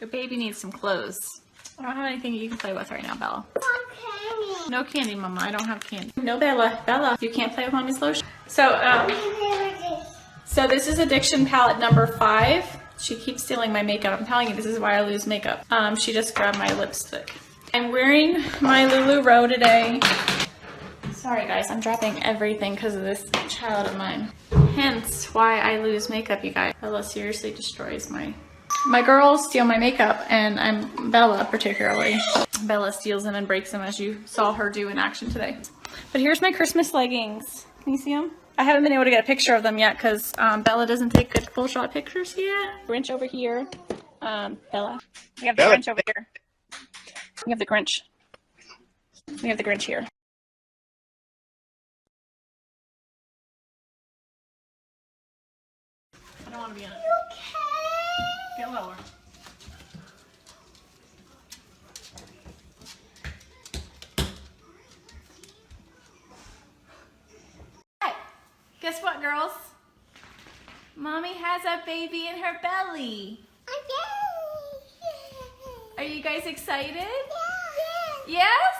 Your baby needs some clothes. I don't have anything you can play with right now, Bella. No candy, Mama. I don't have candy. No, Bella. Bella, you can't play with Mommy's lotion. So this is addiction palette number 5. She keeps stealing my makeup. I'm telling you, this is why I lose makeup. She just grabbed my lipstick. I'm wearing my LuLaRoe today. Sorry guys, I'm dropping everything because of this child of mine. Hence why I lose makeup, you guys. Bella seriously destroys my girls steal my makeup, and I'm Bella particularly. Bella steals them and breaks them, as you saw her do in action today. But here's my Christmas leggings. Can you see them? I haven't been able to get a picture of them yet because Bella doesn't take good full shot pictures yet. Grinch over here. Bella. We have the Grinch over here. We have the Grinch. We have the Grinch here. I don't want to be in it. Get lower. Hey, guess what, girls? Mommy has a baby in her belly. Are you guys excited? Yeah. Yes?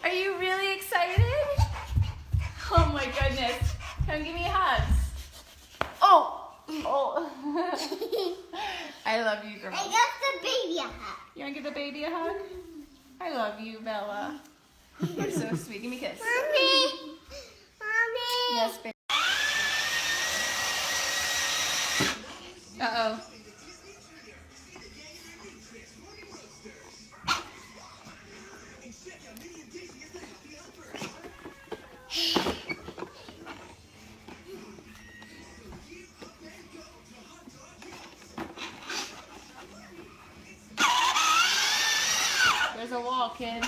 Are you really excited? Oh my goodness. Come give me hugs. Oh. Oh. I love you, girls. I got the baby a hug. You want to give the baby a hug? I love you, Bella. You're so sweet. Give me a kiss. Mommy. Mommy. Yes, baby. Uh-oh. There's a wall, kid.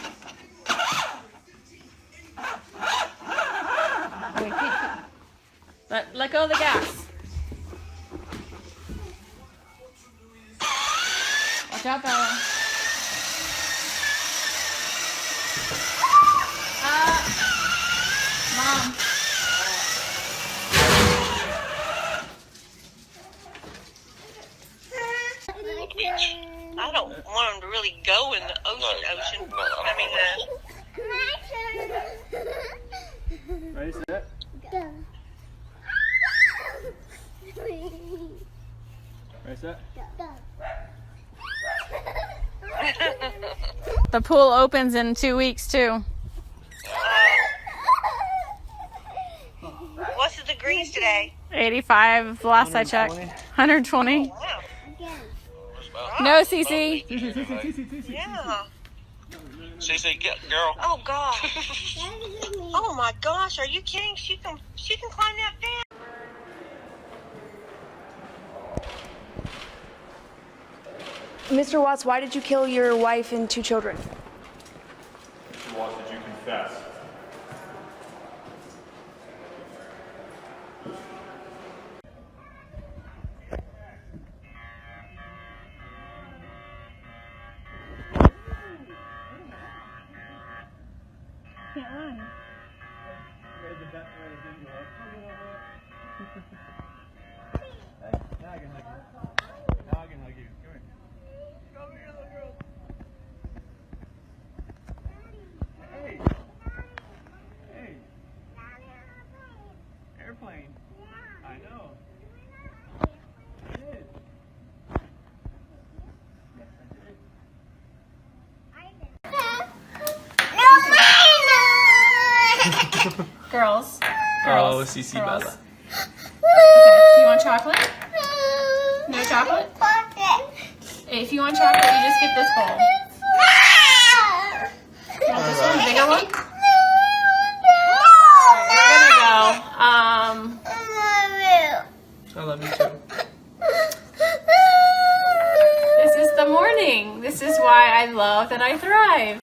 Wait, let go of the gas. Watch out, Bella. Mom. I don't want them to really go in the ocean. I mean, Ready, set? Go. Ready, set? Go. The pool opens in 2 weeks, too. what's the degrees today? 85, last I checked. 120. Wow. No, Cece. Yeah. Cece, get girl. Oh gosh. Oh my gosh, are you kidding? She can climb that fence. Mr. Watts, why did you kill your wife and 2 children? Mr. Watts, did you confess? Can't run. Now I can hug you. Now I can hug you. Come here. Come here, little girl. Hey. Hey. Airplane. I know. I did. Yes, I did. Girls. Oh, Cece Girls. Bella. Okay, you want chocolate? No chocolate? Pocket. If you want chocolate, you just get this bowl. You want this one, bigger one? We're gonna go. I love you too. This is the morning. This is why I love that I thrive.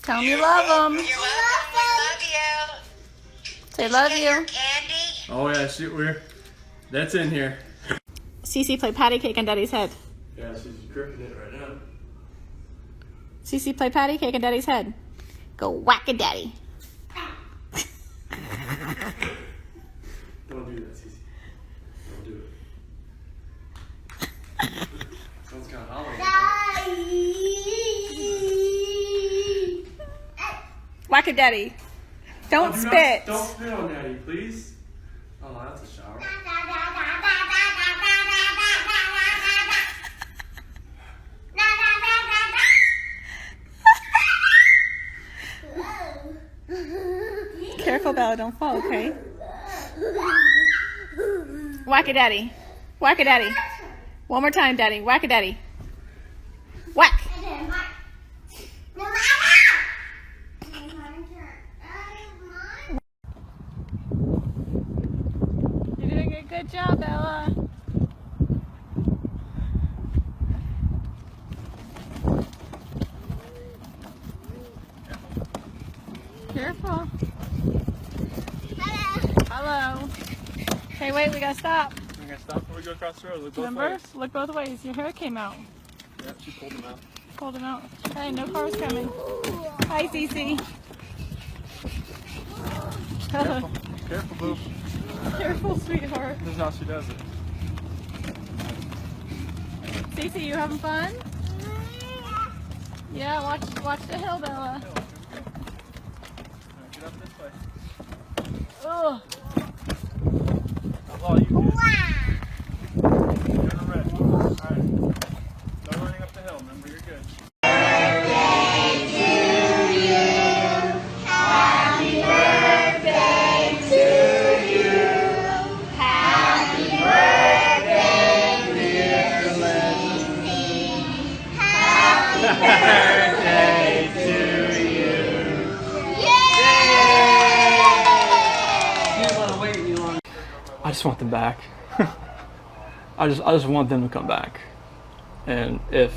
Tell them you love them. You're welcome. We love you. Say love Get your you. candy. Oh yeah, shoot, that's in here. Cece, play patty cake on Daddy's head. Yeah, she's gripping it right now. Cece, play patty cake on Daddy's head. Go whack a daddy. Don't do that, Cece. Don't do it. Whack-a-daddy. Don't spit. Don't spit on Daddy, please. Oh, that's a shower. Careful, Bella, don't fall, okay? Whack-a-daddy. Whack-a-daddy. One more time, Daddy. Whack-a-daddy. Whack. You're doing a good job, Bella. Careful. Hello. Hey, wait, we gotta stop. We're gonna stop before we go across the road. Look both Remember? ways. Look both ways. Your hair came out. Yeah, she pulled him out. Pulled him out. Hey, no car's coming. Hi, Cece. Careful. Careful, boo. Careful, sweetheart. This is how she does it. Cece, you having fun? Yeah, watch the hill, Bella. Get up this way. Ugh. That's all you did. You're the red. Alright. No running up the hill, remember, you're good. I just want them back. I just want them to come back. And if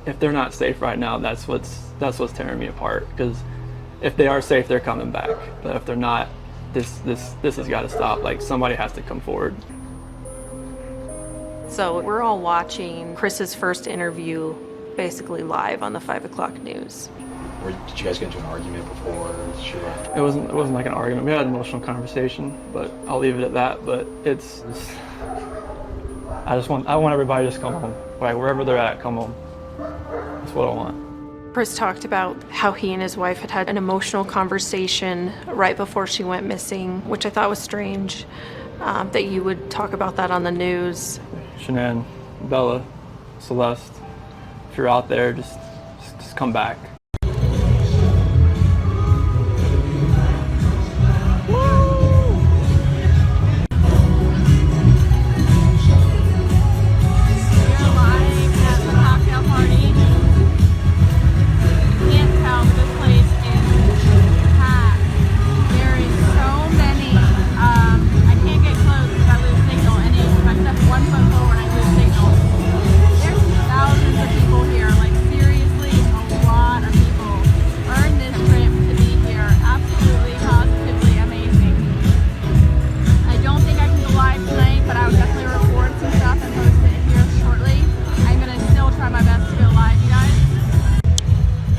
they're not safe right now, that's what's tearing me apart. Because if they are safe, they're coming back. But if they're not, this has got to stop. Like, somebody has to come forward. So we're all watching Chris's first interview basically live on the 5 o'clock news. Or did you guys get into an argument before she left? It wasn't like an argument. We had an emotional conversation, but I'll leave it at that. But I want everybody to just come home. Like, wherever they're at, come home. That's what I want. Chris talked about how he and his wife had an emotional conversation right before she went missing, which I thought was strange, that you would talk about that on the news. Shanann, Bella, Celeste, if you're out there, just come back.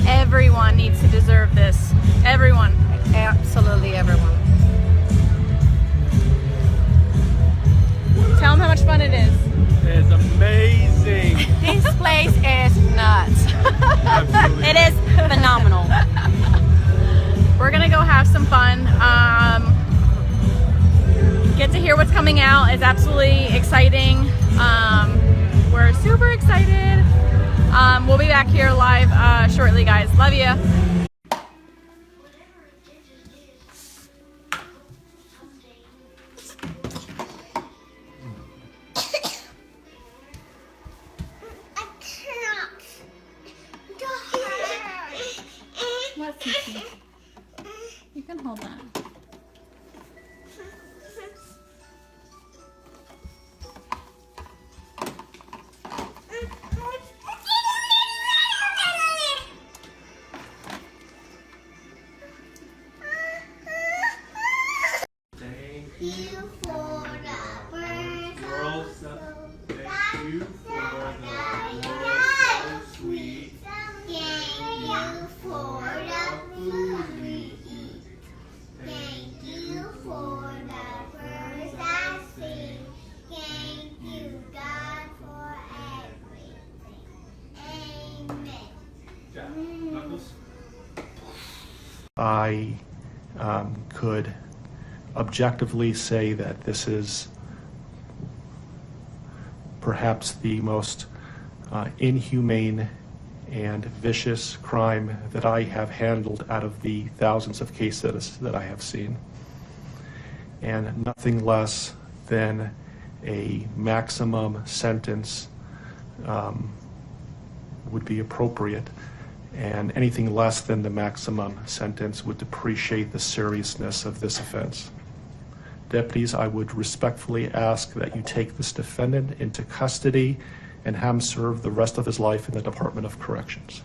Everyone needs to deserve this. Everyone. Absolutely everyone. Tell them how much fun it is. It's amazing. This place is nuts. It is phenomenal. We're gonna go have some fun. Get to hear what's coming out. It's absolutely exciting. We're super excited. We'll be back here live shortly, guys. Love ya. What, Cece? You can hold that. I could objectively say that this is perhaps the most inhumane and vicious crime that I have handled out of the thousands of cases that I have seen. And nothing less than a maximum sentence would be appropriate, and anything less than the maximum sentence would depreciate the seriousness of this offense. Deputies, I would respectfully ask that you take this defendant into custody and have him serve the rest of his life in the Department of Corrections.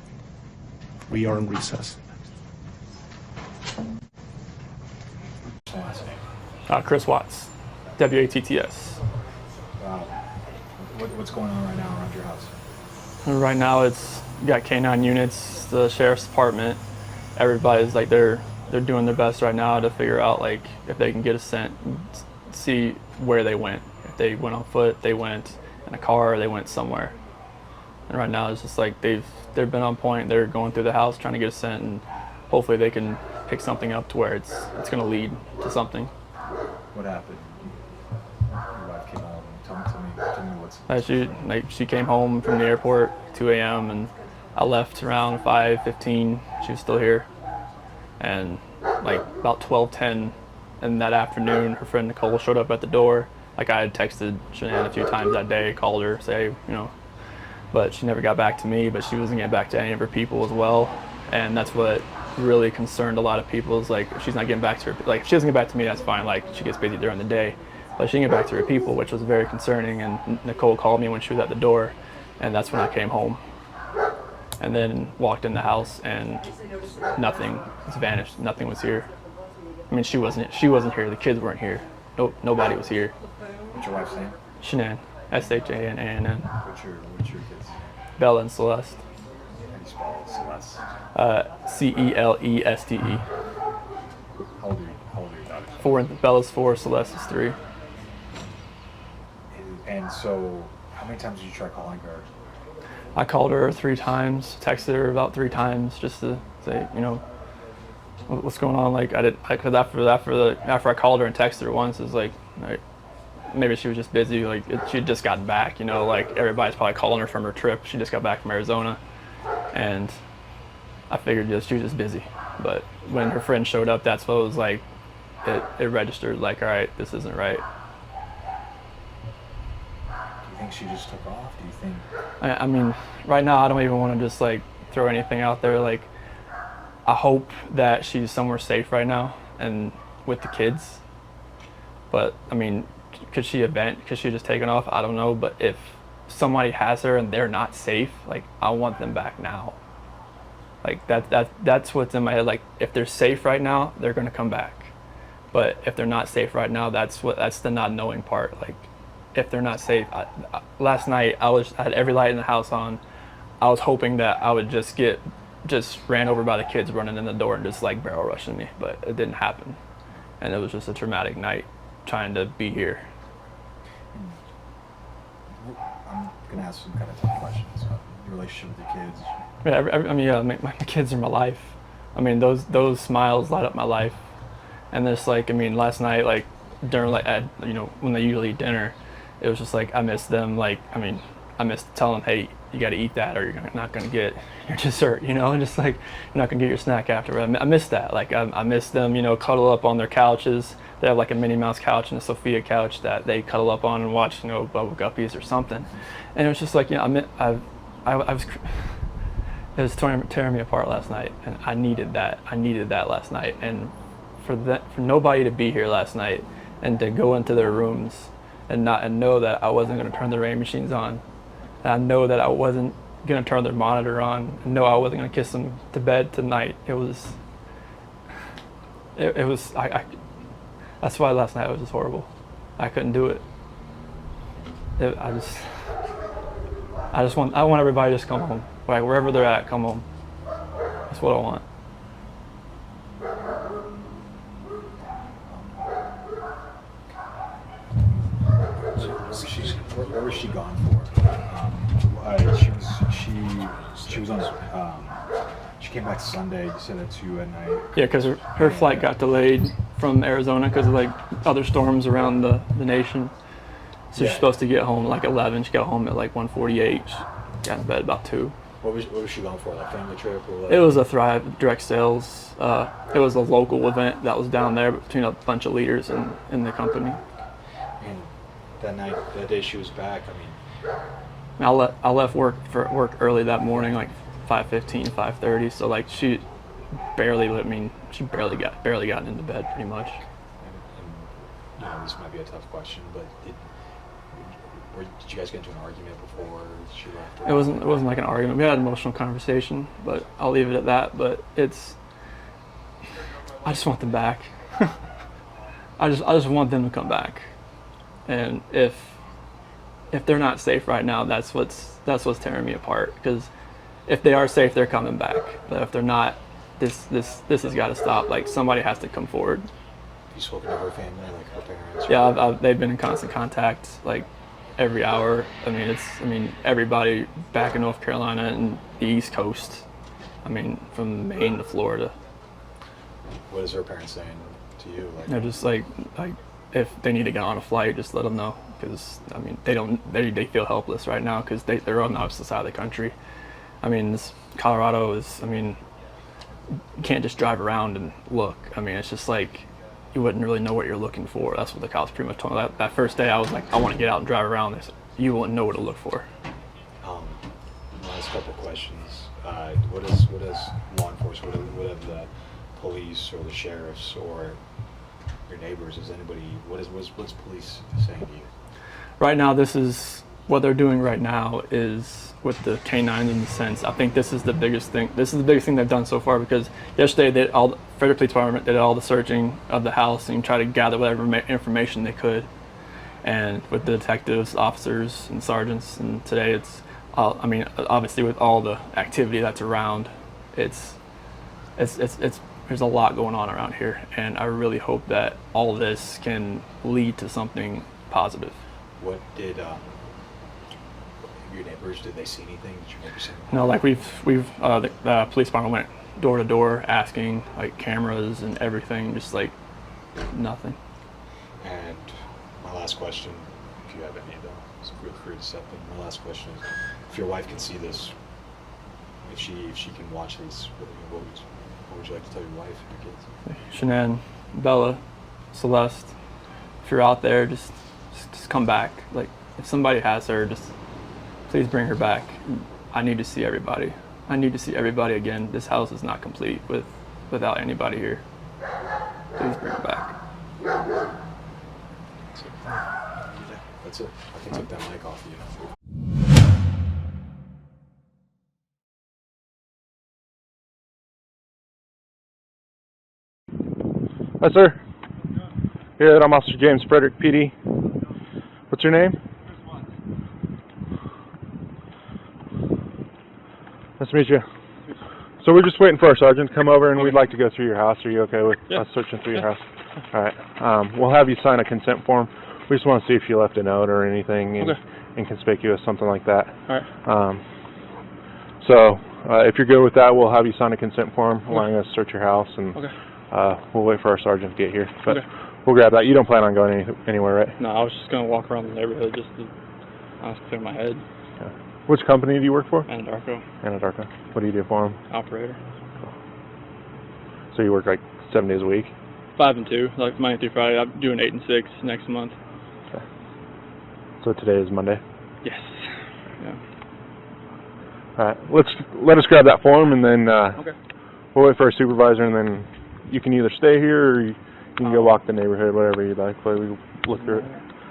We are in recess. Chris Watts, WATTS. Wow. What's going on right now around your house? Right now, it's you got K9 units, the sheriff's department. Everybody's like they're doing their best right now to figure out like if they can get a scent, see where they went. If they went on foot, they went in a car, or they went somewhere. And right now, it's just like they've been on point. They're going through the house trying to get a scent, and hopefully they can pick something up to where it's going to lead to something. What happened? Your wife came home. Tell me what's. She came home from the airport 2 a.m. and I left around 5:15. She was still here, and like about 12:10 in that afternoon, her friend Nicole showed up at the door. Like I had texted Shanann a few times that day, called her, say but she never got back to me. But she wasn't getting back to any of her people as well, and that's what really concerned a lot of people. Is like if she's not getting back to her, like if she doesn't get back to me, that's fine. Like she gets busy during the day, but she didn't get back to her people, which was very concerning. And Nicole called me when she was at the door, and that's when I came home, and then walked in the house, and nothing was vanished. Nothing was here. I mean, she wasn't here. The kids weren't here. Nobody was here. What's your wife's name? Shanann, SHANANN. What's your kids? Bella and Celeste. How do you spell Celeste? CELESTE. How old are your daughters? 4, Bella's 4, Celeste is 3. And so, how many times did you try calling her? I called her 3 times, texted her about 3 times just to say, what's going on. Like because after I called her and texted her once, it's like maybe she was just busy. Like she had just gotten back. Like everybody's probably calling her from her trip. She just got back from Arizona, and I figured she was just busy. But when her friend showed up, that's what it was like. It registered like, all right, this isn't right. Do you think she just took off? Do you think? I mean, right now I don't even want to just like throw anything out there. Like I hope that she's somewhere safe right now and with the kids. But I mean, could she just taken off? I don't know. But if somebody has her and they're not safe, like I want them back now. Like that's what's in my head. Like if they're safe right now, they're gonna come back. But if they're not safe right now, that's the not knowing part. Like if they're not safe, last night I had every light in the house on. I was hoping that I would just ran over by the kids running in the door and just like barrel rushing me, but it didn't happen. And it was just a traumatic night trying to be here. I'm gonna ask some kind of tough questions. Your relationship with your kids. Yeah, my kids are my life. I mean, those smiles light up my life. And just like, I mean, last night, like during when they usually eat dinner, it was just like I missed them. Like, I mean, I missed telling them, hey, you got to eat that, or you're not gonna get your dessert. Just like you're not gonna get your snack afterward. I missed that. Like I missed them. cuddle up on their couches. They have like a Minnie Mouse couch and a Sophia couch that they cuddle up on and watch, Bubble Guppies or something. And it was just like, it was tearing me apart last night, and I needed that. I needed that last night, and for nobody to be here last night and to go into their rooms and know that I wasn't going to turn the rain machines on, and I know that I wasn't going to turn their monitor on, and know I wasn't going to kiss them to bed tonight. It was that's why last night was just horrible. I couldn't do it. I want everybody to just come home. Like wherever they're at, come home. That's what I want. Where was she gone for? She was on She came back Sunday. You said at 2 at night. Yeah, because her flight got delayed from Arizona because of like other storms around the nation. So she's supposed to get home like 11. She got home at like 1:48. She got in bed about 2. What was she going for? Like family trip or what? It was a Thrive direct sales. It was a local event that was down there between a bunch of leaders in the company. And that day she was back. I left work early that morning, like 5:15, 5:30. So like she barely got into bed pretty much. And this might be a tough question, but did you guys get into an argument before she left? It wasn't like an argument. We had an emotional conversation, but I'll leave it at that. But I just want them back. I just want them to come back. And if they're not safe right now, that's what's tearing me apart. Because if they are safe, they're coming back. But if they're not, this has got to stop. Like somebody has to come forward. You spoken to her family, like her parents? Yeah, they've been in constant contact, like every hour. Everybody back in North Carolina and the East Coast. From Maine to Florida. What is her parents saying to you? They're just like if they need to get on a flight, just let them know. Because they feel helpless right now because they're on the opposite side of the country. Colorado is. You can't just drive around and look. It's just like you wouldn't really know what you're looking for. That's what the cops pretty much told me. That first day, I was like, I want to get out and drive around. They said, you wouldn't know what to look for. Last couple of questions. What does law enforcement, what have the police or the sheriffs or your neighbors, what's police saying to you? Right now, what they're doing right now is with the canines in the sense. I think this is the biggest thing. This is the biggest thing they've done so far because yesterday the Frederick Police Department did all the searching of the house and tried to gather whatever information they could. And with the detectives, officers, and sergeants, and today it's, obviously with all the activity that's around, there's a lot going on around here, and I really hope that all this can lead to something positive. What did your neighbors, did they see anything? Did your neighbors see anything? No, like the police department went door to door asking, like cameras and everything, just like nothing. And my last question, if you have any of them, so feel free to step in. My last question is, if your wife can see this, if she can watch these, what would you like to tell your wife and your kids? Shanann, Bella, Celeste, if you're out there, just come back. Like if somebody has her, just please bring her back. I need to see everybody. I need to see everybody again. This house is not complete without anybody here. Please bring her back. That's it. I can take that mic off you. Hi, sir. Good. I'm Officer James Frederick, PD. What's your name? Nice to meet you. So we're just waiting for our sergeant to come over, and we'd like to go through your house. Are you okay with us searching through your house? All right. We'll have you sign a consent form. We just want to see if you left a note or anything inconspicuous, something like that. All right. So if you're good with that, we'll have you sign a consent form allowing us to search your house, and we'll wait for our sergeant to get here. But we'll grab that. You don't plan on going anywhere, right? No, I was just going to walk around the neighborhood just to clear my head. Okay. Which company do you work for? Anadarko. Anadarko. What do you do for them? Operator. So you work like 7 days a week? 5 and 2, like Monday through Friday. I'm doing 8 and 6 next month. Okay. So today is Monday? Yes. Yeah. All right. Let us grab that form, and then we'll wait for our supervisor, and then you can either stay here or you can go walk the neighborhood, whatever you'd like. But we look through it.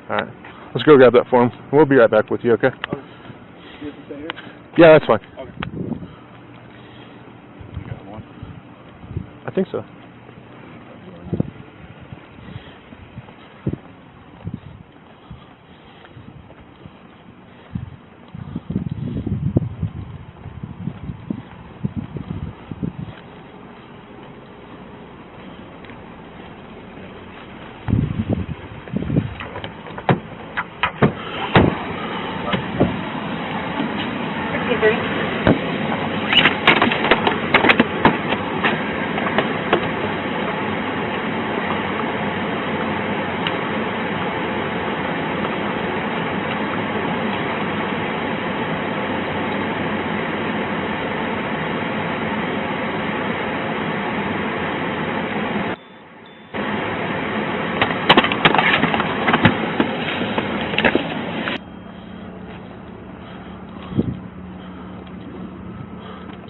All right. Let's go grab that form. We'll be right back with you, okay? You have to stay here? Yeah, that's fine. Okay. You got one? I think so.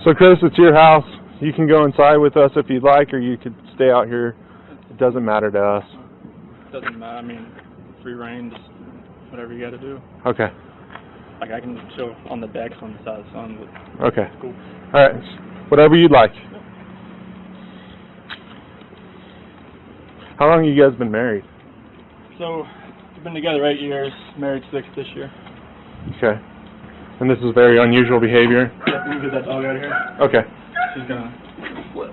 So Chris, it's your house. You can go inside with us if you'd like, or you could stay out here. It doesn't matter to us. Doesn't matter. I mean, free reign, just whatever you got to do. Okay. Like I can chill on the decks on the side of the sun. But Okay. it's cool. All right. Whatever you'd like. How long have you guys been married? So we've been together 8 years, married 6 this year. Okay. And this is very unusual behavior? Yeah, we can get that dog out of here. Okay. She's gonna flip.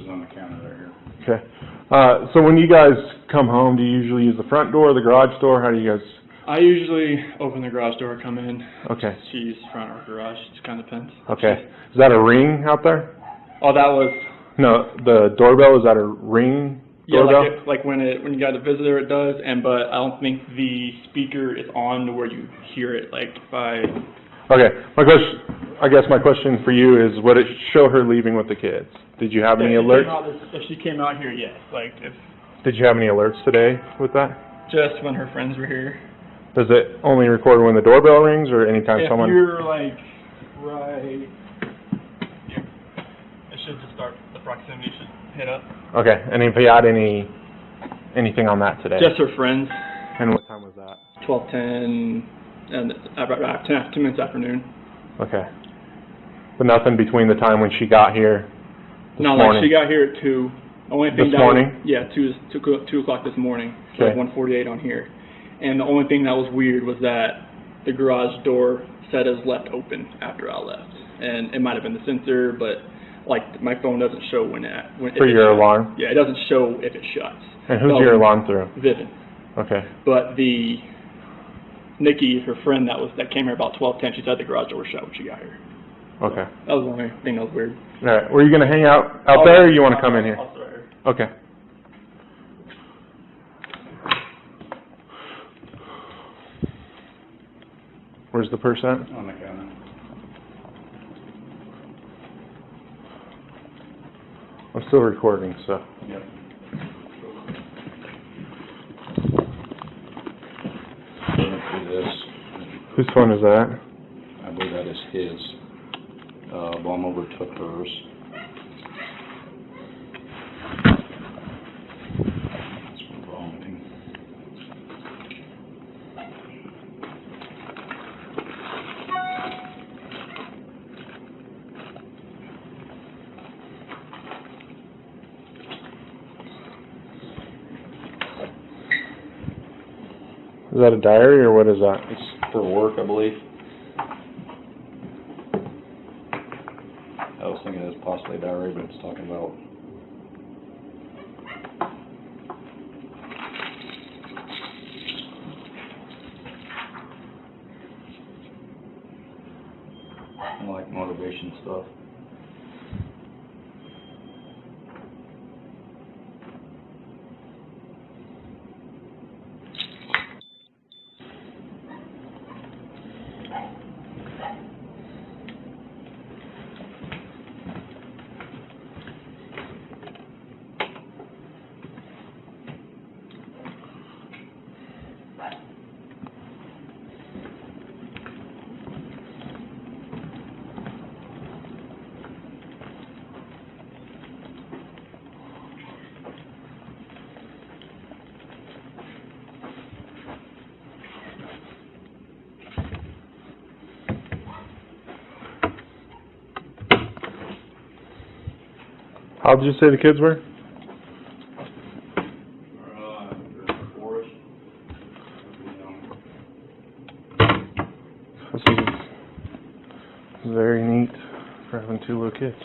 On the counter there. Okay. So when you guys come home, do you usually use the front door or the garage door? How do you guys? I usually open the garage door, come in. Okay. She's front or garage. It just kind of depends. Okay. Is that a ring out there? Oh, that was. No, the doorbell, is that a ring doorbell? Yeah, like when you got a visitor, it does. But I don't think the speaker is on to where you hear it. Like by. Okay. I guess my question for you is, would it show her leaving with the kids? Did you have any alerts? If she came out here, yes. Like if. Did you have any alerts today with that? Just when her friends were here. Does it only record when the doorbell rings, or anytime someone? If you're like right here, it should just start. The proximity should hit up. Okay. And if you had anything on that today? Just her friends. And what time was that? 12:10 and about 10 minutes afternoon. Okay. But nothing between the time when she got here. No, morning. like she got here at 2. Only thing this morning? 2 o'clock this morning. Okay. Like 1:48 on here. And the only thing that was weird was that the garage door said is left open after I left. And it might have been the sensor, but like my phone doesn't show when For your alarm? Yeah, it doesn't show if it shuts. And who's your alarm through? Vivian. Okay. But Nikki, her friend that came here about 12:10, she said the garage door was shut when she got here. Okay. That was the only thing that was weird. All right. Were you going to hang out there, or you want to come in here? I'll start here. Okay. Where's the purse at? On the counter. I'm still recording, so. Yep. This. Whose phone is that? I believe that is his. Mom overtook hers. That's from vomiting. Is that a diary, or what is that? It's for work, I believe. I was thinking it was possibly a diary, but it's talking about like motivation stuff. How did you say the kids were? This is very neat for having 2 little kids.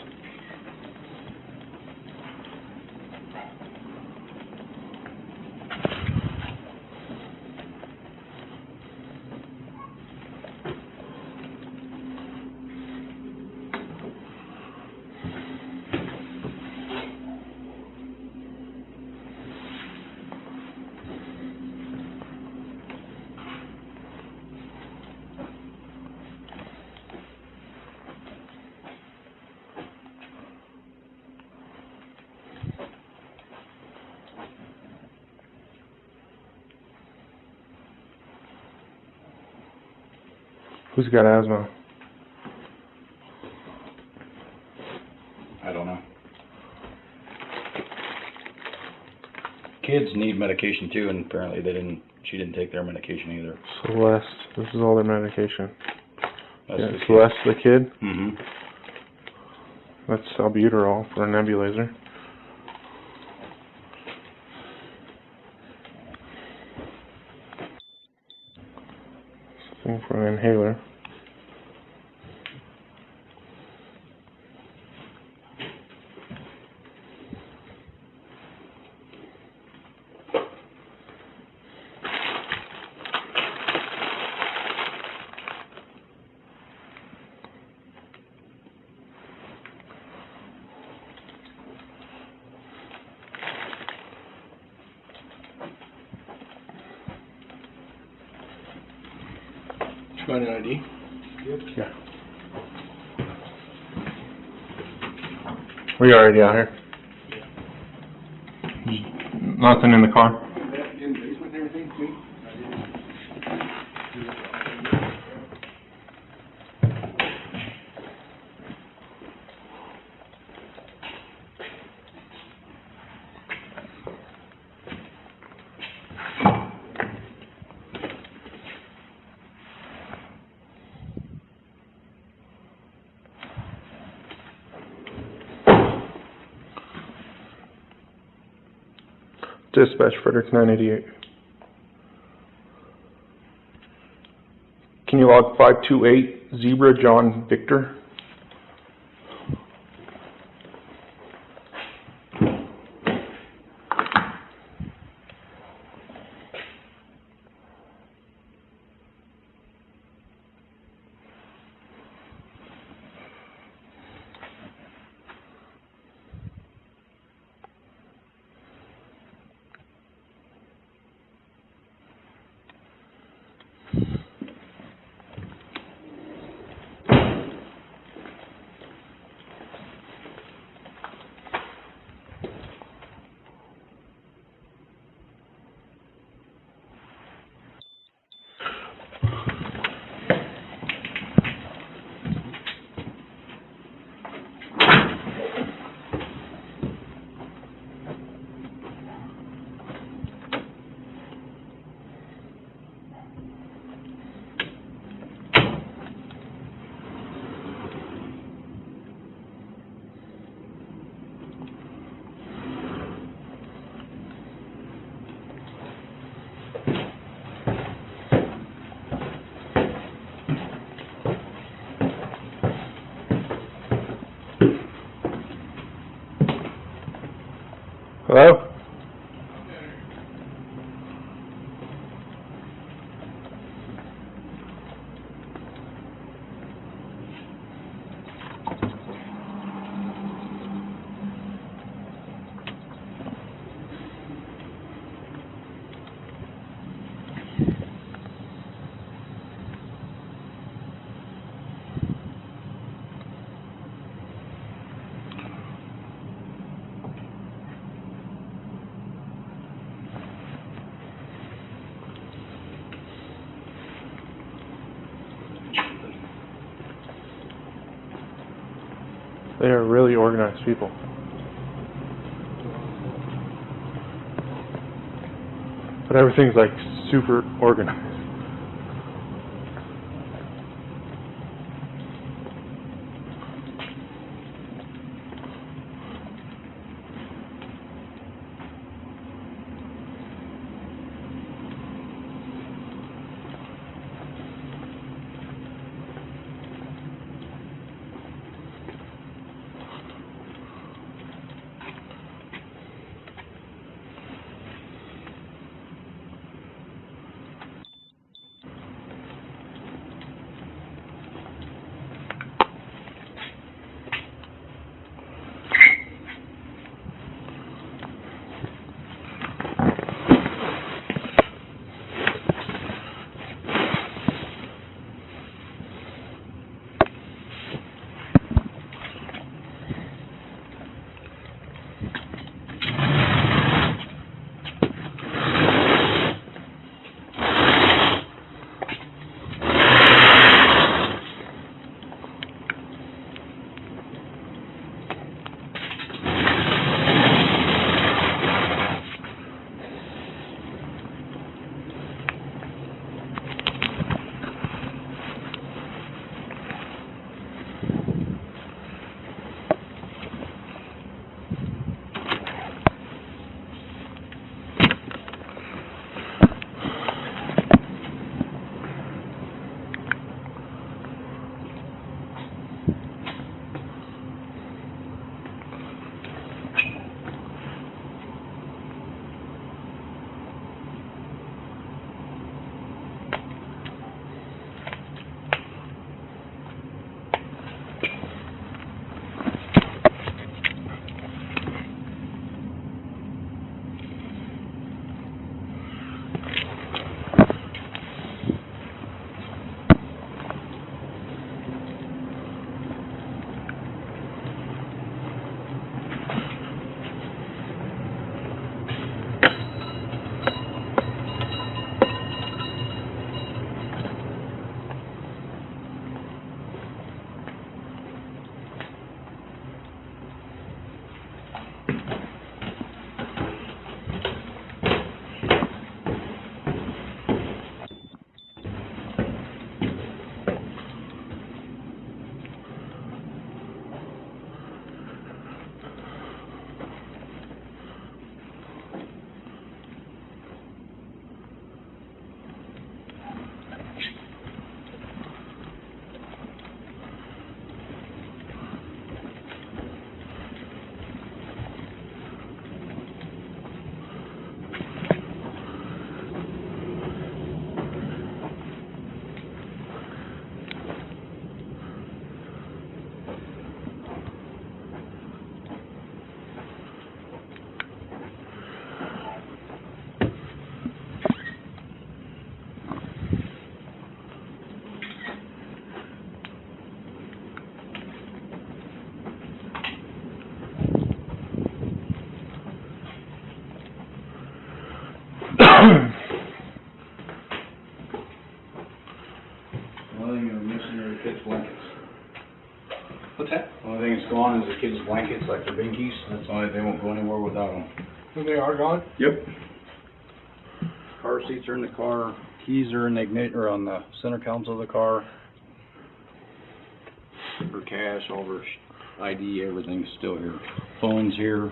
Who's got asthma? I don't know. Kids need medication too, and apparently she didn't take their medication either. Celeste. This is all their medication. That's the Celeste, the kid? Mm-hmm. That's albuterol for a nebulizer. Something for an inhaler. Find an ID? Yeah. We already out here. Nothing in the car. In the basement and everything, me? Dispatch Frederick 988. Can you log 528 Zebra John Victor? Hello? They are really organized people. But everything's like super organized. What's that? The only thing that's gone is the kids' blankets, like their binkies. That's why they won't go anywhere without them. So they are gone? Yep. Car seats are in the car. Keys are in the or on the center console of the car. Her cash, all her ID, everything's still here. Phone's here.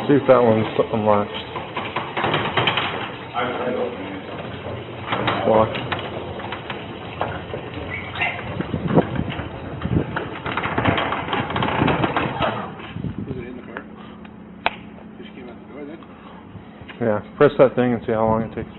See if that one's unlatched. Locked. Was it in the car? Just came out the door then? Yeah, press that thing and see how long it takes.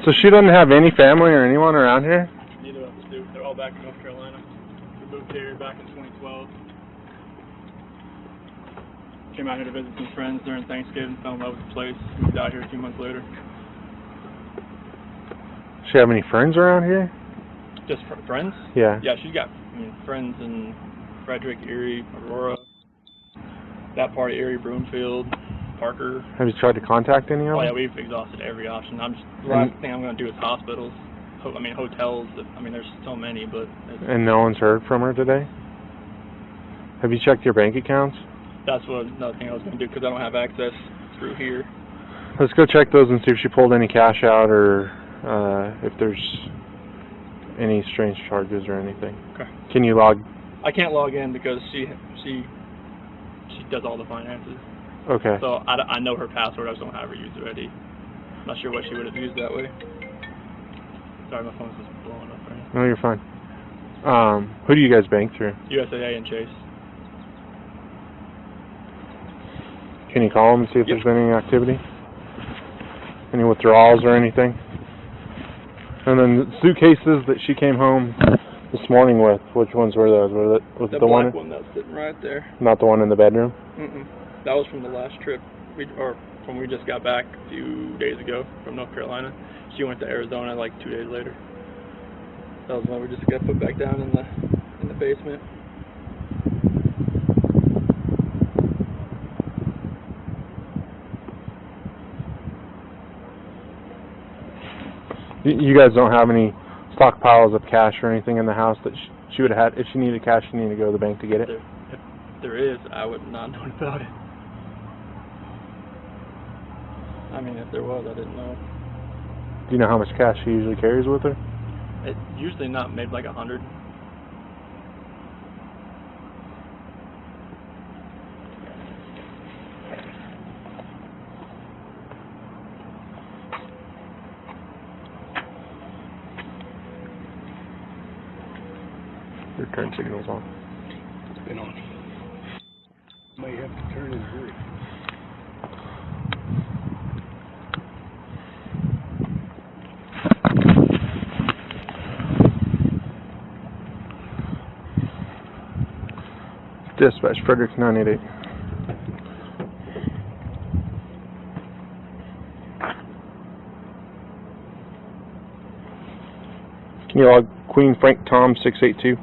So she doesn't have any family or anyone around here? Neither of us do. They're all back in North Carolina. We moved here back in 2012. Came out here to visit some friends during Thanksgiving, fell in love with the place, moved out here 2 months later. Does she have any friends around here? Just friends? Yeah. Yeah, she's got friends in Frederick, Erie, Aurora, that part of Erie, Broomfield, Parker. Have you tried to contact any of them? Oh yeah, we've exhausted every option. The last thing I'm going to do is hospitals. Hotels. There's so many, but... And no one's heard from her today? Have you checked your bank accounts? That's another thing I was going to do, because I don't have access through here. Let's go check those and see if she pulled any cash out or if there's any strange charges or anything. Okay. Can you log? I can't log in because she does all the finances. Okay. So I know her password. I just don't have her used already. I'm not sure what she would have used that way. Sorry, my phone's just blowing up right now. No, you're fine. Who do you guys bank through? USAA and Chase. Can you call them and see if there's been any activity? Any withdrawals or anything? And then the suitcases that she came home this morning with, which ones were those? Was it the black one that's sitting right there. Not the one in the bedroom? Mm-mm. That was from the last trip, when we just got back a few days ago from North Carolina. She went to Arizona like 2 days later. That was when we just got put back down in the basement. You guys don't have any stockpiles of cash or anything in the house that she would have had? If she needed cash, she needed to go to the bank to get it? If there is, I would not know about it. If there was, I didn't know. Do you know how much cash she usually carries with her? It usually not, maybe like 100. Your turn signal's on. It's been on. Might have to turn and hurry. Dispatch, Frederick 988. Can you log Queen Frank Tom 682?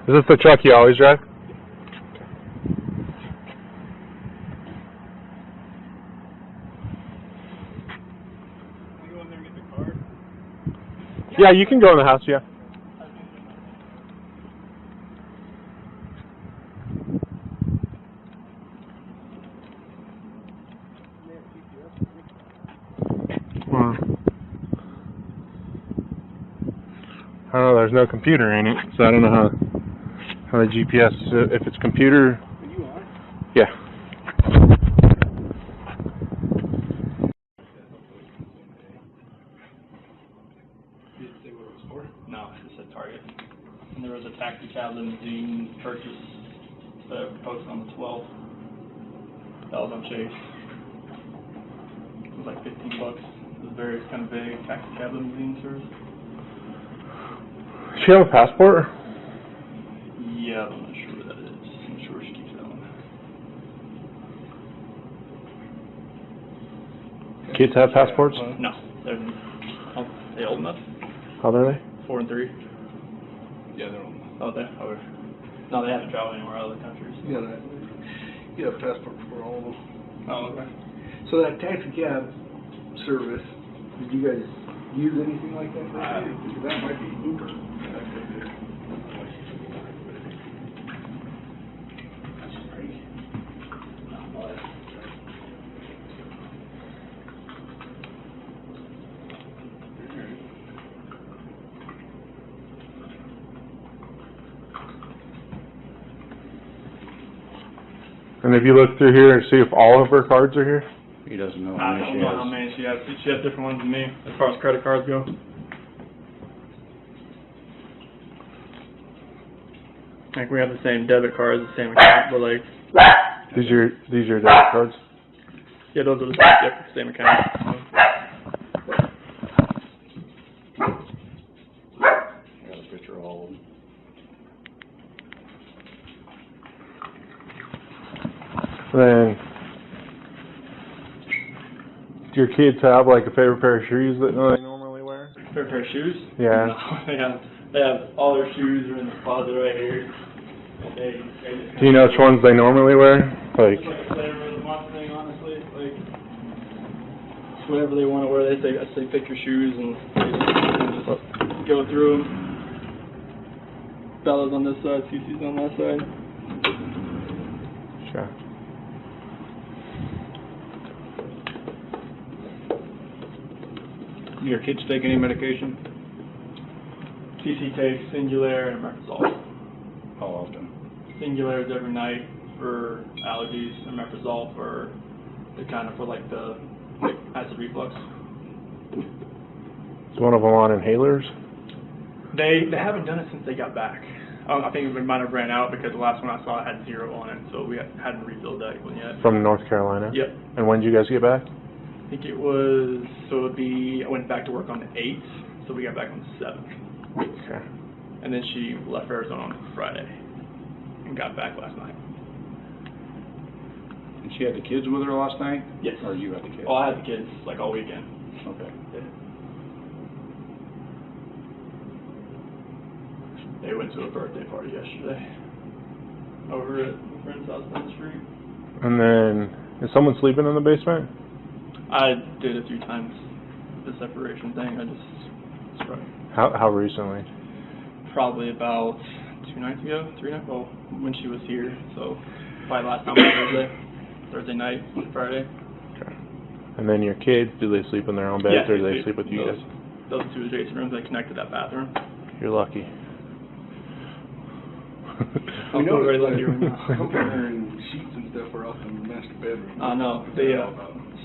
Is this the truck you always drive? Yeah, you can go in the house, yeah. I don't know, there's no computer in it, so I don't know how the GPS, if it's computer. Are you on? Yeah. You didn't say what it was for? No, it said Target. And there was a taxi cab limousine purchase posted on the 12th. That was on Chase. It was like $15. It was various kind of big taxi cab limousine service. Does she have a passport? Yeah, I'm not sure where that is. I'm not sure where she keeps that one. Kids have passports? No, they're old enough. How old are they? 4 and 3. Yeah, they're on. Oh, they? Oh, no, they haven't traveled anywhere other countries. You got a passport for all of them. Oh, okay. So that taxi cab service, did you guys use anything like that? Because that might be Uber. And if you look through here and see if all of her cards are here? He doesn't know I don't know how many she has. She has different ones than me as far as credit cards go. Like we have the same debit cards, the same account, but like These are your debit cards? yeah, those are the same account. I got a picture of all of them. Then, do your kids have like a favorite pair of shoes that they normally wear? Favorite pair of shoes? Yeah. No, they have all their shoes are in the closet right here. Do you know which ones they normally wear? Like, It's like a flavor of the month thing, honestly. Like, it's whatever they want to wear. I say pick your shoes and they just go through them. Bella's on this side, Cece's on that side. sure. Do your kids take any medication? Cece takes Singular and Omeprazole. How often? Singular is every night for allergies, and Omeprazole for the kind of for like the acid reflux. Is one of them on inhalers? They haven't done it since they got back. I think we might have ran out because the last one I saw had 0 on it, so we hadn't refilled that one yet. From North Carolina? Yep. And when did you guys get back? I think it was, so it would be, I went back to work on the 8th, so we got back on the 7th. Okay. And then she left for Arizona on Friday and got back last night. And she had the kids with her last night? Yes. Or you had the kids? Oh, I had the kids like all weekend. Okay. Yeah. They went to a birthday party yesterday over at a friend's house down the street. And then, is someone sleeping in the basement? I did a few times the separation thing. I just struck. How recently? Probably about 2 nights ago, 3 nights. Well, when she was here, so probably last time was Thursday night, Friday. Okay. And then your kids, do they sleep in their own beds or do they sleep with you guys? Those 2 adjacent rooms, they connect to that bathroom. You're lucky. We know very it's lucky right now. comparing sheets and stuff are off in the master bedroom. I know.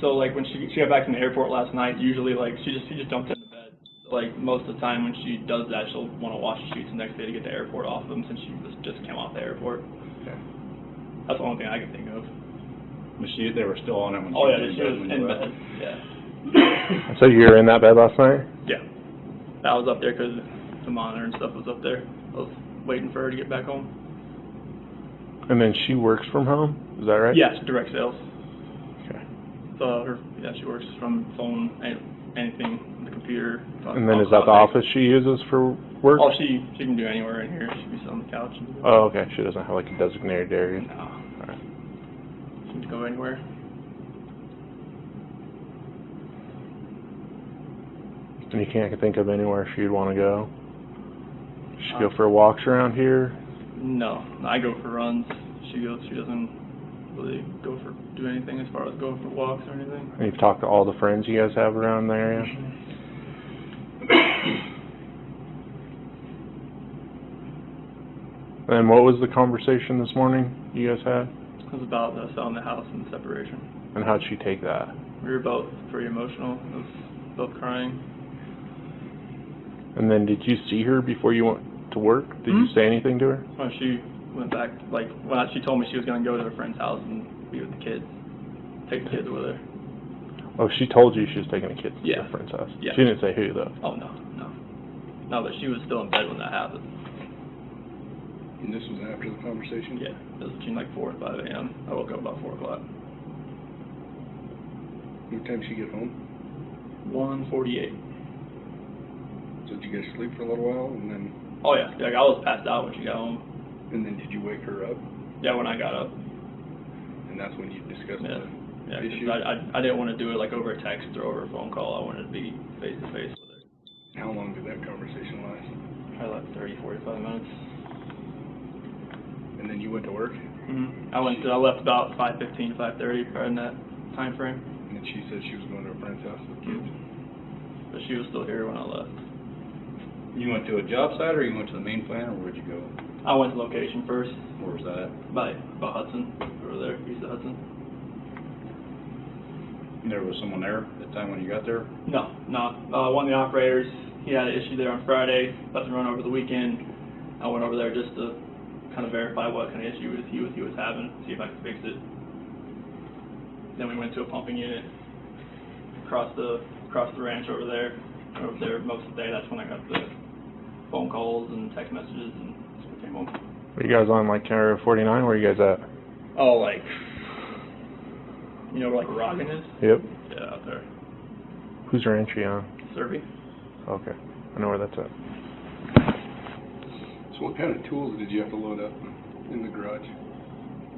So like when she got back from the airport last night, usually like she just dumped in the bed. Like most of the time when she does that, she'll want to wash the sheets the next day to get the airport off them since she just came off the airport. Okay. That's the only thing I can think of. But they were still on it when Oh she yeah, she was when in you bed. left? Yeah. So you were in that bed last night? Yeah. I was up there because the monitor and stuff was up there. I was waiting for her to get back home. And then she works from home? Is that right? Yes, direct sales. Okay. So she works from phone, anything, the computer. And then is that the office she uses for work? Oh, she can do anywhere in here. She can be on the couch. And Oh, okay. She doesn't have like a designated area. No. All right. She can go anywhere. And you can't think of anywhere she'd want to go? She go for walks around here? No, I go for runs. She doesn't really do anything as far as go for walks or anything. And you've talked to all the friends you guys have around the area? And what was the conversation this morning you guys had? It was about selling the house and separation. And how'd she take that? We were both pretty emotional. We was both crying. And then did you see her before you went to work? Did you say anything to her? When she went back, like, when she told me she was going to go to her friend's house and be with the kids. Take the kids with her. Oh, she told you she was taking the kids to Yeah. her friend's house? Yeah. She didn't say who, though? Oh, no. No, but she was still in bed when that happened. And this was after the conversation? Yeah. It was between like 4 and 5 a.m. I woke up about 4 o'clock. What time did she get home? 1:48. So did you guys sleep for a little while and then? Oh, yeah. Like, I was passed out when she got home. And then did you wake her up? Yeah, when I got up. And that's when you discussed the Yeah, issue? because I didn't want to do it like over a text or over a phone call. I wanted to be face to face with her. How long did that conversation last? Probably like 30, 45 minutes. And then you went to work? I left about 5:15, 5:30, right in that time frame. And then she said she was going to a friend's house with kids? But she was still here when I left. You went to a job site or you went to the main plant or where'd you go? I went to location first. Where was that? By Hudson, over there, east of Hudson. There was someone there at the time when you got there? No. One of the operators, he had an issue there on Friday, left to run over the weekend. I went over there just to kind of verify what kind of issue he was having, see if I could fix it. Then we went to a pumping unit across the ranch over there. Over there most of the day. That's when I got the phone calls and text messages, and that's when I came home. Are you guys on like Area 49? Where are you guys at? Oh, like, you know where like Roggen is? Yep. Yeah, out there. Whose ranch are you on? Serby. Okay. I know where that's at. So what kind of tools did you have to load up in the garage?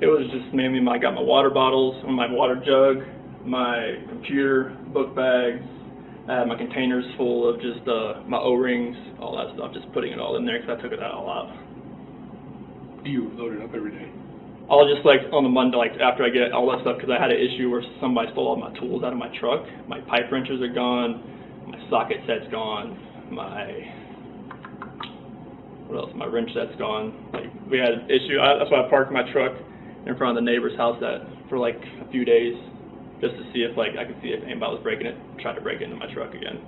It was just mainly I got my water bottles, my water jug, my computer, book bags. I had my containers full of just my O-rings, all that stuff, just putting it all in there because I took it all out. Do you load it up every day? I'll just like on the Monday, like after I get all that stuff, because I had an issue where somebody stole all my tools out of my truck. My pipe wrenches are gone, my socket set's gone, my wrench set's gone. Like we had an issue. That's why I parked my truck in front of the neighbor's house for like a few days, just to see if like I could see if anybody was breaking it, tried to break into my truck again.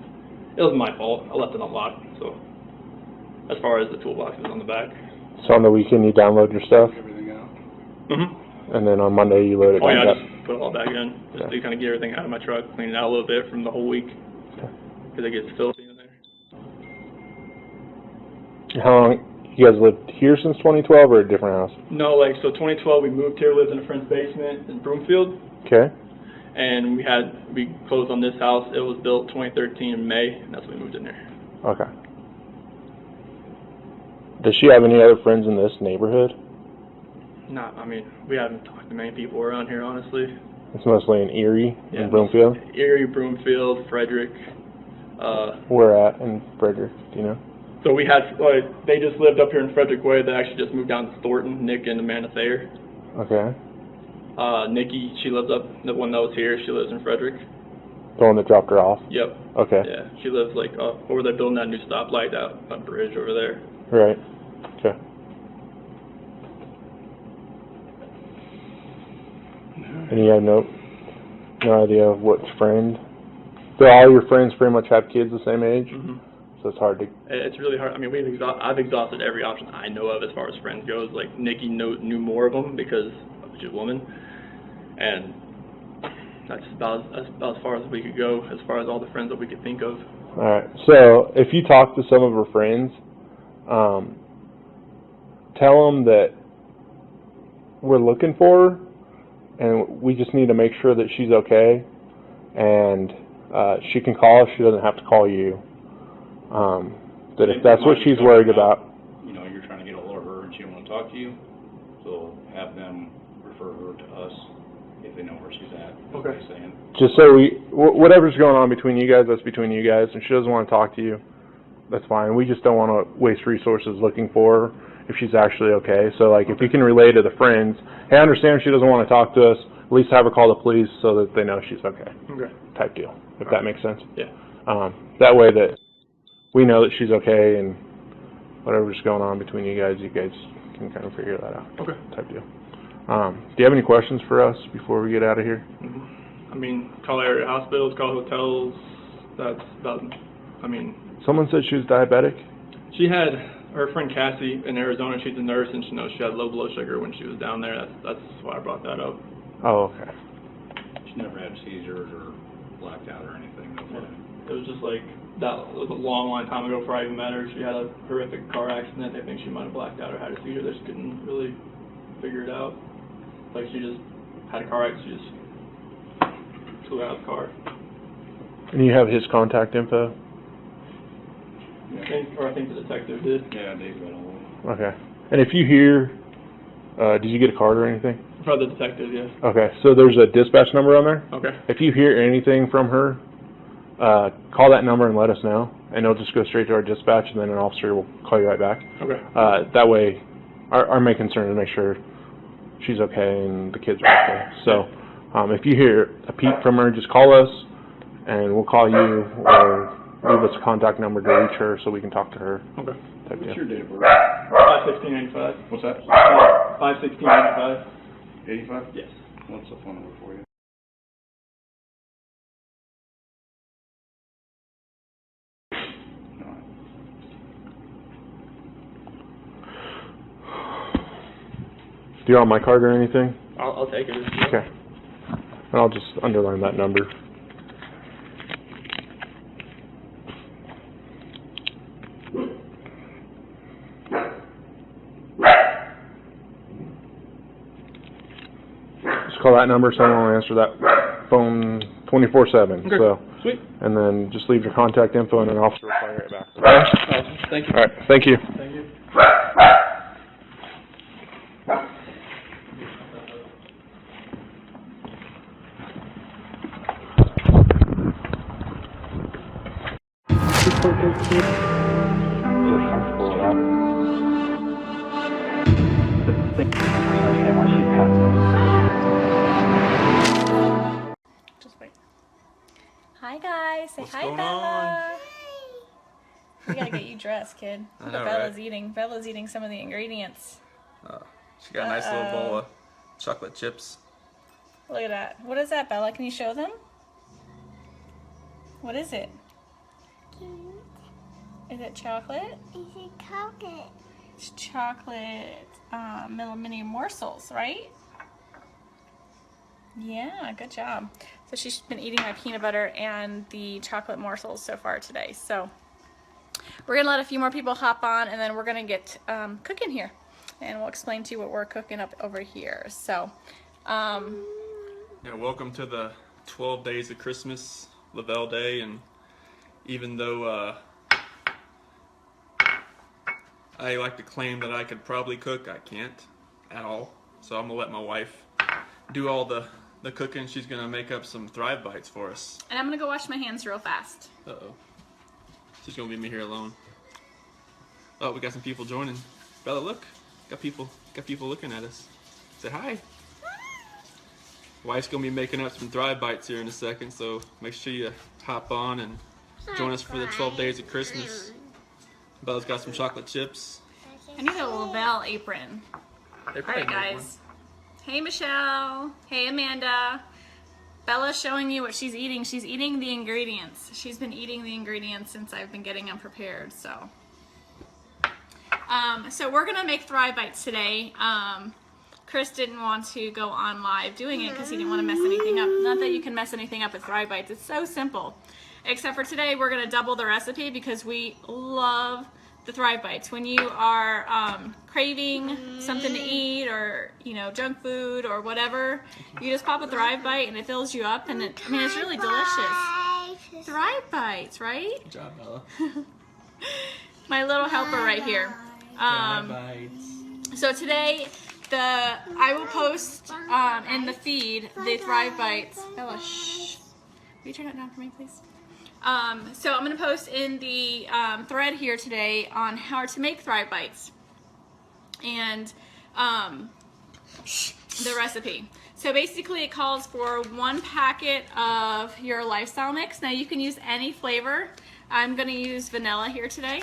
It was my fault. I left it unlocked. So as far as the toolbox is on the back. So on the weekend you download your stuff? Everything out? And then on Monday you load it Oh back yeah, up? I just put it all back in, just to kind of get everything out of my truck, clean it out a little bit from the whole week, because it gets filthy in there. How long? You guys lived here since 2012 or a different house? No, like, so 2012 we moved here, lived in a friend's basement in Broomfield. Okay. And we closed on this house. It was built 2013 in May, and that's when we moved in there. Okay. Does she have any other friends in this neighborhood? I mean, we haven't talked to many people around here, honestly. It's mostly in Erie Yeah, and Broomfield? Erie, Broomfield, Frederick. Where at in Frederick, do you know? So we had, they just lived up here in Frederick Way. They actually just moved down to Thornton, Nick and Amanda Thayer. Okay. Nikki, she lives up, the one that was here, she lives in Frederick. The one that dropped her off? Yep. Okay. Yeah, she lives like over there building that new stoplight, that bridge over there. Right. Okay. And you have no idea of which friend? Do all your friends pretty much have kids the same age? So it's hard to... It's really hard. I mean, I've exhausted every option I know of as far as friends goes. Like, Nikki knew more of them because she's a woman. And that's about as far as we could go, as far as all the friends that we could think of. All right. So if you talk to some of her friends, tell them that we're looking for her, and we just need to make sure that she's okay. And she can call us. She doesn't have to call you. That if that's what she's worried about. You know, you're trying to get a hold of her and she don't want to talk to you, so have them refer her to us if they know where she's at. Okay. Just so whatever's going on between you guys, that's between you guys. And she doesn't want to talk to you, that's fine. We just don't want to waste resources looking for her if she's actually okay. So, like, if you can relay to the friends, hey, I understand she doesn't want to talk to us, at least have her call the police so that they know she's okay. Okay. Type deal, if that makes sense. Yeah. That way that we know that she's okay, and whatever's going on between you guys can kind of figure that out. Okay. Type deal. Do you have any questions for us before we get out of here? I mean, call area hospitals, call hotels. That's about. I mean. Someone said she was diabetic. She had her friend Cassie in Arizona. She's a nurse, and she knows she had low blood sugar when she was down there. That's why I brought that up. Oh, okay. She never had seizures or blacked out or anything. It was just like that was a long time ago before I even met her. She had a horrific car accident. They think she might have blacked out or had a seizure. They just couldn't really figure it out. Like she just had a car accident. She just flew out of the car. And you have his contact info? I think the detective did. Yeah, Dave got all of them. Okay. And if you hear, did you get a card or anything? From the detective, yes. Okay, so there's a dispatch number on there. Okay. If you hear anything from her, call that number and let us know, and it'll just go straight to our dispatch, and then an officer will call you right back. Okay. That way, our main concern is to make sure she's okay and the kids are okay. So if you hear a peep from her, just call us, and we'll call you, or leave us a contact number to reach her so we can talk to her. Okay. What's your date of birth? 5/16/85. What's that? 5/16/85. 85? Yes. What's the phone number for you? Do you want my card or anything? I'll take it. Okay. And I'll just underline that number. Just call that number, someone will answer that phone 24/7. Okay. So, sweet. and then just leave your contact info and an officer will call you right back. Okay? Awesome. Thank you. All right. Thank you. Thank you. Just wait. Hi guys, say hi Bella. We gotta get you dressed, kid. I Look know, what Bella's right? eating. Bella's eating some of the ingredients. She got a nice little bowl of chocolate chips. Look at that. What is that, Bella? Can you show them? What is it? Is it chocolate? Is it chocolate? It's chocolate little mini morsels, right? Yeah, good job. So she's been eating my peanut butter and the chocolate morsels so far today. So we're gonna let a few more people hop on, and then we're gonna get cooking here, and we'll explain to you what we're cooking up over here. So Yeah, welcome to the 12 days of Christmas, Lavelle Day, and even though I like to claim that I could probably cook, I can't at all. So I'm gonna let my wife do all the cooking. She's gonna make up some Thrive Bites for us. and I'm gonna go wash my hands real fast. Uh-oh. She's gonna leave me here alone. Oh, we got some people joining. Bella, look. Got people looking at us. Say hi. Wife's gonna be making up some Thrive Bites here in a second, so make sure you hop on and join us for the 12 days of Christmas. Bella's got some chocolate chips. I need a Lavelle apron. They All probably right, make guys. Hey, Michelle. Hey, Amanda. Bella's showing you what she's eating. She's eating the ingredients. She's been eating the ingredients since I've been getting them prepared. So we're gonna make Thrive Bites today. Chris didn't want to go on live doing it because he didn't want to mess anything up. Not that you can mess anything up with Thrive Bites. It's so simple. Except for today, we're gonna double the recipe because we love the Thrive Bites. When you are craving something to eat, or junk food or whatever, you just pop a Thrive Bite and it fills you up, and it's really delicious. Thrive Bites, right? Good job, Bella. My little helper right here. Thrive Bites. So today, I will post in the feed the Thrive Bites. Bella, shh. Will you turn it down for me, please? So I'm going to post in the thread here today on how to make Thrive Bites and the recipe. So basically it calls for 1 packet of your lifestyle mix. Now you can use any flavor. I'm going to use vanilla here today.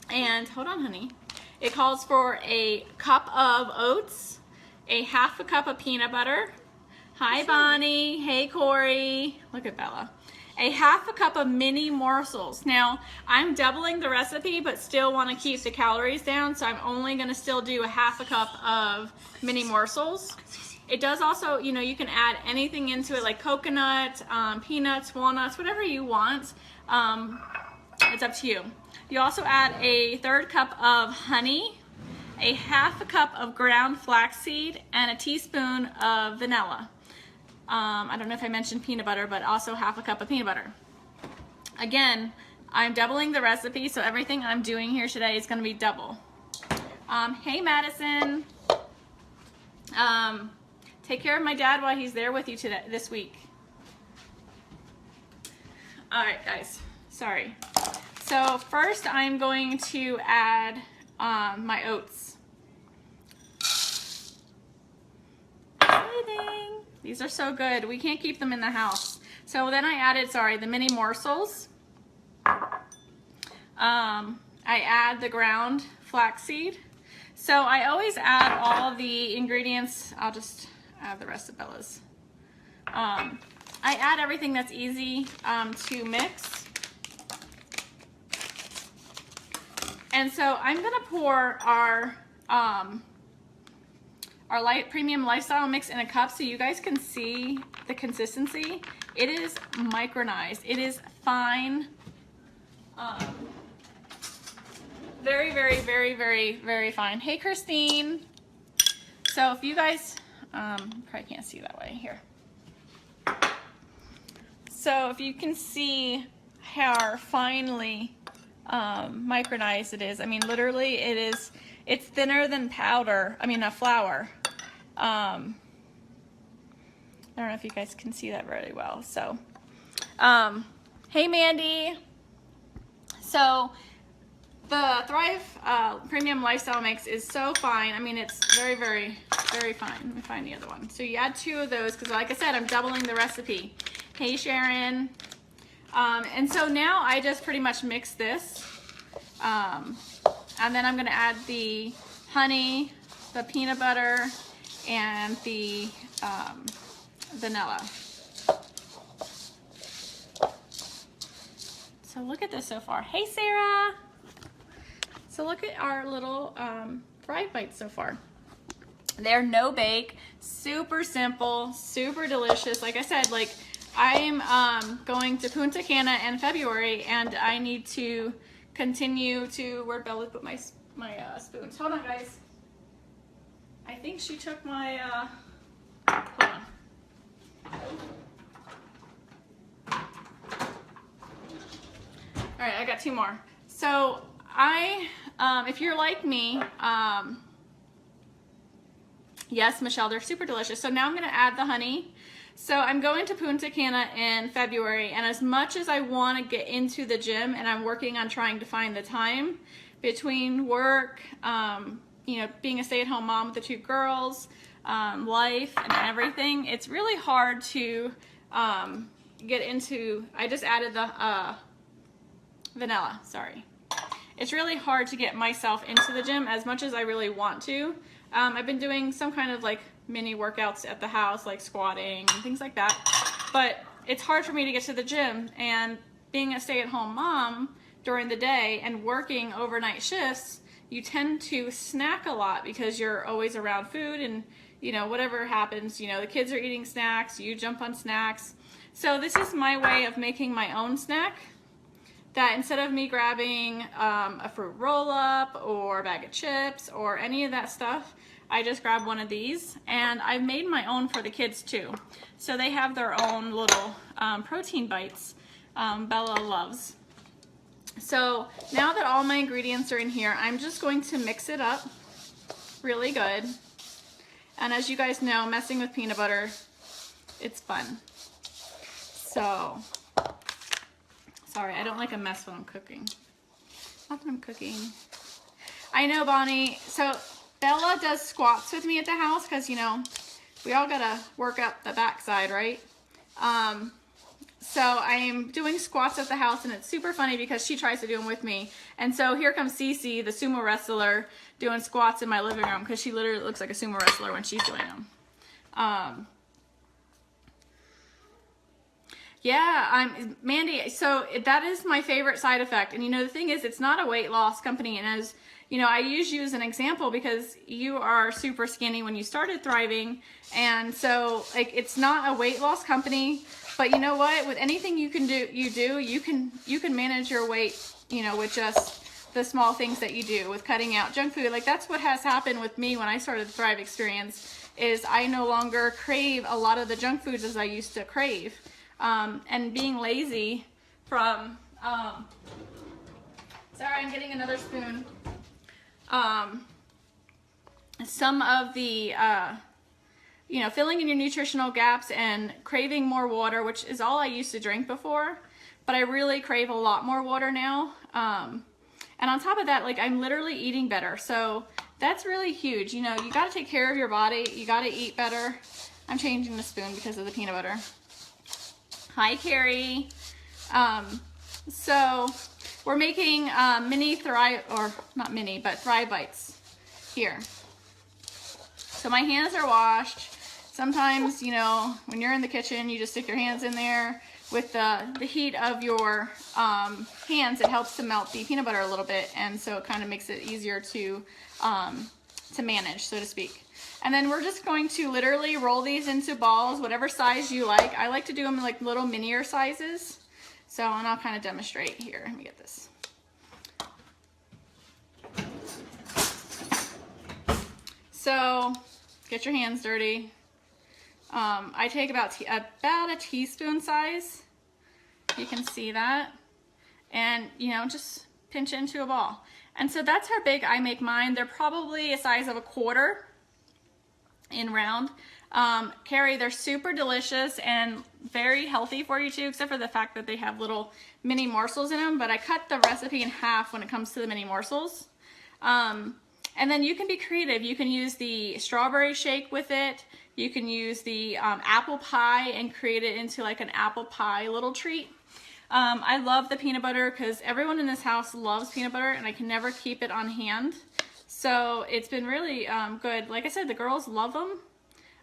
And hold on, honey. It calls for a cup of oats, a half a cup of peanut butter. Hi, Bonnie. Hey, Corey. Look at Bella. A half a cup of mini morsels. Now, I'm doubling the recipe, but still want to keep the calories down, so I'm only going to still do a half a cup of mini morsels. It does also, you know, you can add anything into it, like coconut, peanuts, walnuts, whatever you want. It's up to you. You also add a 1/3 cup of honey, a half a cup of ground flaxseed, and a teaspoon of vanilla. I don't know if I mentioned peanut butter, but also half a cup of peanut butter. Again, I'm doubling the recipe, so everything I'm doing here today is going to be double. Hey, Madison. Take care of my dad while he's there with you this week. All right, guys. Sorry. So first, I'm going to add my oats. Exciting. These are so good. We can't keep them in the house. So then I added, the mini morsels. I add the ground flaxseed. So I always add all the ingredients. I'll just add the rest of Bella's. I add everything that's easy to mix. And so I'm gonna pour our premium lifestyle mix in a cup so you guys can see the consistency. It is micronized. It is fine. Very, very, very, very, very fine. Hey, Christine. So if you guys, probably can't see that way here. So if you can see how finely micronized it is. I mean, literally it's thinner than powder. I mean, a flour. I don't know if you guys can see that very well. So, hey, Mandy. So the Thrive Premium Lifestyle Mix is so fine. I mean, it's very, very, very fine. Let me find the other one. So you add 2 of those because, like I said, I'm doubling the recipe. Hey, Sharon. And so now I just pretty much mix this. And then I'm going to add the honey, the peanut butter, and the vanilla. So look at this so far. Hey, Sarah. So look at our little Thrive Bites so far. They're no bake, super simple, super delicious. Like I said, like I'm going to Punta Cana in February, and I need to continue to, where'd Bella put my spoons? Hold on, guys. I think she took my, hold on. All right, I got 2 more. So if you're like me, yes, Michelle, they're super delicious. So now I'm gonna add the honey. So I'm going to Punta Cana in February, and as much as I want to get into the gym, and I'm working on trying to find the time between work, you know, being a stay-at-home mom with the 2 girls, life and everything, it's really hard to get into. I just added the vanilla, sorry. It's really hard to get myself into the gym as much as I really want to. I've been doing some kind of like mini workouts at the house, like squatting and things like that, but it's hard for me to get to the gym. And being a stay-at-home mom during the day and working overnight shifts, you tend to snack a lot because you're always around food, and you know, whatever happens, you know, the kids are eating snacks, you jump on snacks. So this is my way of making my own snack, that instead of me grabbing a fruit roll-up or a bag of chips or any of that stuff, I just grab one of these, and I've made my own for the kids too. So they have their own little protein bites Bella loves. So now that all my ingredients are in here, I'm just going to mix it up really good. And as you guys know, messing with peanut butter, it's fun. So, sorry, I don't like a mess when I'm cooking. Not that I'm cooking. I know, Bonnie. So Bella does squats with me at the house because, you know, we all gotta work up the backside, right? So I am doing squats at the house, and it's super funny because she tries to do them with me. And so here comes Cece, the sumo wrestler, doing squats in my living room because she literally looks like a sumo wrestler when she's doing them. Yeah, Mandy, so that is my favorite side effect. And you know, the thing is, it's not a weight loss company. And as you know, I use you as an example because you are super skinny when you started Thriving. And so like, it's not a weight loss company, but you know what, with anything you can do, you can manage your weight, you know, with just the small things that you do with cutting out junk food. Like that's what has happened with me when I started the Thrive experience, is I no longer crave a lot of the junk foods as I used to crave. And being lazy from, sorry, I'm getting another spoon. Some of the, you know, filling in your nutritional gaps and craving more water, which is all I used to drink before, but I really crave a lot more water now. And on top of that, like I'm literally eating better. So that's really huge. You know, you got to take care of your body. You got to eat better. I'm changing the spoon because of the peanut butter. Hi, Carrie. So we're making mini Thrive, or not mini, but Thrive Bites here. So my hands are washed. Sometimes, you know, when you're in the kitchen, you just stick your hands in there. With the heat of your hands, it helps to melt the peanut butter a little bit, and so it kind of makes it easier to manage, so to speak. And then we're just going to literally roll these into balls, whatever size you like. I like to do them in like little minier sizes. So, and I'll kind of demonstrate here. Let me get this. So, get your hands dirty. I take about a teaspoon size. You can see that. And, you know, just pinch it into a ball. And so that's how big I make mine. They're probably a size of a quarter in round. Carrie, they're super delicious and very healthy for you too, except for the fact that they have little mini morsels in them, but I cut the recipe in half when it comes to the mini morsels. And then you can be creative. You can use the strawberry shake with it. You can use the apple pie and create it into like an apple pie little treat. I love the peanut butter because everyone in this house loves peanut butter and I can never keep it on hand. So it's been really good. Like I said, the girls love them.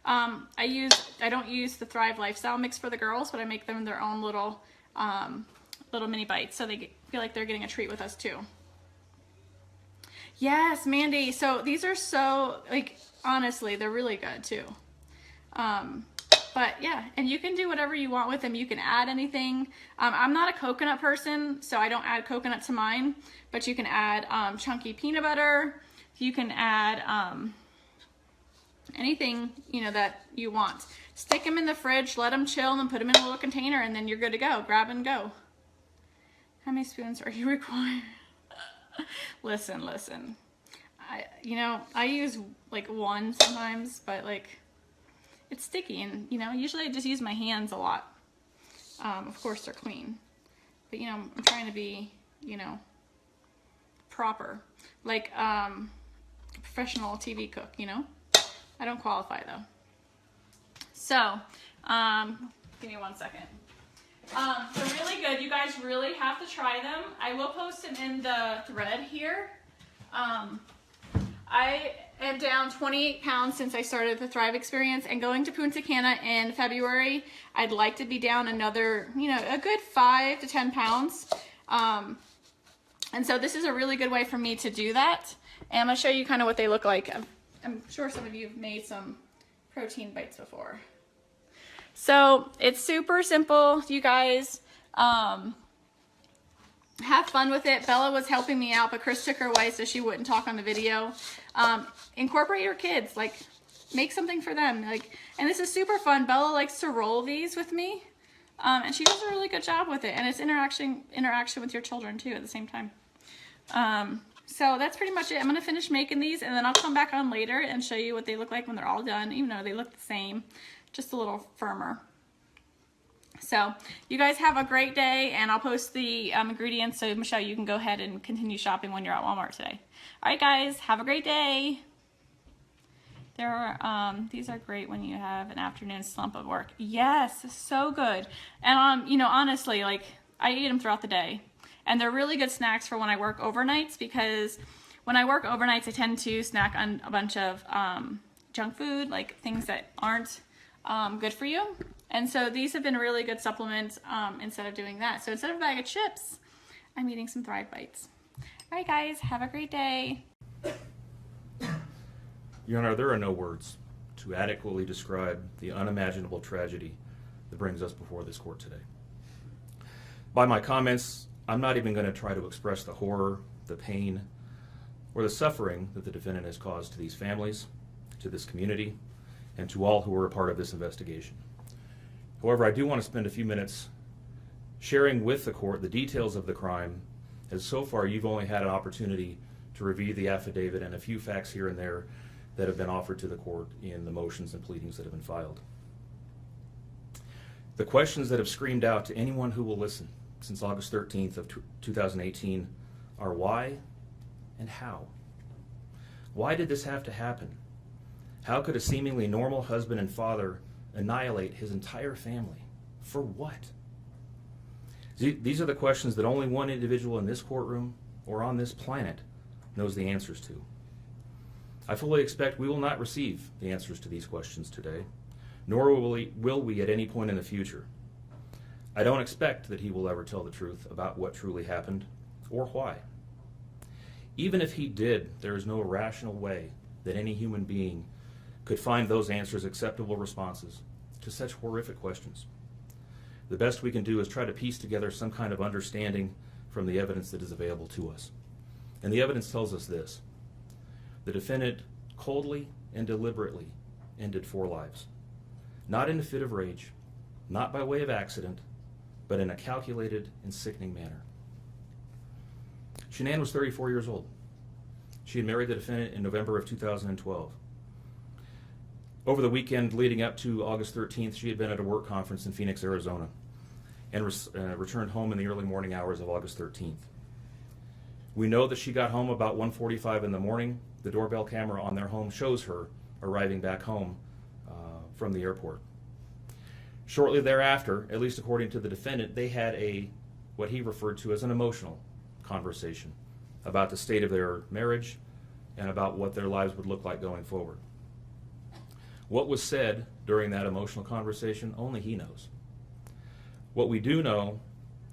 I don't use the Thrive Lifestyle mix for the girls, but I make them their own little mini bites, so they feel like they're getting a treat with us too. Yes, Mandy. So these are so, like, honestly, they're really good too. But yeah, and you can do whatever you want with them. You can add anything. I'm not a coconut person, so I don't add coconut to mine, but you can add chunky peanut butter. You can add anything, you know, that you want. Stick them in the fridge, let them chill, and then put them in a little container, and then you're good to go. Grab and go. How many spoons are you required? Listen. I use like one sometimes, but like it's sticky, and you know, usually I just use my hands a lot. Of course they're clean, but you know, I'm trying to be, you know, proper, like professional TV cook, you know. I don't qualify though. So, give me 1 second. They're really good. You guys really have to try them. I will post them in the thread here. I am down 28 pounds since I started the Thrive experience, and going to Punta Cana in February, I'd like to be down another, you know, a good 5 to 10 pounds. And so this is a really good way for me to do that. And I'm going to show you kind of what they look like. I'm sure some of you have made some protein bites before. So it's super simple, you guys. Have fun with it. Bella was helping me out, but Chris took her away so she wouldn't talk on the video. Incorporate your kids, like make something for them. Like, and this is super fun. Bella likes to roll these with me, and she does a really good job with it. And it's interaction with your children too at the same time. So that's pretty much it. I'm going to finish making these, and then I'll come back on later and show you what they look like when they're all done, even though they look the same, just a little firmer. So you guys have a great day, and I'll post the ingredients so Michelle, you can go ahead and continue shopping when you're at Walmart today. All right, guys, have a great day. These are great when you have an afternoon slump of work. Yes, so good. And you know, honestly, like I eat them throughout the day, and they're really good snacks for when I work overnights, because when I work overnights, I tend to snack on a bunch of junk food, like things that aren't good for you. And so these have been a really good supplement instead of doing that. So instead of a bag of chips, I'm eating some Thrive Bites. All right, guys, have a great day. Your Honor, there are no words to adequately describe the unimaginable tragedy that brings us before this court today. By my comments, I'm not even going to try to express the horror, the pain, or the suffering that the defendant has caused to these families, to this community, and to all who are a part of this investigation. However, I do want to spend a few minutes sharing with the court the details of the crime, as so far you've only had an opportunity to review the affidavit and a few facts here and there that have been offered to the court in the motions and pleadings that have been filed. The questions that have screamed out to anyone who will listen since August 13th of 2018 are why and how? Why did this have to happen? How could a seemingly normal husband and father annihilate his entire family? For what? These are the questions that only one individual in this courtroom or on this planet knows the answers to. I fully expect we will not receive the answers to these questions today, nor will we at any point in the future. I don't expect that he will ever tell the truth about what truly happened or why. Even if he did, there is no rational way that any human being could find those answers acceptable responses to such horrific questions. The best we can do is try to piece together some kind of understanding from the evidence that is available to us. And the evidence tells us this: the defendant coldly and deliberately ended 4 lives, not in a fit of rage, not by way of accident, but in a calculated and sickening manner. Shanann was 34 years old. She had married the defendant in November of 2012. Over the weekend leading up to August 13th, she had been at a work conference in Phoenix, Arizona, and returned home in the early morning hours of August 13th. We know that she got home about 1:45 in the morning. The doorbell camera on their home shows her arriving back home from the airport. Shortly thereafter, at least according to the defendant, they had what he referred to as an emotional conversation about the state of their marriage and about what their lives would look like going forward. What was said during that emotional conversation, only he knows. What we do know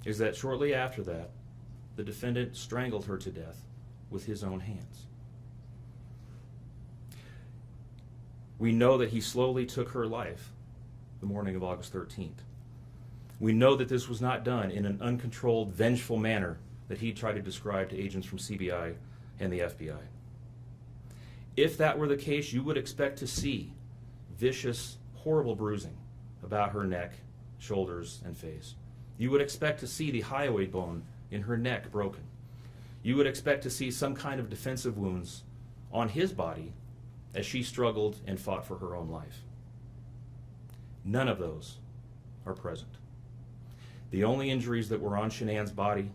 is that shortly after that, the defendant strangled her to death with his own hands. We know that he slowly took her life the morning of August 13th. We know that this was not done in an uncontrolled, vengeful manner that he tried to describe to agents from CBI and the FBI. If that were the case, you would expect to see vicious, horrible bruising about her neck, shoulders, and face. You would expect to see the hyoid bone in her neck broken. You would expect to see some kind of defensive wounds on his body as she struggled and fought for her own life. None of those are present. The only injuries that were on Shanann's body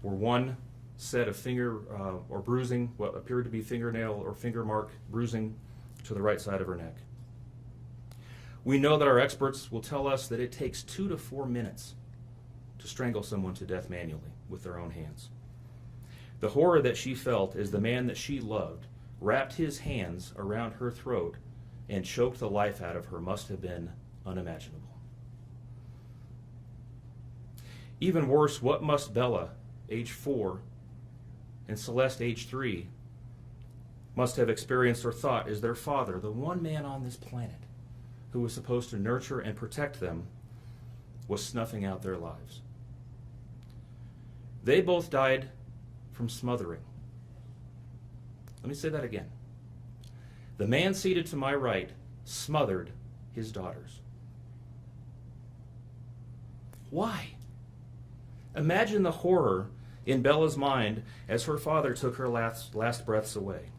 were one set of finger or bruising, what appeared to be fingernail or finger mark bruising to the right side of her neck. We know that our experts will tell us that it takes 2 to 4 minutes to strangle someone to death manually with their own hands. The horror that she felt as the man that she loved wrapped his hands around her throat and choked the life out of her must have been unimaginable. Even worse, what must Bella, age 4, and Celeste, age 3, must have experienced or thought as their father, the one man on this planet who was supposed to nurture and protect them, was snuffing out their lives. They both died from smothering. Let me say that again. The man seated to my right smothered his daughters. Why? Imagine the horror in Bella's mind as her father took her last breaths away.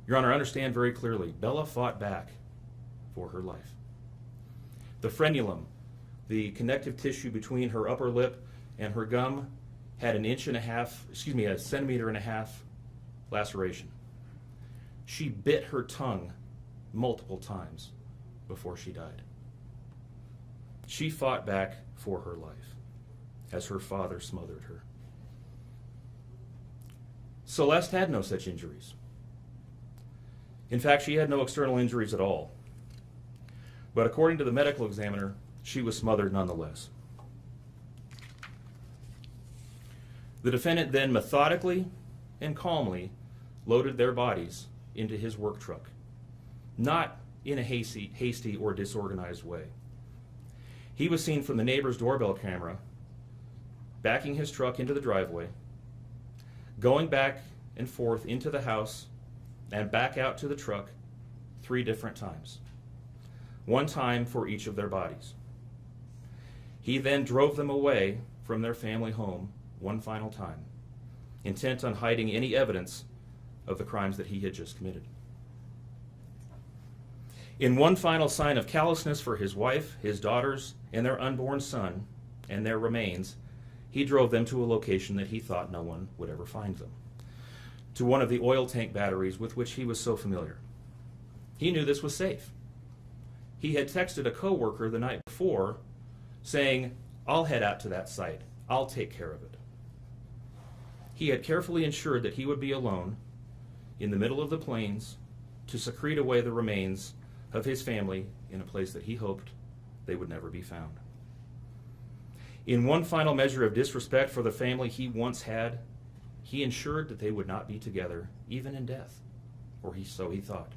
Your Honor, understand very clearly, Bella fought back for her life. The frenulum, the connective tissue between her upper lip and her gum, had a 1.5 centimeter laceration. She bit her tongue multiple times before she died. She fought back for her life as her father smothered her. Celeste had no such injuries. In fact, she had no external injuries at all. But according to the medical examiner, she was smothered nonetheless. The defendant then methodically and calmly loaded their bodies into his work truck, not in a hasty or disorganized way. He was seen from the neighbor's doorbell camera backing his truck into the driveway, going back and forth into the house and back out to the truck 3 different times, 1 time for each of their bodies. He then drove them away from their family home 1 final time, intent on hiding any evidence of the crimes that he had just committed. In one final sign of callousness for his wife, his daughters, and their unborn son, and their remains, he drove them to a location that he thought no one would ever find them, to one of the oil tank batteries with which he was so familiar. He knew this was safe. He had texted a coworker the night before saying, "I'll head out to that site. I'll take care of it." He had carefully ensured that he would be alone in the middle of the plains to secrete away the remains of his family in a place that he hoped they would never be found. In one final measure of disrespect for the family he once had, he ensured that they would not be together, even in death, or so he thought.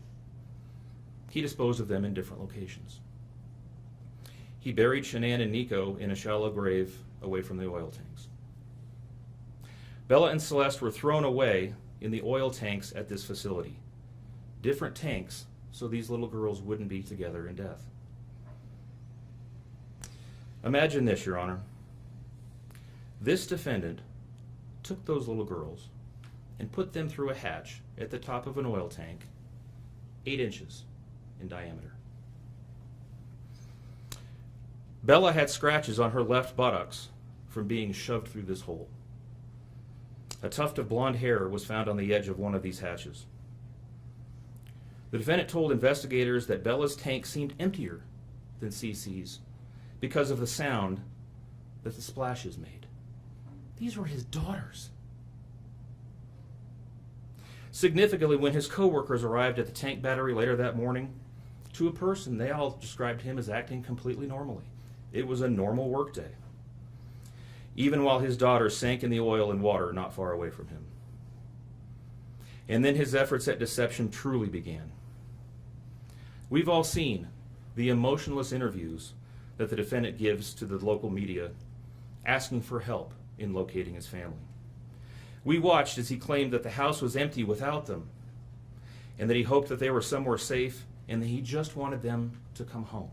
He disposed of them in different locations. He buried Shanann and Nico in a shallow grave away from the oil tanks. Bella and Celeste were thrown away in the oil tanks at this facility. Different tanks, so these little girls wouldn't be together in death. Imagine this, Your Honor. This defendant took those little girls and put them through a hatch at the top of an oil tank, 8 inches in diameter. Bella had scratches on her left buttocks from being shoved through this hole. A tuft of blonde hair was found on the edge of one of these hatches. The defendant told investigators that Bella's tank seemed emptier than CC's because of the sound that the splashes made. These were his daughters. Significantly, when his coworkers arrived at the tank battery later that morning, to a person, they all described him as acting completely normally. It was a normal workday, even while his daughters sank in the oil and water not far away from him. And then his efforts at deception truly began. We've all seen the emotionless interviews that the defendant gives to the local media, asking for help in locating his family. We watched as he claimed that the house was empty without them, and that he hoped that they were somewhere safe, and that he just wanted them to come home.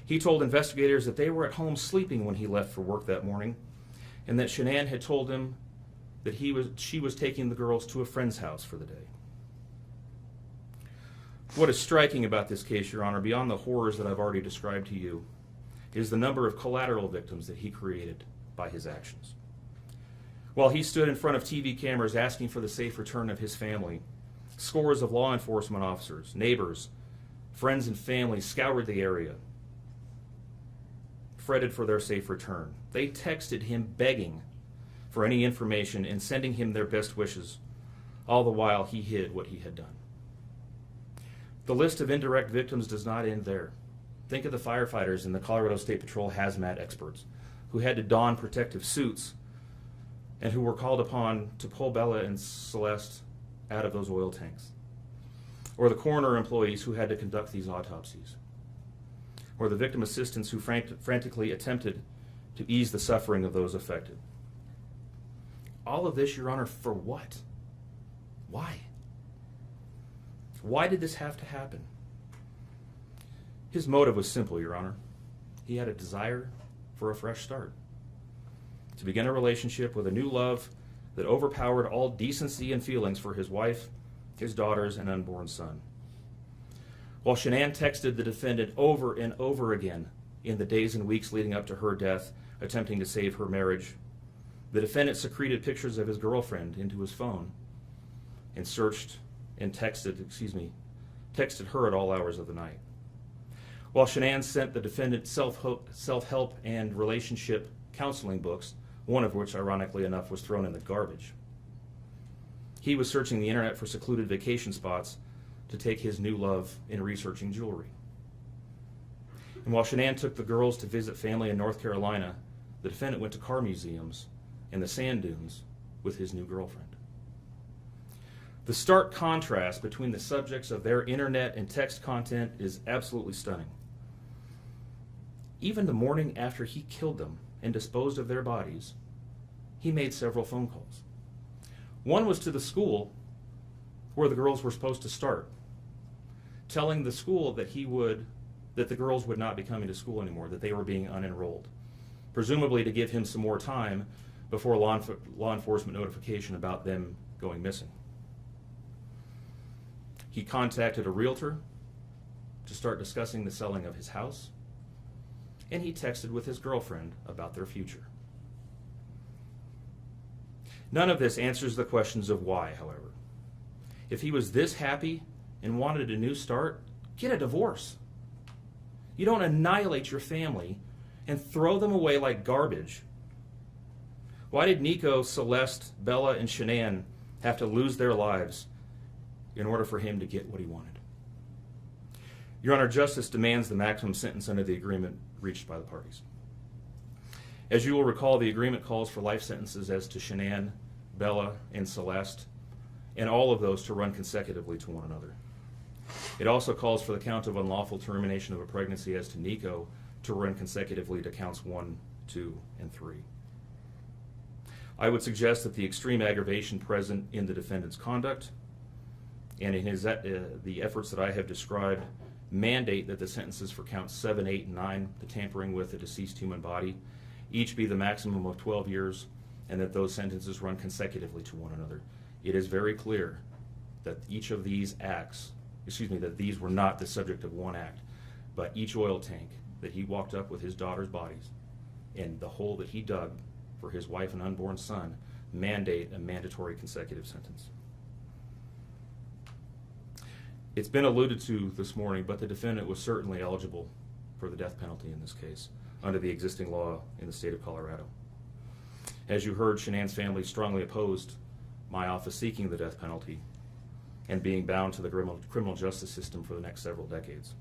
He told investigators that they were at home sleeping when he left for work that morning, and that Shanann had told him that she was taking the girls to a friend's house for the day. What is striking about this case, Your Honor, beyond the horrors that I've already described to you, is the number of collateral victims that he created by his actions. While he stood in front of TV cameras asking for the safe return of his family, scores of law enforcement officers, neighbors, friends, and family scoured the area, fretted for their safe return. They texted him begging for any information and sending him their best wishes, all the while he hid what he had done. The list of indirect victims does not end there. Think of the firefighters and the Colorado State Patrol hazmat experts who had to don protective suits and who were called upon to pull Bella and Celeste out of those oil tanks. Or the coroner employees who had to conduct these autopsies. Or the victim assistants who frantically attempted to ease the suffering of those affected. All of this, Your Honor, for what? Why? Why did this have to happen? His motive was simple, Your Honor. He had a desire for a fresh start, to begin a relationship with a new love that overpowered all decency and feelings for his wife, his daughters, and unborn son. While Shanann texted the defendant over and over again in the days and weeks leading up to her death, attempting to save her marriage, the defendant secreted pictures of his girlfriend into his phone and searched and texted her at all hours of the night. While Shanann sent the defendant self-help and relationship counseling books, one of which, ironically enough, was thrown in the garbage, he was searching the internet for secluded vacation spots to take his new love in researching jewelry. And while Shanann took the girls to visit family in North Carolina, the defendant went to car museums and the sand dunes with his new girlfriend. The stark contrast between the subjects of their internet and text content is absolutely stunning. Even the morning after he killed them and disposed of their bodies, he made several phone calls. One was to the school where the girls were supposed to start, telling the school that the girls would not be coming to school anymore, that they were being unenrolled, presumably to give him some more time before law enforcement notification about them going missing. He contacted a realtor to start discussing the selling of his house, and he texted with his girlfriend about their future. None of this answers the questions of why, however. If he was this happy and wanted a new start, get a divorce. You don't annihilate your family and throw them away like garbage. Why did Nico, Celeste, Bella, and Shanann have to lose their lives in order for him to get what he wanted? Your Honor, justice demands the maximum sentence under the agreement reached by the parties. As you will recall, the agreement calls for life sentences as to Shanann, Bella, and Celeste, and all of those to run consecutively to one another. It also calls for the count of unlawful termination of a pregnancy as to Nico to run consecutively to counts 1, 2, and 3. I would suggest that the extreme aggravation present in the defendant's conduct and in the efforts that I have described mandate that the sentences for counts 7, 8, and 9, the tampering with a deceased human body, each be the maximum of 12 years, and that those sentences run consecutively to one another. It is very clear that each of these acts, that these were not the subject of one act, but each oil tank that he walked up with his daughter's bodies and the hole that he dug for his wife and unborn son mandate a mandatory consecutive sentence. It's been alluded to this morning, but the defendant was certainly eligible for the death penalty in this case under the existing law in the state of Colorado. As you heard, Shanann's family strongly opposed my office seeking the death penalty and being bound to the criminal justice system for the next several decades.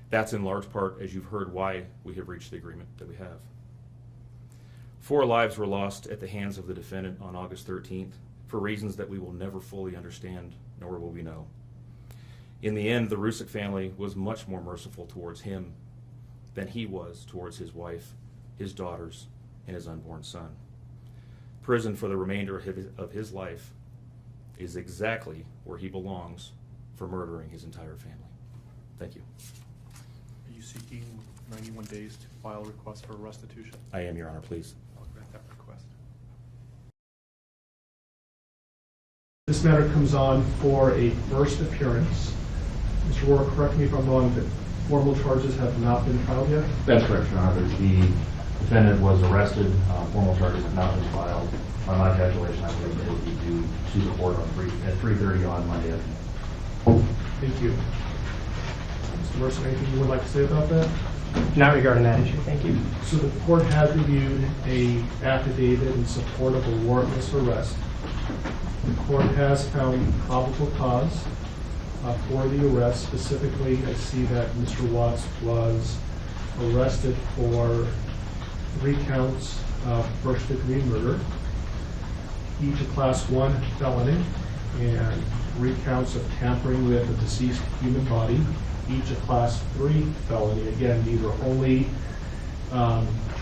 That's in large part, as you've heard, why we have reached the agreement that we have. 4 lives were lost at the hands of the defendant on August 13th for reasons that we will never fully understand, nor will we know. In the end, the Rusick family was much more merciful towards him than he was towards his wife, his daughters, and his unborn son. Prison for the remainder of his life is exactly where he belongs for murdering his entire family. Thank you. Are you seeking 91 days to file a request for restitution? I am, Your Honor, please. I'll grant that request. This matter comes on for a first appearance. Mr. Rohr, correct me if I'm wrong, that formal charges have not been filed yet? That's correct, Your Honor. The defendant was arrested. Formal charges have not been filed. On my calculation, I believe it will be due to the court at 3:30 on Monday afternoon. Thank you. Mr. Mercer, anything you would like to say about that? Not regarding that issue, thank you. So the court has reviewed an affidavit in support of a warrantless arrest. The court has found probable cause for the arrest. Specifically, I see that Mr. Watts was arrested for 3 counts of first-degree murder, each a Class 1 felony, and 3 counts of tampering with a deceased human body, each a Class 3 felony. Again, these are only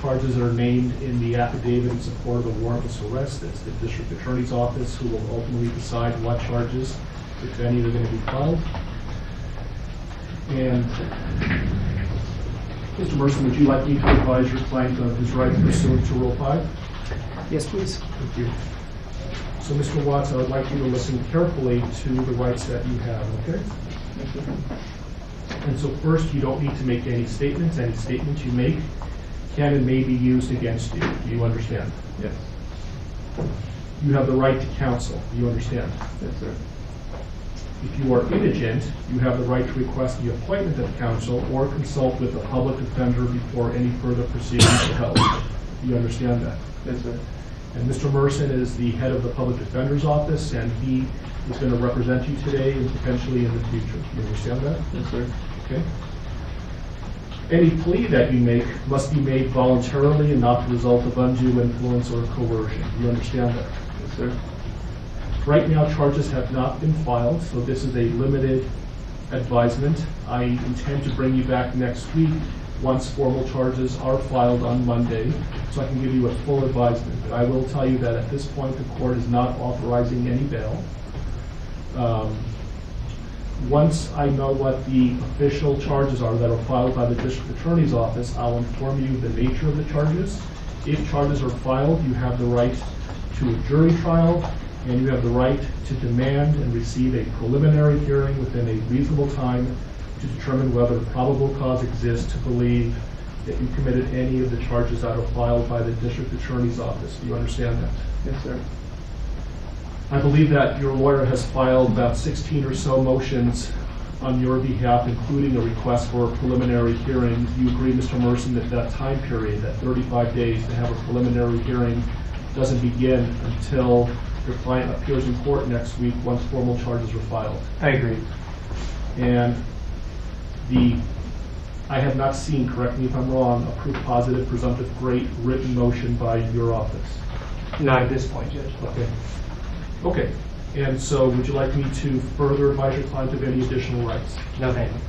charges that are named in the affidavit in support of the warrantless arrest. It's the district attorney's office who will ultimately decide what charges, if any, are going to be filed. And Mr. Mercer, would you like me to advise your client of his right pursuant to Rule 5? Yes, please. Thank you. So, Mr. Watts, I would like you to listen carefully to the rights that you have, okay? Thank you. And so first, you don't need to make any statements. Any statements you make can and may be used against you. Do you understand? Yes. You have the right to counsel. Do you understand? Yes, sir. If you are indigent, you have the right to request the appointment of counsel or consult with a public defender before any further proceedings are held. Do you understand that? Yes, sir. And Mr. Merson is the head of the public defender's office, and he is going to represent you today and potentially in the future. Do you understand that? Yes, sir. Okay. Any plea that you make must be made voluntarily and not the result of undue influence or coercion. Do you understand that? Yes, sir. Right now, charges have not been filed, so this is a limited advisement. I intend to bring you back next week once formal charges are filed on Monday, so I can give you a full advisement. But I will tell you that at this point, the court is not authorizing any bail. Once I know what the official charges are that are filed by the district attorney's office, I'll inform you the nature of the charges. If charges are filed, you have the right to a jury trial, and you have the right to demand and receive a preliminary hearing within a reasonable time to determine whether probable cause exists to believe that you committed any of the charges that are filed by the district attorney's office. Do you understand that? Yes, sir. I believe that your lawyer has filed about 16 or so motions on your behalf, including a request for a preliminary hearing. Do you agree, Mr. Merson, that that time period, that 35 days to have a preliminary hearing, doesn't begin until your client appears in court next week once formal charges are filed? I agree. And I have not seen, correct me if I'm wrong, a proof positive, presumptive great written motion by your office. Not at this point, Judge. Okay. Okay. And so would you like me to further advise your client of any additional rights? No, thank you.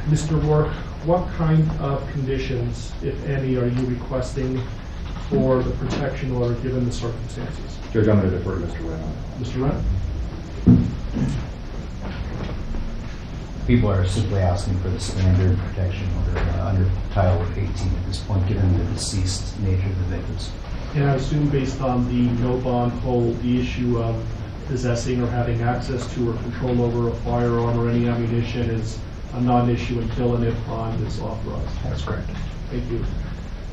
Mr. Rourke, what kind of conditions, if any, are you requesting for the protection order given the circumstances? Judge, I'm going to defer to Mr. Wren. Mr. Wren? People are simply asking for the standard protection order under Title 18 at this point, given the deceased nature of the victims. And I assume based on the no bond hold, the issue of possessing or having access to or control over a firearm or any ammunition is a non-issue until and if bond is authorized. That's correct. Thank you.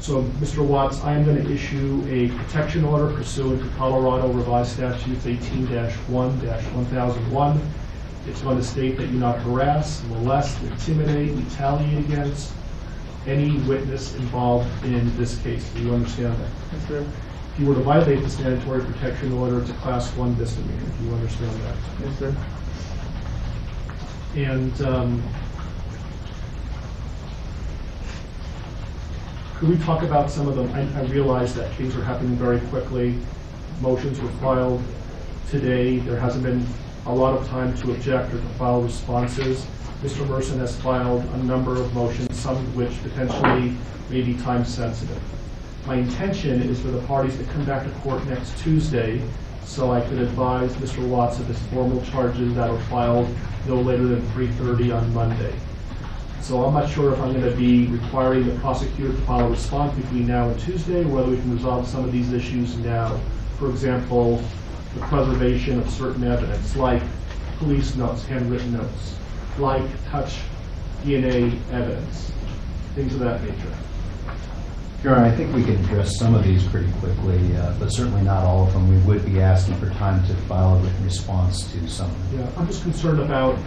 So, Mr. Watts, I am going to issue a protection order pursuant to Colorado Revised Statutes 18-1-1001. It's going to state that you not harass, molest, intimidate, retaliate against any witness involved in this case. Do you understand that? Yes, sir. If you were to violate the mandatory protection order, it's a Class 1 misdemeanor. Do you understand that? Yes, sir. And could we talk about some of them? I realize that things are happening very quickly. Motions were filed today. There hasn't been a lot of time to object or to file responses. Mr. Merson has filed a number of motions, some of which potentially may be time sensitive. My intention is for the parties to come back to court next Tuesday so I could advise Mr. Watts of his formal charges that are filed no later than 3:30 on Monday. So I'm not sure if I'm going to be requiring the prosecutor to file a response between now and Tuesday, or whether we can resolve some of these issues now. For example, the preservation of certain evidence, like police notes, handwritten notes, like touch DNA evidence, things of that nature. Your Honor, I think we can address some of these pretty quickly, but certainly not all of them. We would be asking for time to file a written response to some of them. Yeah, I'm just concerned about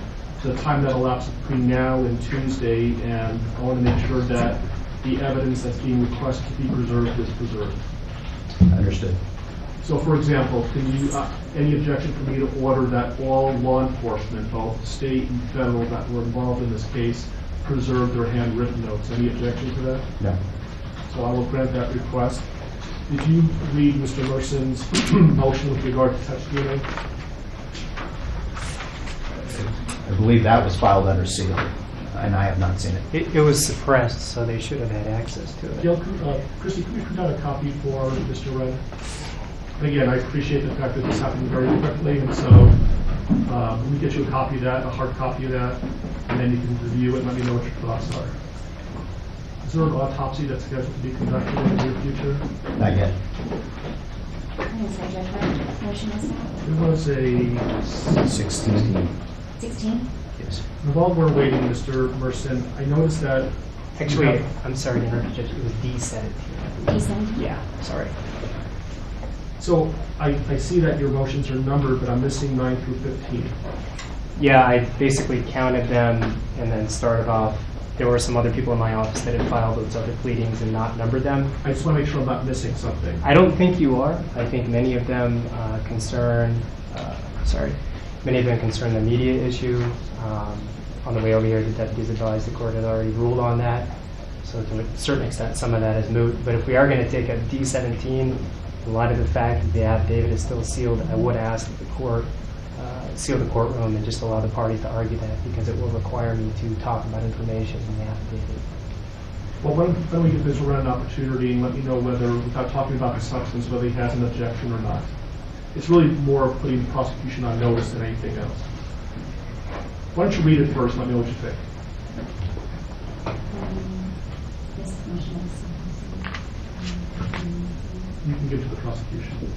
the time that elapses between now and Tuesday, and I want to make sure that the evidence that's being requested to be preserved is preserved. Understood. So, for example, can you, any objection for me to order that all law enforcement, both state and federal, that were involved in this case, preserve their handwritten notes? Any objection to that? No. So I will grant that request. Did you read Mr. Merson's motion with regard to touch DNA? I believe that was filed under seal, and I have not seen it. It was suppressed, so they should have had access to it. Gail, Christy, could you print out a copy for Mr. Wren? Again, I appreciate the fact that this happened very quickly, and so let me get you a copy of that, a hard copy of that, and then you can review it and let me know what your thoughts are. Is there an autopsy that's scheduled to be conducted in the near future? Not yet. There was a 16. 16? Yes. And while we're waiting, Mr. Merson, I noticed that... Actually, I'm sorry to interrupt, Judge. It was D17. D17? Yeah, sorry. So I see that your motions are numbered, but I'm missing 9 through 15. Yeah, I basically counted them and then started off. There were some other people in my office that had filed those other pleadings and not numbered them. I just want to make sure I'm not missing something. I don't think you are. I think many of them concern the media issue. On the way over here, the deputies advised the court had already ruled on that. So to a certain extent, some of that is moot. But if we are going to take a D-17, in light of the fact that the affidavit is still sealed, I would ask that the court seal the courtroom and just allow the parties to argue that, because it will require me to talk about information in the affidavit. Well, why don't we give Mr. Wren an opportunity and let me know whether, without talking about the substance, whether he has an objection or not. It's really more putting the prosecution on notice than anything else. Why don't you read it first and let me know what you think. You can give to the prosecution.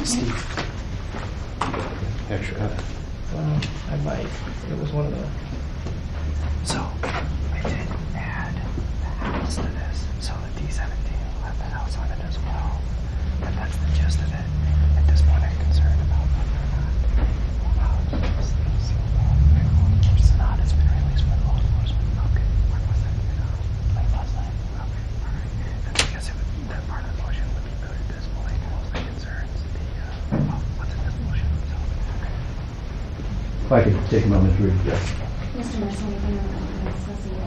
Steve. Extra. I might. It was one of the. So, I did add the house to this, so the D-17 will have the house on it as well. And that's the gist of it. At this point, I'm concerned about whether or not it's not. It's been released by law enforcement. Okay. When was that? Late last night. Okay. All right. And I guess that part of the motion would be voted this morning. Mostly concerns what's in this motion. So, okay. If I could take a moment to read. Yes. Mr. Mercer, anything on the associated?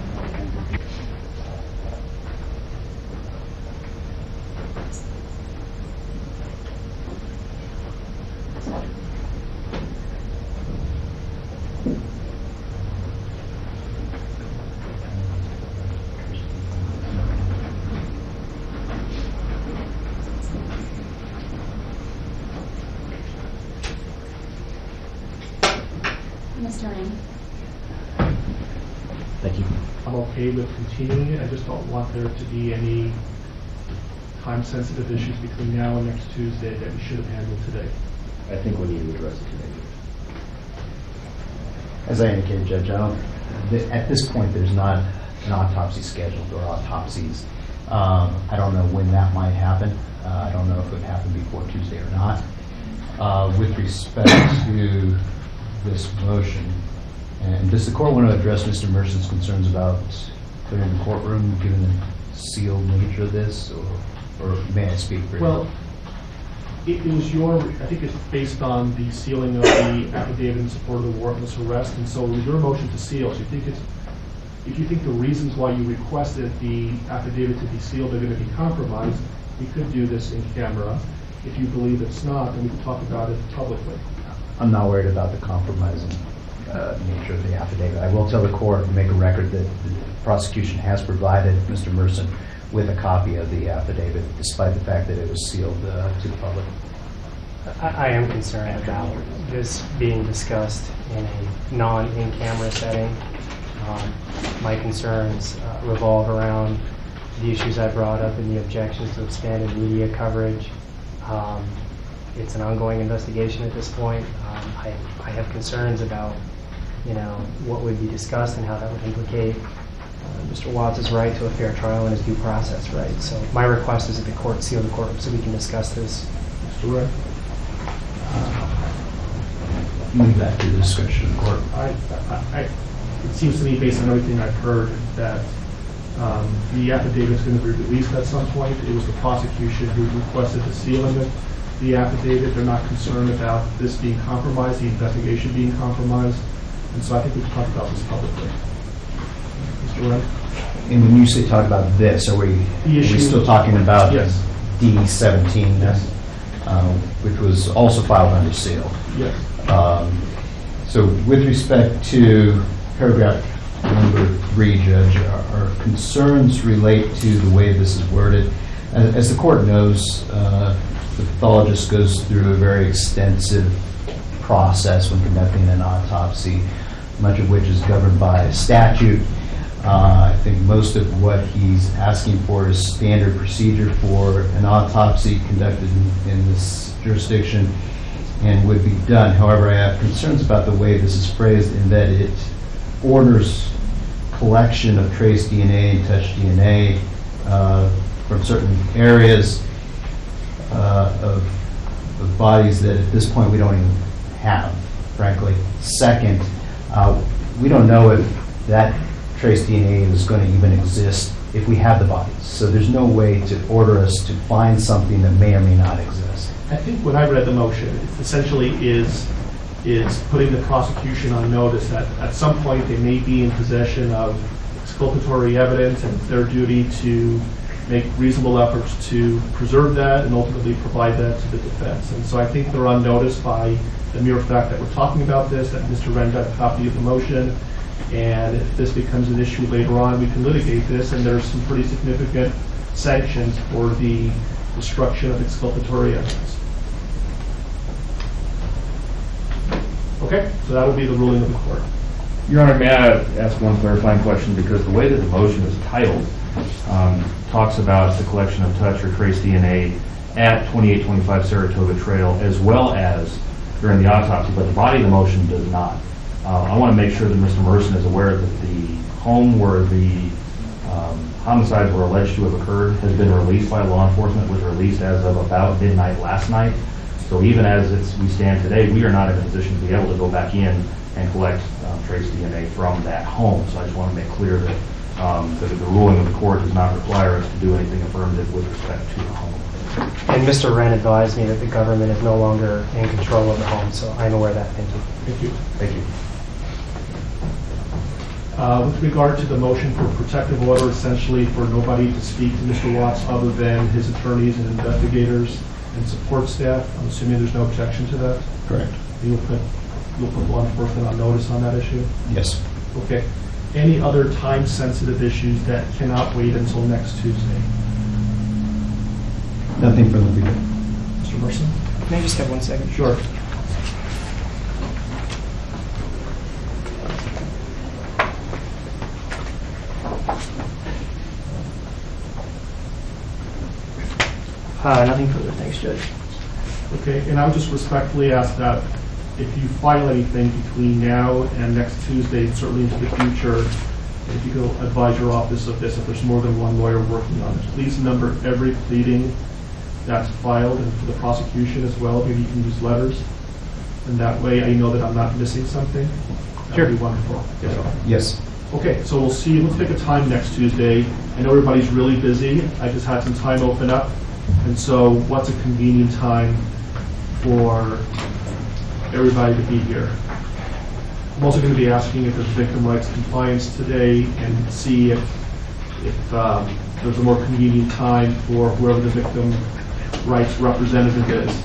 Mr. Ring. Thank you. I'm okay with continuing it. I just don't want there to be any time-sensitive issues between now and next Tuesday that we should have handled today. I think we need to address it today. As I indicated, Judge, at this point, there's not an autopsy scheduled or autopsies. I don't know when that might happen. I don't know if it would happen before Tuesday or not. With respect to this motion, and does the court want to address Mr. Mercer's concerns about clearing the courtroom, given the sealed nature of this, or may I speak for you? Well, it was I think it's based on the sealing of the affidavit in support of the warrantless arrest, and so it was your motion to seal. So if you think the reasons why you requested the affidavit to be sealed are going to be compromised, we could do this in camera. If you believe it's not, then we can talk about it publicly. I'm not worried about the compromising nature of the affidavit. I will tell the court and make a record that the prosecution has provided Mr. Mercer with a copy of the affidavit, despite the fact that it was sealed to the public. I am concerned about this being discussed in a non-in-camera setting. My concerns revolve around the issues I brought up and the objections to expanded media coverage. It's an ongoing investigation at this point. I have concerns about, what would be discussed and how that would implicate Mr. Watts' right to a fair trial and his due process right. So my request is that the court seal the courtroom so we can discuss this. Mr. Wren? Move that to the discretion of the court. It seems to me, based on everything I've heard, that the affidavit is going to be released at some point. It was the prosecution who requested the sealing of the affidavit. They're not concerned about this being compromised, the investigation being compromised. And so I think we can talk about this publicly. Mr. Wren? And when you say talk about this, are we still talking about yes. D-17, yes. Which was also filed under seal? Yes. So with respect to paragraph number 3, Judge, our concerns relate to the way this is worded. As the court knows, the pathologist goes through a very extensive process when conducting an autopsy, much of which is governed by statute. I think most of what he's asking for is standard procedure for an autopsy conducted in this jurisdiction and would be done. However, I have concerns about the way this is phrased in that it orders collection of trace DNA and touch DNA from certain areas of bodies that at this point we don't even have, frankly. Second, we don't know if that trace DNA is going to even exist if we have the bodies. So there's no way to order us to find something that may or may not exist. I think when I read the motion, it essentially is putting the prosecution on notice that at some point they may be in possession of exculpatory evidence, and it's their duty to make reasonable efforts to preserve that and ultimately provide that to the defense. And so I think they're on notice by the mere fact that we're talking about this, that Mr. Wren got a copy of the motion, and if this becomes an issue later on, we can litigate this, and there's some pretty significant sanctions for the destruction of exculpatory evidence. Okay, so that will be the ruling of the court. Your Honor, may I ask one clarifying question? Because the way that the motion is titled talks about the collection of touch or trace DNA at 2825 Saratoga Trail as well as during the autopsy, but the body of the motion does not. I want to make sure that Mr. Merson is aware that the home where the homicides were alleged to have occurred has been released by law enforcement, was released as of about midnight last night. So even as we stand today, we are not in a position to be able to go back in and collect trace DNA from that home. So I just want to make clear that the ruling of the court does not require us to do anything affirmative with respect to the home. And Mr. Wren advised me that the government is no longer in control of the home, so I'm aware of that. Thank you. Thank you. Thank you. With regard to the motion for protective order, essentially for nobody to speak to Mr. Watts other than his attorneys and investigators and support staff, I'm assuming there's no objection to that? Correct. You'll put law enforcement on notice on that issue? Yes. Okay. Any other time-sensitive issues that cannot wait until next Tuesday? Nothing from the people. Mr. Merson? May I just have 1 second? Sure. Nothing further. Thanks, Judge. Okay, and I would just respectfully ask that if you file anything between now and next Tuesday, certainly into the future, if you could advise your office of this, if there's more than one lawyer working on it. Please number every pleading that's filed, and for the prosecution as well, maybe you can use letters. And that way I know that I'm not missing something. That would be wonderful. Yes. Okay, so we'll see. Let's pick a time next Tuesday. I know everybody's really busy. I just had some time open up. And so what's a convenient time for everybody to be here? I'm also going to be asking if there's victim rights compliance today and see if there's a more convenient time for whoever the victim rights representative is.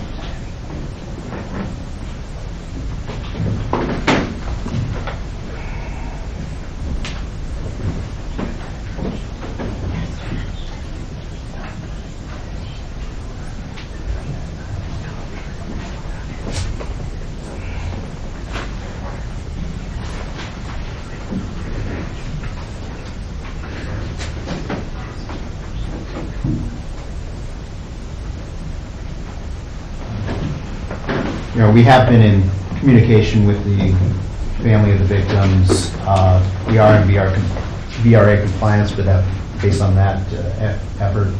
We have been in communication with the family of the victims. We are in VRA compliance with that, based on that effort.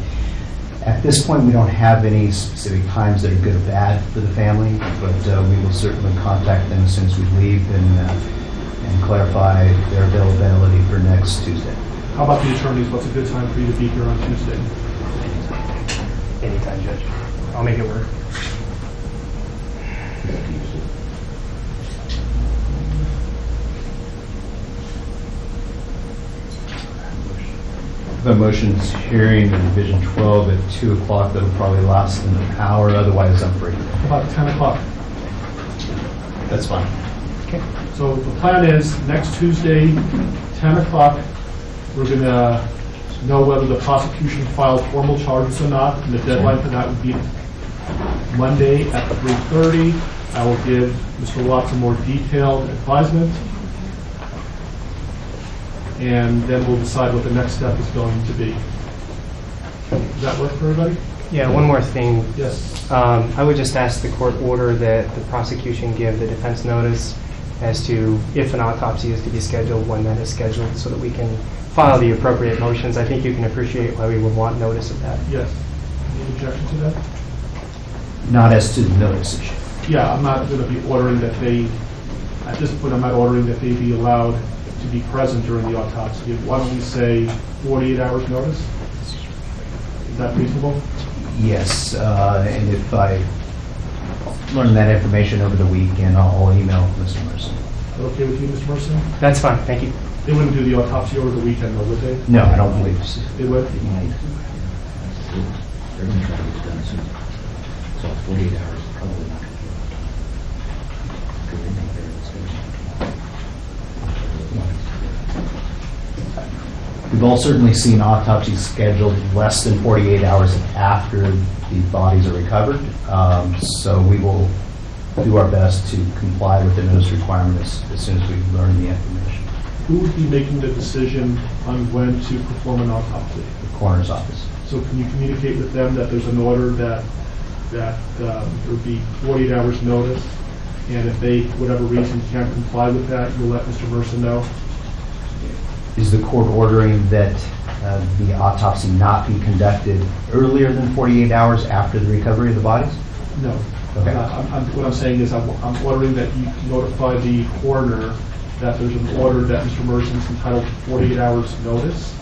At this point, we don't have any specific times that are good or bad for the family, but we will certainly contact them as soon as we leave and clarify their availability for next Tuesday. How about the attorneys? What's a good time for you to be here on Tuesday? Anytime, Judge. I'll make it work. The motion's hearing in Division 12 at 2 o'clock. That'll probably last an hour. Otherwise, I'm free. About 10 o'clock. That's fine. Okay. So the plan is next Tuesday, 10 o'clock, we're going to know whether the prosecution filed formal charges or not, and the deadline for that would be Monday at 3:30. I will give Mr. Watts a more detailed advisement. and then we'll decide what the next step is going to be. Does that work for everybody? Yeah, one more thing. Yes. I would just ask the court order that the prosecution give the defense notice as to if an autopsy is to be scheduled, when that is scheduled, so that we can file the appropriate motions. I think you can appreciate why we would want notice of that. Yes. Any objection to that? Not as to the notice issue. Yeah, I'm not going to be ordering that they, at this point, I'm not ordering that they be allowed to be present during the autopsy. Why don't we say 48 hours notice? Is that reasonable? Yes, and if I learn that information over the weekend, I'll email Mr. Merson. Is that okay with you, Mr. Merson? That's fine, thank you. They wouldn't do the autopsy over the weekend, though, would they? No, I don't believe so. They would? They're going to try to get it done soon. So 48 hours is probably not going to We've all certainly seen autopsies scheduled less than 48 hours after the bodies are recovered. So we will do our best to comply with the notice requirements as soon as we learn the information. Who would be making the decision on when to perform an autopsy? The coroner's office. So can you communicate with them that there's an order that there would be 48 hours notice, and if they, for whatever reason, can't comply with that, you'll let Mr. Merson know? Is the court ordering that the autopsy not be conducted earlier than 48 hours after the recovery of the bodies? No. Okay. What I'm saying is I'm ordering that you notify the coroner that there's an order that Mr. Merson's entitled to 48 hours notice,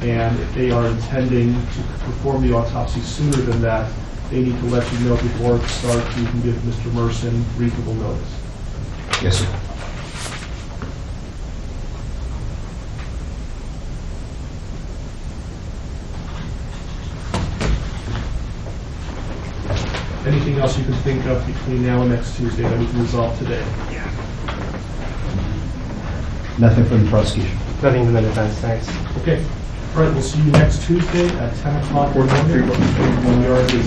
and if they are intending to perform the autopsy sooner than that, they need to let you know before it starts so you can give Mr. Merson reasonable notice. Yes, sir. Anything else you can think of between now and next Tuesday that we can resolve today? Nothing from the prosecution. Nothing from the defense, thanks. Okay. All right, we'll see you next Tuesday at 10 o'clock or Monday when we are at this.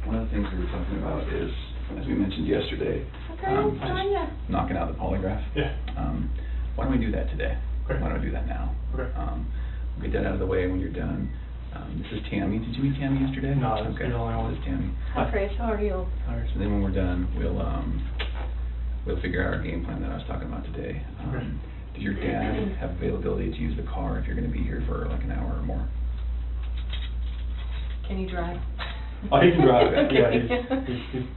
One of the things we were talking about is, as we mentioned yesterday, just knocking out the polygraph. Yeah. Why don't we do that today? Okay. Why don't we do that now? Okay. We'll get that out of the way when you're done. This is Tammy. Did you meet Tammy yesterday? No, that's okay. the only one. This is Tammy. Hi, Chris. How are you? So then when we're done, we'll figure out our game plan that I was talking about today. Okay. Does your dad have availability to use the car if you're going to be here for like an hour or more? Can you drive? Oh, he can drive. Okay.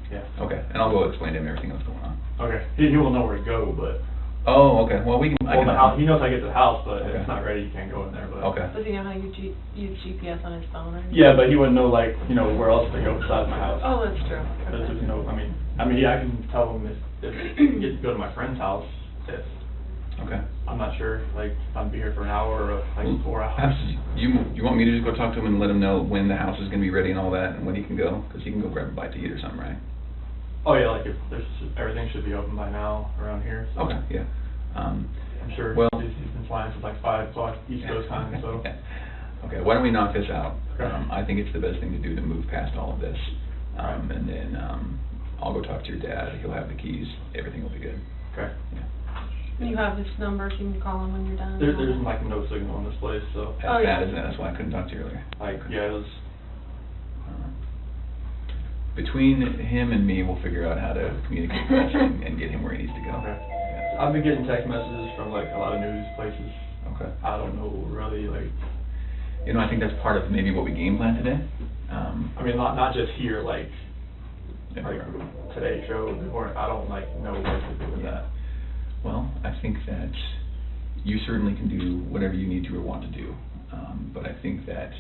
Yeah. Okay, and I'll go explain to him everything that's going on. Okay. He will know where to go, but. Oh, okay. Well, we can. Well, the house. He knows how to get to the house, but okay. if it's not ready, you can't go in there. But. Okay. Does he know how to use GPS on his phone? Or anything? Yeah, but he wouldn't know where else to go besides my house. Oh, that's true. That's just, I can tell him if he gets to go to my friend's house. Okay. I'm not sure, if I'd be here for an hour or 4 hours. You want me to just go talk to him and let him know when the house is going to be ready and all that, and when he can go? Because he can go grab a bite to eat or something, right? Oh yeah, if everything should be open by now around here. So. Okay, yeah. I'm sure he's been flying since 5 o'clock East Coast time, so. Okay, why don't we knock this out? Okay. I think it's the best thing to do to move past all of this. And then I'll go talk to your dad. He'll have the keys. Everything will be good. Okay. Yeah. You have this number, so you can call him when you're done. There's no signal in this place, so. That's bad, isn't it? That's why I couldn't talk to you earlier. Yeah, it was. Between him and me, we'll figure out how to communicate and get him where he needs to go. Okay. Yeah. I've been getting text messages from a lot of news places. Okay. I don't know really I think that's part of maybe what we game plan today. Not just here Today Show, or I don't know what to do with that. Well, I think that you certainly can do whatever you need to or want to do. But I think that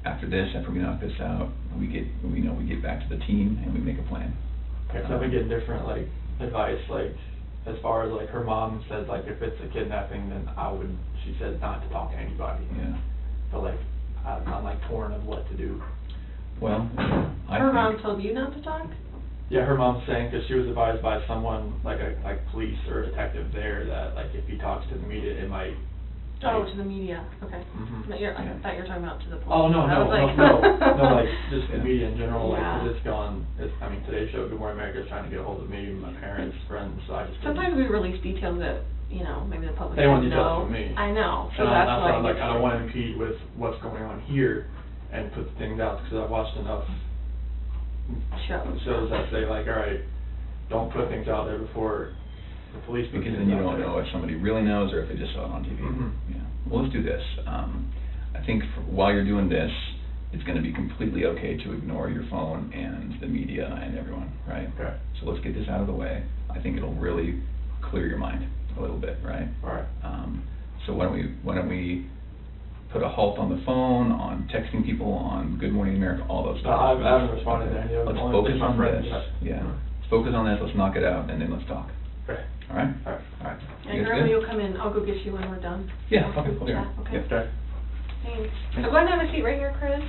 after we knock this out, we get back to the team and we make a plan. Okay, so I've been getting different advice, as far as like her mom said, like if it's a kidnapping, then she said not to talk to anybody. Yeah. But like I'm like torn of what to do. Well, Her mom told you not to talk? Yeah, her mom's saying, because she was advised by someone, like police or a detective there, that like if he talks to the media, it might. Oh, to the media. Okay. Mhm. But I thought you were talking about to the police. Oh no, I was like, no, like just the media in general. Like, Yeah. 'cause it's gone. I mean, today's show, Good Morning America, is trying to get a hold of me, my parents, friends. So I just. Sometimes we release details that maybe the public They want doesn't details know. from me. I know. So And that's why why I'm like, I don't want to impede with what's going on here, and put the things out because I've watched enough shows that say like, all right, don't put things out there before the police. Because then you don't know if somebody really knows or if they just saw it on TV. Mhm. Yeah. Well, let's do this. I think while you're doing this, it's going to be completely okay to ignore your phone and the media and everyone, right? Okay. So let's get this out of the way. I think it'll really clear your mind a little bit, right? All right. So why don't we put a halt on the phone, on texting people, on Good Morning America, all those stuff. I haven't responded to any of them. Let's Only focus my on friends. this. Yeah. Let's focus on this. Let's knock it out, and then let's talk. Okay. All right. All right. All right. And You guys Grandma, good? you'll come in. I'll go get you when we're done. Yeah. Okay. Cool. Yeah. Okay. Yeah. Okay. Thanks. So go ahead and have a seat right here, Chris.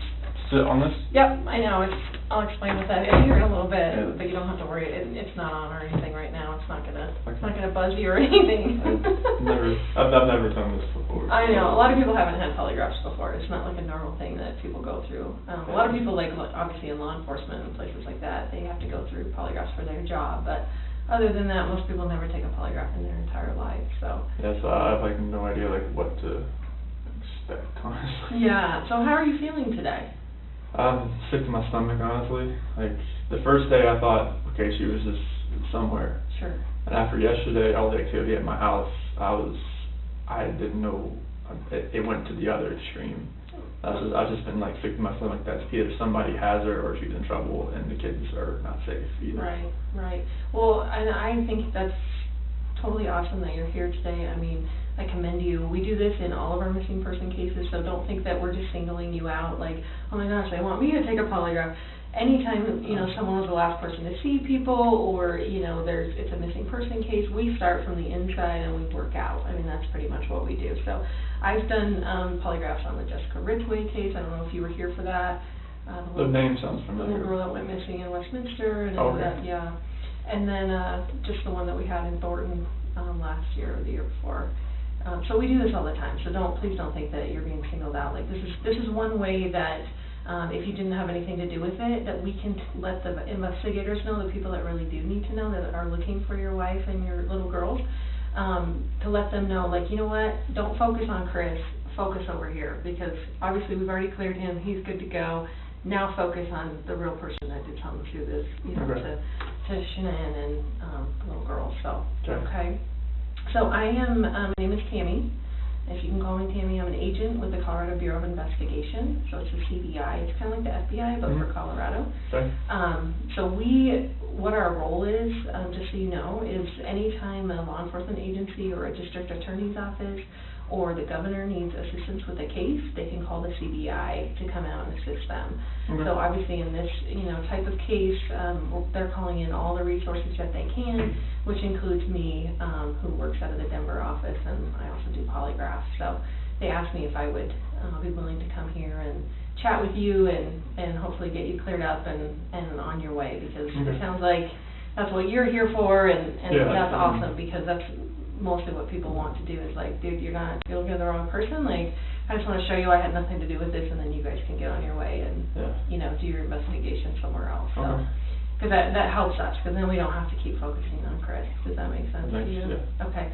Sit on this. Yep, I know. I'll explain what that is here in a little bit, but you don't have to worry. It's not on or anything right now. It's not gonna buzz you or anything. I've never done this before. I know. A lot of people haven't had polygraphs before. It's not like a normal thing that people go through. A lot of people, like obviously in law enforcement and places like that, they have to go through polygraphs for their job. But other than that, most people never take a polygraph in their entire life. So. Yeah, so I have like no idea like what to expect, honestly. Yeah. So how are you feeling today? I'm sick to my stomach, honestly. Like the first day, I thought, okay, she was just somewhere. Sure. And after yesterday, all the activity at my house, I didn't know. It went to the other extreme. I've just been like sick to my stomach. That's either somebody has her or she's in trouble, and the kids are not safe either. Right, right. Well, and I think that's totally awesome that you're here today. I mean, I commend you. We do this in all of our missing person cases, so don't think that we're just singling you out like, oh my gosh, they want me to take a polygraph. Anytime, someone was the last person to see people or, it's a missing person case, we start from the inside and we work out. I mean, that's pretty much what we do. So I've done polygraphs on the Jessica Ridgway case. I don't know if you were here for that. The name sounds The familiar. little girl that went missing in Westminster and all that, yeah. And then just the one that we had in Thornton last year or the year before. So we do this all the time. So please don't think that you're being singled out. Like this is one way that if you didn't have anything to do with it, that we can let the investigators know, the people that really do need to know, that are looking for your wife and your little girls, to let them know, like, you know what, don't focus on Chris, focus over here, because obviously we've already cleared him, he's good to go. Now focus on the real person that did something to this, to Shanann and the little girl. So, okay. So I am, my name is Tammy. If you can call me Tammy, I'm an agent with the Colorado Bureau of Investigation. So it's a CBI. It's kind of like the FBI, but for Colorado. Okay. So what our role is, just so you know, is anytime a law enforcement agency or a district attorney's office or the governor needs assistance with a case, they can call the CBI to come out and assist them. Okay. So obviously in this, type of case, they're calling in all the resources that they can, which includes me, who works out of the Denver office, and I also do polygraphs. So they asked me if I would be willing to come here and chat with you and hopefully get you cleared up and on your way, because it sounds like that's what you're here for, and that's awesome, because that's mostly what people want to do is like, dude, you're the wrong person. Like, I just want to show you I had nothing to do with this, and then you guys can get on your way and do your investigation somewhere else. So, because that helps us, because then we don't have to keep focusing on Chris. Does that make sense to you? Yeah. Okay.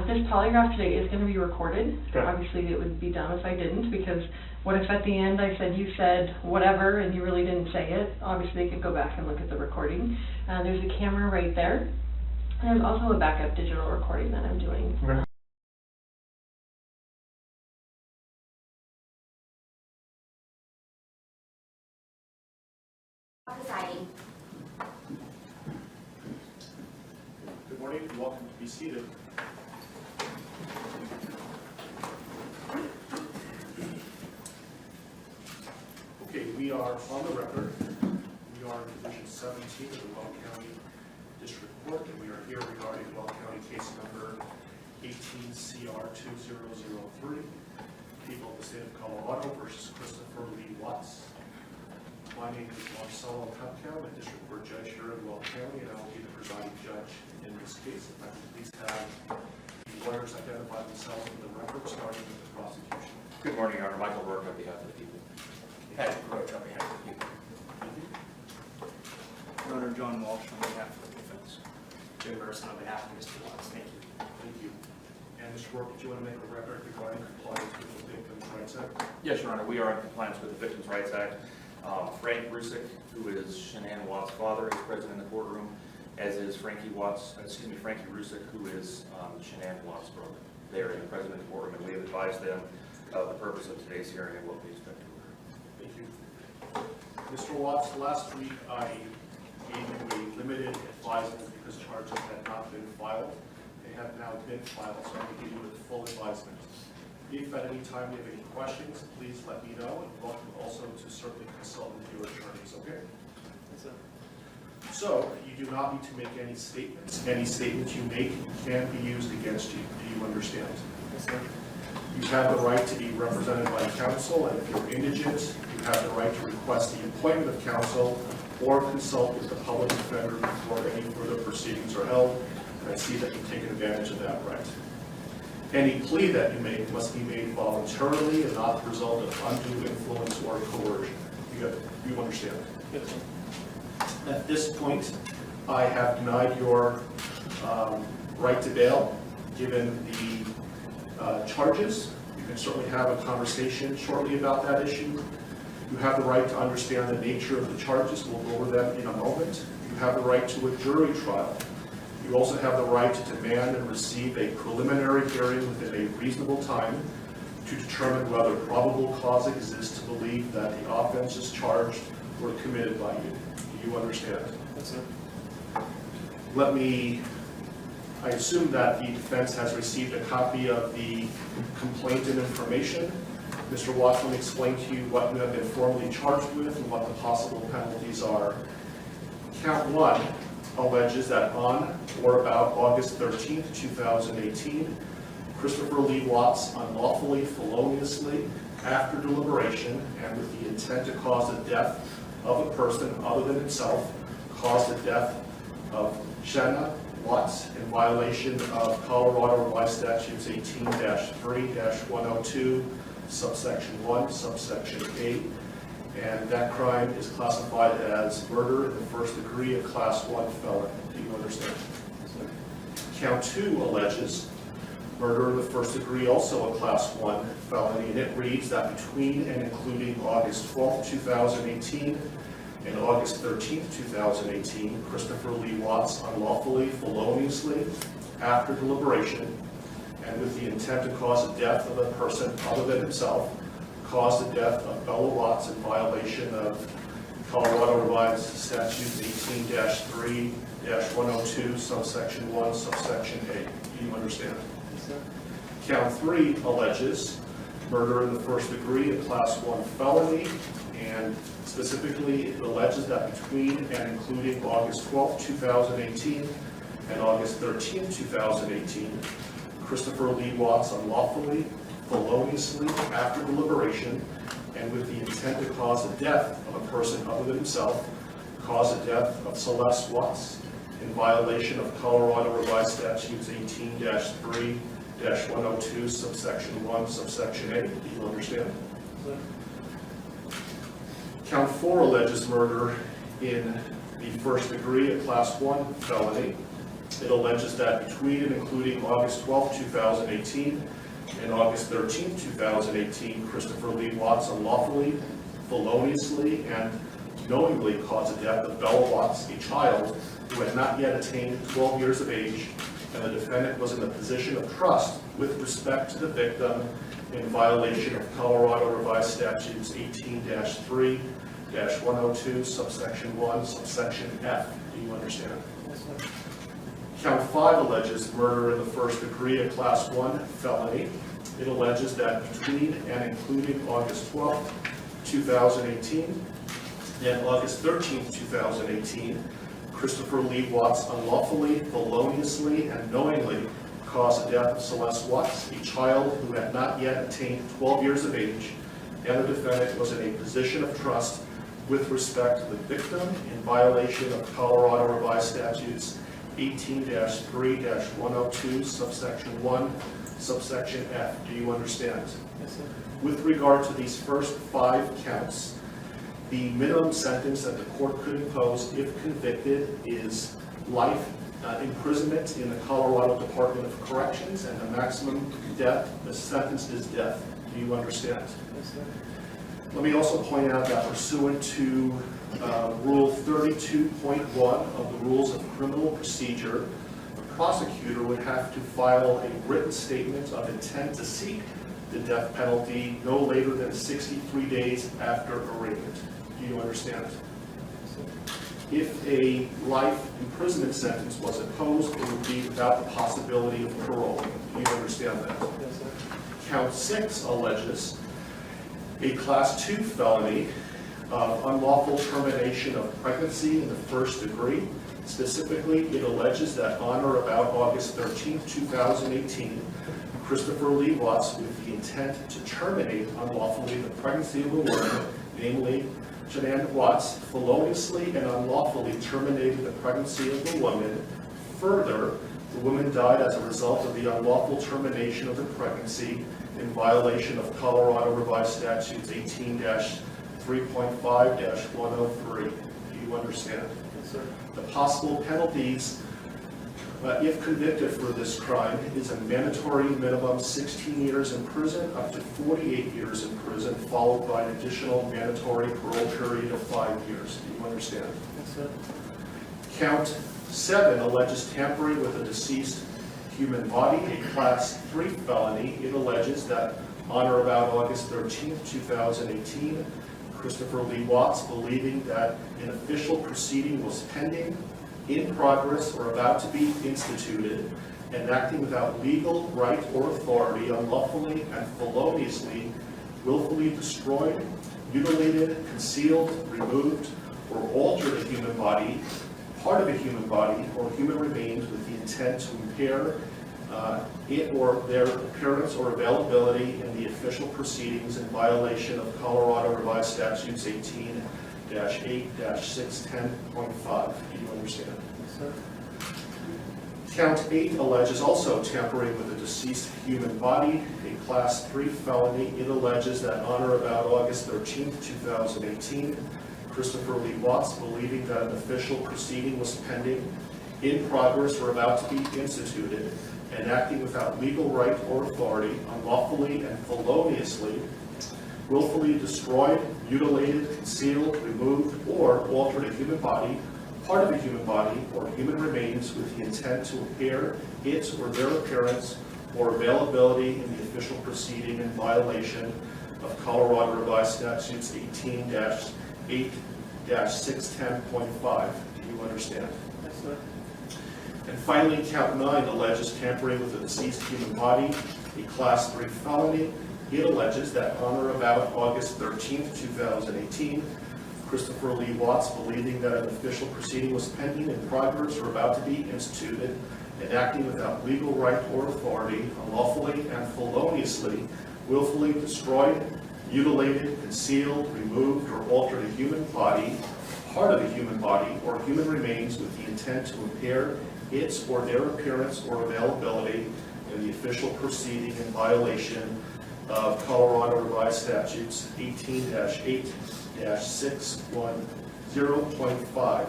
This polygraph today is going to be recorded. Okay. Obviously, it would be dumb if I didn't, because what if at the end I said you said whatever and you really didn't say it? Obviously, they could go back and look at the recording. There's a camera right there. And there's also a backup digital recording that I'm doing. Okay. Good morning and welcome to be seated. Okay, we are on the record. We are in Division 17 of the Weld County District Court, and we are here regarding Weld County case number 18CR2003, people of the state of Colorado versus Christopher Lee Watts. My name is Marcelo Cupcow, the District Court Judge here in Weld County, and I will be the presiding judge in this case. If I could please have the lawyers identify themselves for the record, starting with the prosecution. Good morning, Your Honor. Michael Rourke on behalf of the people. Patrick Roach on behalf of the people. Your Honor, John Walsh on behalf of the defense. Jim Merson on behalf of Mr. Watts. Thank you. Thank you. And Mr. Rourke, did you want to make a record regarding compliance with the Victims' Rights Act? Yes, Your Honor. We are in compliance with the Victims' Rights Act. Frank Rusick, who is Shanann Watts' father, is present in the courtroom, as is Frankie Rusick, who is Shanann Watts' brother. They are present in the courtroom, and we have advised them of the purpose of today's hearing and what we expect to occur. Thank you. Mr. Watts, last week I gave you a limited advisement because charges had not been filed. They have now been filed, so I'm going to give you a full advisement. If at any time you have any questions, please let me know, and welcome also to certainly consult with your attorneys, okay? That's it. So, you do not need to make any statements. Any statements you make can be used against you. Do you understand? Yes, sir. You have the right to be represented by counsel, and if you're indigent, you have the right to request the appointment of counsel or consult with the public defender before any further proceedings are held, and I see that you've taken advantage of that right. Any plea that you make must be made voluntarily and not the result of undue influence or coercion. You understand? Yes, sir. At this point, I have denied your right to bail, given the charges. You can certainly have a conversation shortly about that issue. You have the right to understand the nature of the charges. We'll go over them in a moment. You have the right to a jury trial. You also have the right to demand and receive a preliminary hearing within a reasonable time to determine whether probable cause exists to believe that the offenses charged were committed by you. Do you understand? Yes, sir. I assume that the defense has received a copy of the complaint and information. Mr. Watts, let me explain to you what you have been formally charged with and what the possible penalties are. Count 1 alleges that on or about August 13th, 2018, Christopher Lee Watts unlawfully, feloniously, after deliberation, and with the intent to cause the death of a person other than himself, caused the death of Shanann Watts in violation of Colorado Revised Statutes 18-3-102, subsection 1, subsection 8, and that crime is classified as murder in the first degree, a class 1 felony. Do you understand? Count 2 alleges murder in the first degree, also a class 1 felony, and it reads that between and including August 12th, 2018 and August 13th, 2018, Christopher Lee Watts unlawfully, feloniously, after deliberation, and with the intent to cause the death of a person other than himself, caused the death of Bella Watts in violation of Colorado Revised Statutes 18-3-102, subsection 1, subsection 8. Do you understand? Yes, sir. Count 3 alleges murder in the first degree, a class 1 felony, and specifically it alleges that between and including August 12, 2018 and August 13, 2018, Christopher Lee Watts unlawfully, feloniously, after deliberation, and with the intent to cause the death of a person other than himself, caused the death of Celeste Watts in violation of Colorado Revised Statutes 18-3-102, subsection 1, subsection 8. Do you understand? Count 4 alleges murder in the first degree, a class 1 felony. It alleges that between and including August 12, 2018 and August 13, 2018, Christopher Lee Watts unlawfully, feloniously, and knowingly caused the death of Bella Watts, a child who had not yet attained 12 years of age, and the defendant was in the position of trust with respect to the victim in violation of Colorado Revised Statutes 18-3-102, subsection 1, subsection F. Do you understand? Yes, sir. Count 5 alleges murder in the first degree, a class 1 felony. It alleges that between and including August 12, 2018 and August 13, 2018, Christopher Lee Watts unlawfully, feloniously, and knowingly caused the death of Celeste Watts, a child who had not yet attained 12 years of age, and the defendant was in a position of trust with respect to the victim in violation of Colorado Revised Statutes 18-3-102, subsection 1, subsection F. Do you understand? Yes, sir. With regard to these first 5 counts, the minimum sentence that the court could impose if convicted is life imprisonment in the Colorado Department of Corrections, and the maximum sentence is death. Do you understand? Yes, sir. Let me also point out that pursuant to Rule 32.1 of the Rules of Criminal Procedure, the prosecutor would have to file a written statement of intent to seek the death penalty no later than 63 days after arraignment. Do you understand? If a life imprisonment sentence was imposed, it would be without the possibility of parole. Do you understand that? Yes, sir. Count 6 alleges a Class 2 felony of unlawful termination of pregnancy in the first degree. Specifically, it alleges that on or about August 13, 2018, Christopher Lee Watts, with the intent to terminate unlawfully the pregnancy of a woman, namely Shanann Watts, feloniously and unlawfully terminated the pregnancy of the woman. Further, the woman died as a result of the unlawful termination of the pregnancy in violation of Colorado Revised Statutes 18-3.5-103. Do you understand? Yes, sir. The possible penalties, if convicted for this crime, is a mandatory minimum 16 years in prison up to 48 years in prison, followed by an additional mandatory parole period of 5 years. Do you understand? Yes, sir. Count 7 alleges tampering with a deceased human body, a Class 3 felony. It alleges that on or about August 13, 2018, Christopher Lee Watts, believing that an official proceeding was pending, in progress, or about to be instituted, and acting without legal right or authority, unlawfully and feloniously, willfully destroyed, mutilated, concealed, removed, or altered a human body, part of a human body, or human remains with the intent to impair it or their appearance or availability in the official proceedings in violation of Colorado Revised Statutes 18-8-610.5. Do you understand? Yes, sir. Count 8 alleges also tampering with a deceased human body, a Class 3 felony. It alleges that on or about August 13, 2018, Christopher Lee Watts, believing that an official proceeding was pending, in progress, or about to be instituted, and acting without legal right or authority, unlawfully and feloniously, willfully destroyed, mutilated, concealed, removed, or altered a human body, part of a human body, or human remains with the intent to impair its or their appearance or availability in the official proceeding in violation of Colorado Revised Statutes 18-8-610.5. Do you understand? Yes, sir. And finally, count 9 alleges tampering with a deceased human body, a Class 3 felony. It alleges that on or about August 13, 2018, Christopher Lee Watts, believing that an official proceeding was pending, in progress, or about to be instituted, and acting without legal right or authority, unlawfully and feloniously, willfully destroyed, mutilated, concealed, removed, or altered a human body, part of a human body, or human remains with the intent to impair its or their appearance or availability in the official proceeding in violation of Colorado Revised Statutes 18-8-610.5.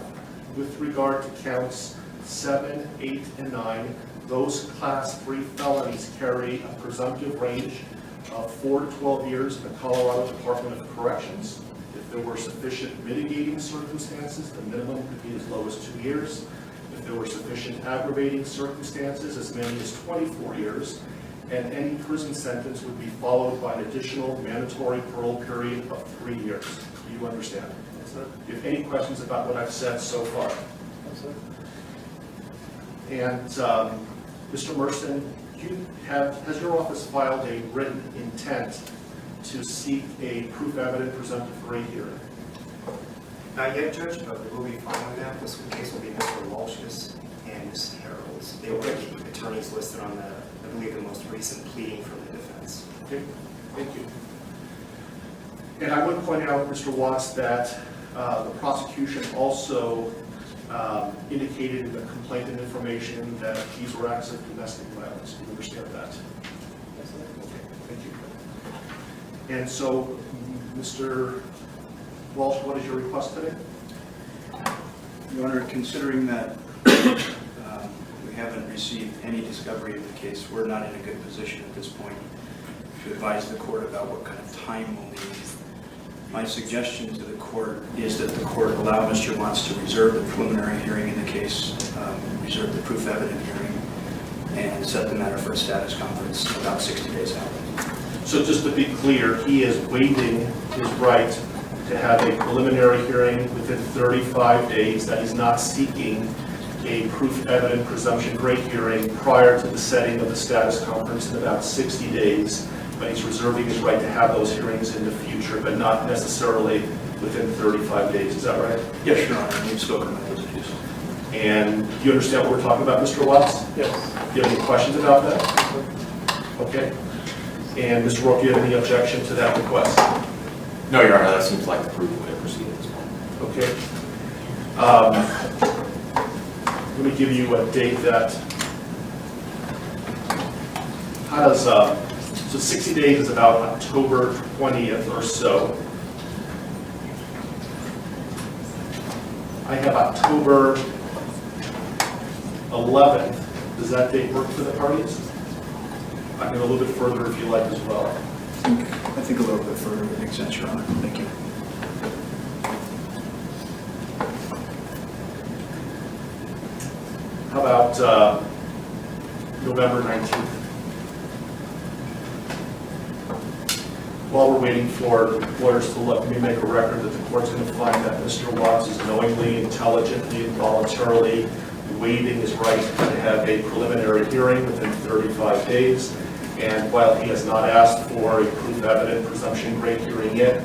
With regard to counts 7, 8, and 9, those Class 3 felonies carry a presumptive range of 4 to 12 years in the Colorado Department of Corrections. If there were sufficient mitigating circumstances, the minimum could be as low as 2 years. If there were sufficient aggravating circumstances, as many as 24 years. And any prison sentence would be followed by an additional mandatory parole period of 3 years. Do you understand? Yes, sir. Do you have any questions about what I've said so far? Yes, sir. And Mr. Merston, has your office filed a written intent to seek a proof evident presumptive free hearing? Not yet, Judge, but we will be following that. This case will be is listed on the, I believe, the most recent pleading from the defense. Okay, thank you. And I would point out, Mr. Watts, that the prosecution also indicated in the complaint and information that these were acts of domestic violence. Do you understand that? Yes, okay, thank you. And so, Mr. Walsh, what is your request today? Your Honor, considering that we haven't received any discovery of the case, we're not in a good position at this point to advise the court about what kind of time we'll need. My suggestion to the court is that the court allow Mr. Watts to reserve the preliminary hearing in the case, reserve the proof evident hearing, and set the matter for a status conference about 60 days out. So just to be clear, he is waiving his right to have a preliminary hearing within 35 days, that he's not seeking a proof evident presumption great hearing prior to the setting of the status conference in about 60 days, but he's reserving his right to have those hearings in the future, but not necessarily within 35 days. Is that right? Yes, Your Honor. We've spoken about those issues. And do you understand what we're talking about, Mr. Watts? Yes. Do you have any questions about that? Okay. And Mr. Rourke, do you have any objection to that request? No, Your Honor, that seems like the prudent way to proceed at this point. Okay. Let me give you a date that, how does, so 60 days is about October 20th or so. I have October 11th. Does that date work for the parties? I can go a little bit further if you like as well. I think a little bit further would make sense, Your Honor. Thank you. How about November 19th? While we're waiting for lawyers to let me make a record that the court's going to find that Mr. Watts is knowingly, intelligently, and voluntarily waiving his right to have a preliminary hearing within 35 days. And while he has not asked for a proof evident presumption great hearing yet,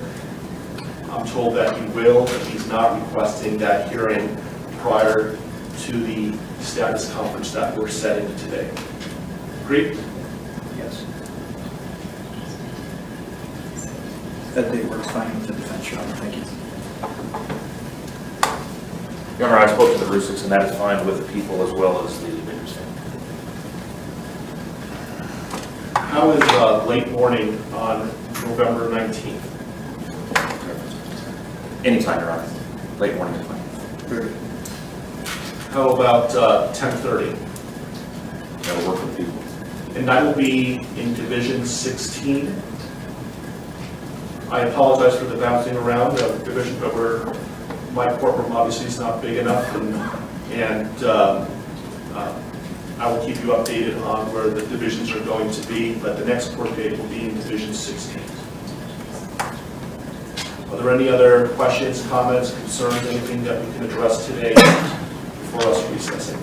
I'm told that he will, but he's not requesting that hearing prior to the status conference that we're setting today. Agreed? Yes. That date works fine with the defense, Your Honor. Thank you. Your Honor, I spoke to the Rusiks, and that is fine with the people as well as the victim's family. How is late morning on November 19th? Anytime, Your Honor. Late morning is fine. Very good. How about 10:30? That'll work with people. And that will be in Division 16. I apologize for the bouncing around of division, but my courtroom obviously is not big enough, and I will keep you updated on where the divisions are going to be, but the next court date will be in Division 16. Are there any other questions, comments, concerns, anything that we can address today before us recessing?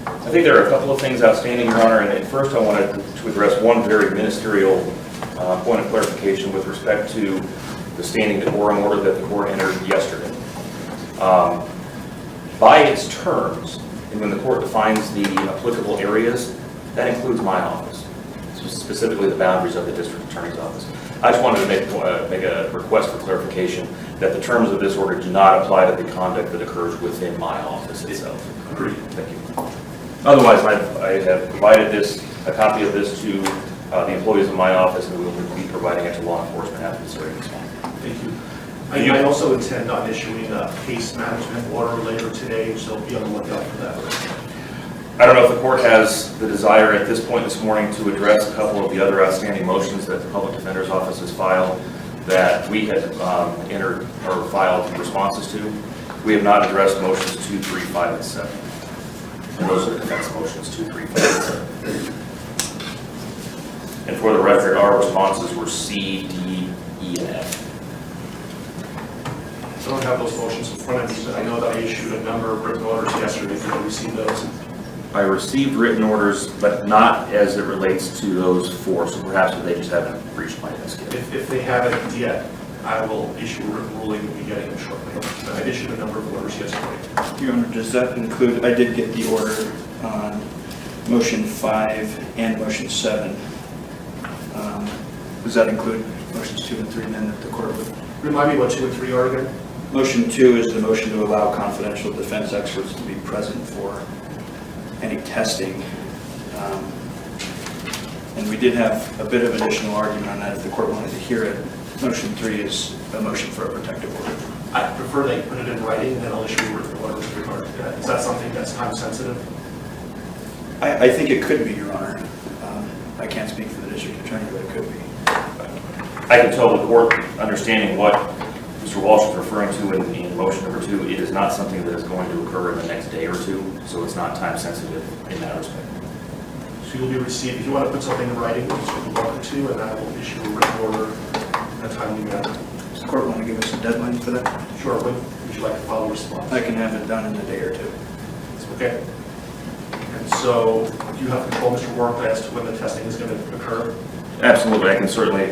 I think there are a couple of things outstanding, Your Honor, and first I wanted to address one very ministerial point of clarification with respect to the standing decorum order that the court entered yesterday. By its terms, and when the court defines the applicable areas, that includes my office, specifically the boundaries of the district attorney's office. I just wanted to make a request for clarification that the terms of this order do not apply to the conduct that occurs within my office itself. Agreed. Thank you. Otherwise, I have provided a copy of this to the employees of my office, and we will be providing it to law enforcement after this hearing is on. Thank you. I also intend on issuing a case management order later today, so be on the lookout for that. I don't know if the court has the desire at this point this morning to address a couple of the other outstanding motions that the Public Defender's Office has filed that we had entered or filed responses to. We have not addressed motions 2, 3, 5, and 7. And those are the defense motions 2, 3, 5, and 7. And for the record, our responses were C, D, E, and F. I don't have those motions in front of me, but I know that I issued a number of written orders yesterday. Did you receive those? I received written orders, but not as it relates to those 4, so perhaps they just haven't reached my desk yet. If they haven't yet, I will issue a written ruling. We'll be getting them shortly. But I issued a number of orders yesterday. Your Honor, does that include, I did get the order on motion 5 and motion 7. Does that include motions 2 and 3 then that the court would? Remind me what 2 and 3 are again? Motion 2 is the motion to allow confidential defense experts to be present for any testing. And we did have a bit of additional argument on that if the court wanted to hear it. Motion 3 is a motion for a protective order. I prefer that you put it in writing and then I'll issue a written order with regard to that. Is that something that's time sensitive? I think it could be, Your Honor. I can't speak for the district attorney, but it could be. I can tell the court, understanding what Mr. Walsh is referring to in motion number 2, it is not something that is going to occur in the next day or two, so it's not time sensitive in that respect. So you'll be received, if you want to put something in writing, you're welcome to, and I will issue a written order in a timely manner. Does the court want to give us a deadline for that? Sure. When would you like to file a response? I can have it done in a day or 2. Okay. And so do you have control, Mr. Warren, as to when the testing is going to occur? Absolutely. I can certainly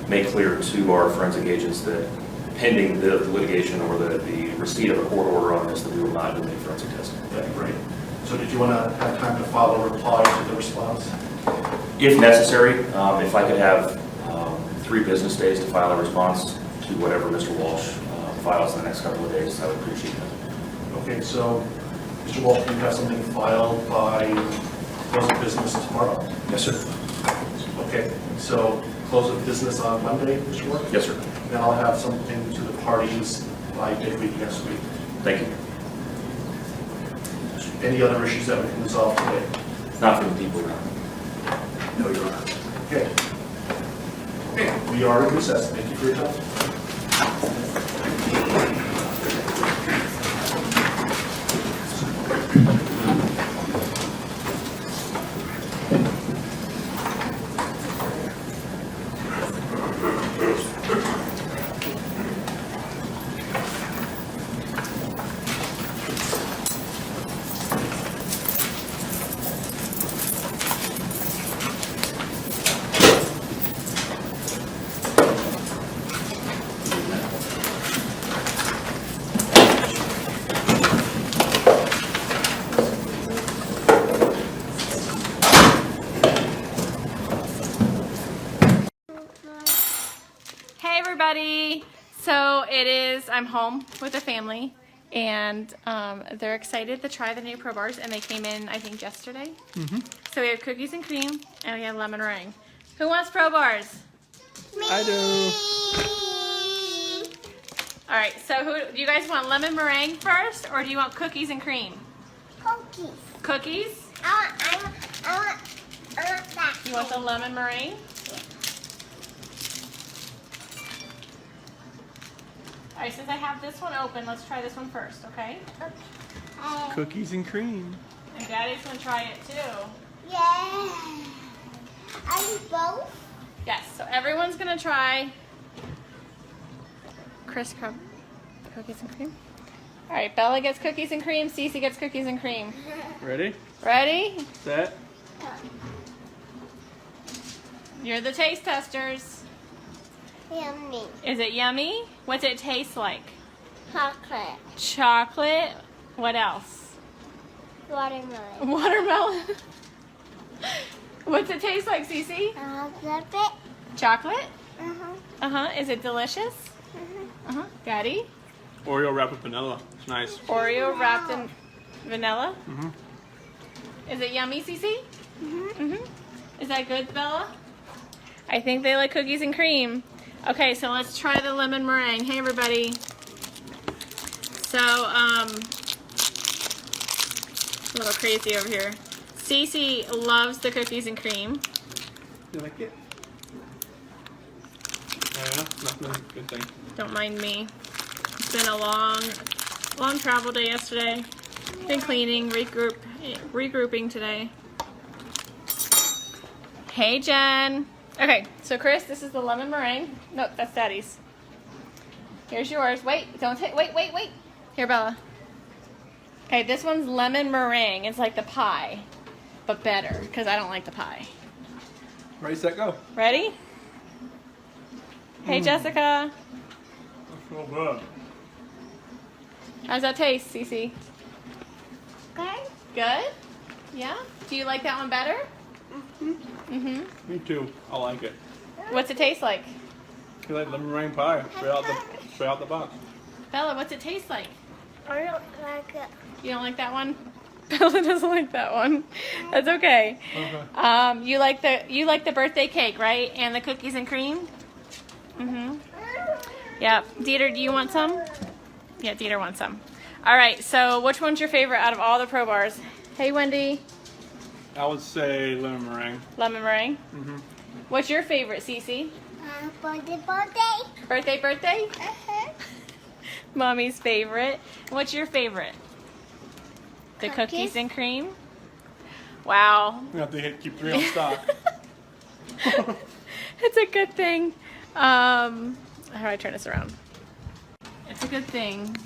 make clear to our forensic agents that pending the litigation or the receipt of a court order on this, that we will not do any forensic testing. That'd be great. So did you want to have time to file a reply to the response? If necessary, if I could have 3 business days to file a response to whatever Mr. Walsh files in the next couple of days, I would appreciate that. Okay, so Mr. Walsh, do you have something filed by close of business tomorrow? Yes, sir. Okay, so close of business on Monday, Mr. Warren? Yes, sir. Then I'll have something to the parties by midweek next week. Thank you. Any other issues that we can resolve today? Not for the people around. No, Your Honor. Okay. Okay, we are in recess. Thank you for your time. Hey everybody! So I'm home with the family and they're excited to try the new Pro Bars and they came in I think yesterday. So we have cookies and cream and we have lemon meringue. Who wants Pro Bars? I do. Alright, so do you guys want lemon meringue first or do you want cookies and cream? Cookies. Cookies? I want that. You want the lemon meringue? Alright, since I have this one open, let's try this one first, okay? Cookies and cream. And Daddy's gonna try it too. Yeah. Are you both? Yes, so everyone's gonna try Chris Crumb cookies and cream. Alright, Bella gets cookies and cream, Cece gets cookies and cream. Ready? Ready? Set. You're the taste testers. Yummy. Is it yummy? What's it taste like? Chocolate. Chocolate. What else? Watermelon. Watermelon. What's it taste like, Cece? Chocolate. Chocolate? Uh-huh. Is it delicious? Daddy? Oreo wrapped with vanilla. It's nice. Oreo wrapped in vanilla? Mm-hmm. Is it yummy, Cece? Is that good, Bella? I think they like cookies and cream. Okay, so let's try the lemon meringue. Hey, everybody. So, a little crazy over here. Cece loves the cookies and cream. You like it? Yeah, nothing. Good thing. Don't mind me. It's been a long travel day yesterday. Been cleaning, regrouping today. Hey, Jen. Okay, so Chris, this is the lemon meringue. Nope, that's Daddy's. Here's yours. Wait, don't take. Wait. Here, Bella. Okay, this one's lemon meringue. It's like the pie, but better because I don't like the pie. Ready, set, go. Ready? Hey, Jessica. That's so good. How's that taste, Cece? Good. Good? Yeah? Do you like that one better? Me too. I like it. What's it taste like? You like lemon meringue pie straight out the box. Bella, what's it taste like? I don't like it. You don't like that one? Bella doesn't like that one. That's okay. You like the birthday cake, right? And the cookies and cream? Yep. Dieter, do you want some? Yeah, Dieter wants some. All right, so which one's your favorite out of all the Pro Bars? Hey, Wendy. I would say lemon meringue. Lemon meringue? What's your favorite, Cece? Birthday. Birthday? Mommy's favorite. What's your favorite? The cookies and cream? Wow. We have to keep 3 on stock. It's a good thing. How do I turn this around? It's a good thing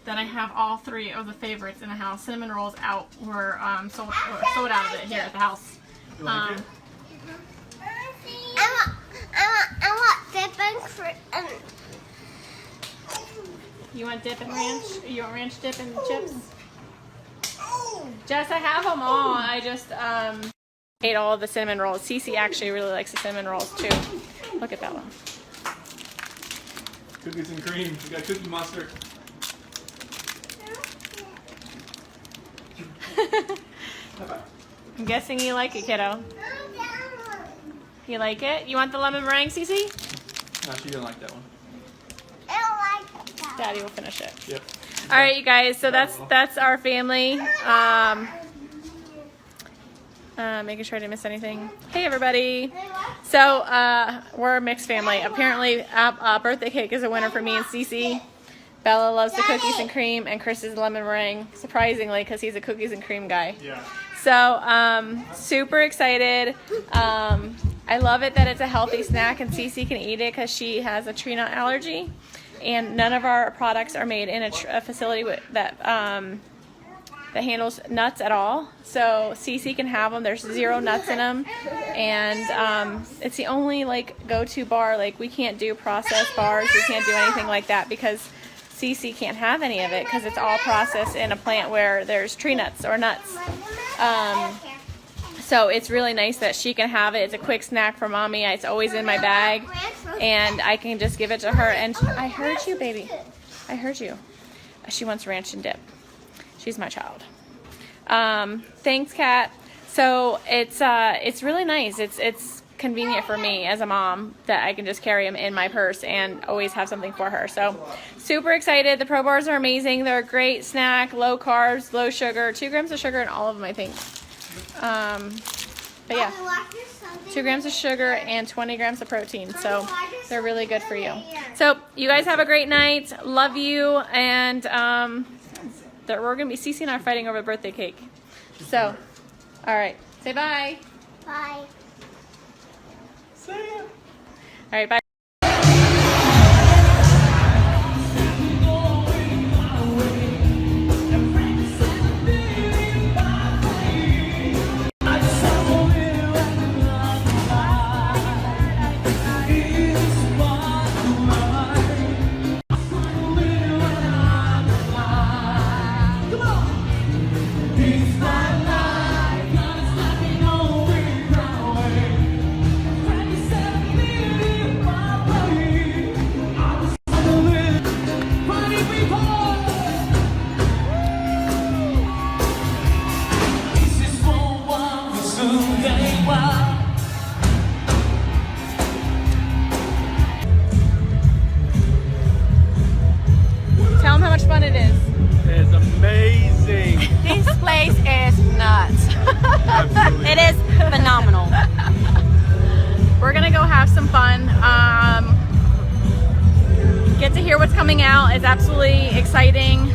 that I have all 3 of the favorites in the house. Cinnamon rolls were sold out of it here at the house. You like it? I want dip and cream. You want dip and ranch? You want ranch dip and chips? Jess, I have them all. I just ate all of the cinnamon rolls. Cece actually really likes the cinnamon rolls too. Look at Bella. Cookies and cream. We got Cookie Monster. I'm guessing you like it, kiddo. You like it? You want the lemon meringue, Cece? No, she didn't like that one. Daddy will finish it. Yep. All right, you guys. So that's our family. Making sure I didn't miss anything. Hey, everybody. So we're a mixed family. Apparently, birthday cake is a winner for me and Cece. Bella loves the cookies and cream, and Chris is lemon meringue. Surprisingly, because he's a cookies and cream guy. Yeah. So super excited. I love it that it's a healthy snack, and Cece can eat it because she has a tree nut allergy. And none of our products are made in a facility that handles nuts at all. So Cece can have them. There's 0 nuts in them, and it's the only go-to bar. We can't do processed bars. We can't do anything like that because Cece can't have any of it because it's all processed in a plant where there's tree nuts or nuts. So it's really nice that she can have it. It's a quick snack for mommy. It's always in my bag, and I can just give it to her. And I heard you, baby. I heard you. She wants ranch and dip. She's my child. Thanks, Kat. So it's really nice. It's convenient for me as a mom that I can just carry them in my purse and always have something for her. So super excited. The Pro Bars are amazing. They're a great snack, low carbs, low sugar, 2 grams of sugar in all of them, I think. But yeah, 2 grams of sugar and 20 grams of protein. So they're really good for you. So you guys have a great night. Love you. And we're going to be, Cece and I are fighting over birthday cake. So, all right. Say bye. Bye. See ya. All right, bye. Tell them how much fun it is. It's amazing. This place is nuts. It is phenomenal. We're gonna go have some fun. Get to hear what's coming out. It's absolutely exciting.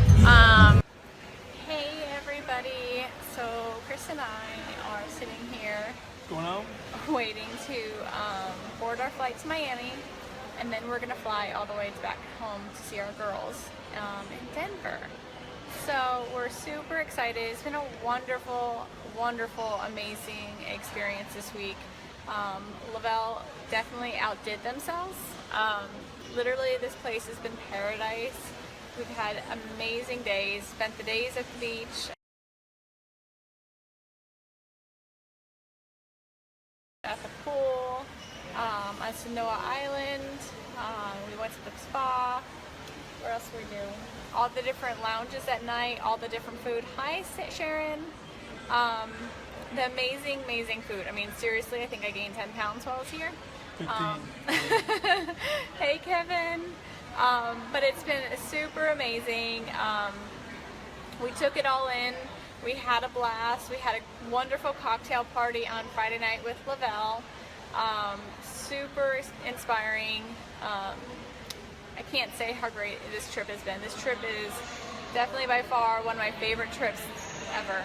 Hey everybody. So Chris and I are sitting here What's going on? waiting to board our flight to Miami, and then we're gonna fly all the way back home to see our girls in Denver. So we're super excited. It's been a wonderful, wonderful, amazing experience this week. Lavelle definitely outdid themselves. Literally, this place has been paradise. We've had amazing days, spent the days at the beach. to Noah Island. We went to the spa. Where else did we do? All the different lounges at night, all the different food. Hi, Sharon. The amazing, amazing food. I mean, seriously, I think I gained 10 pounds while I was here. 15. Hey, Kevin. But it's been super amazing. We took it all in. We had a blast. We had a wonderful cocktail party on Friday night with Lavelle. Super inspiring. I can't say how great this trip has been. This trip is definitely by far one of my favorite trips ever.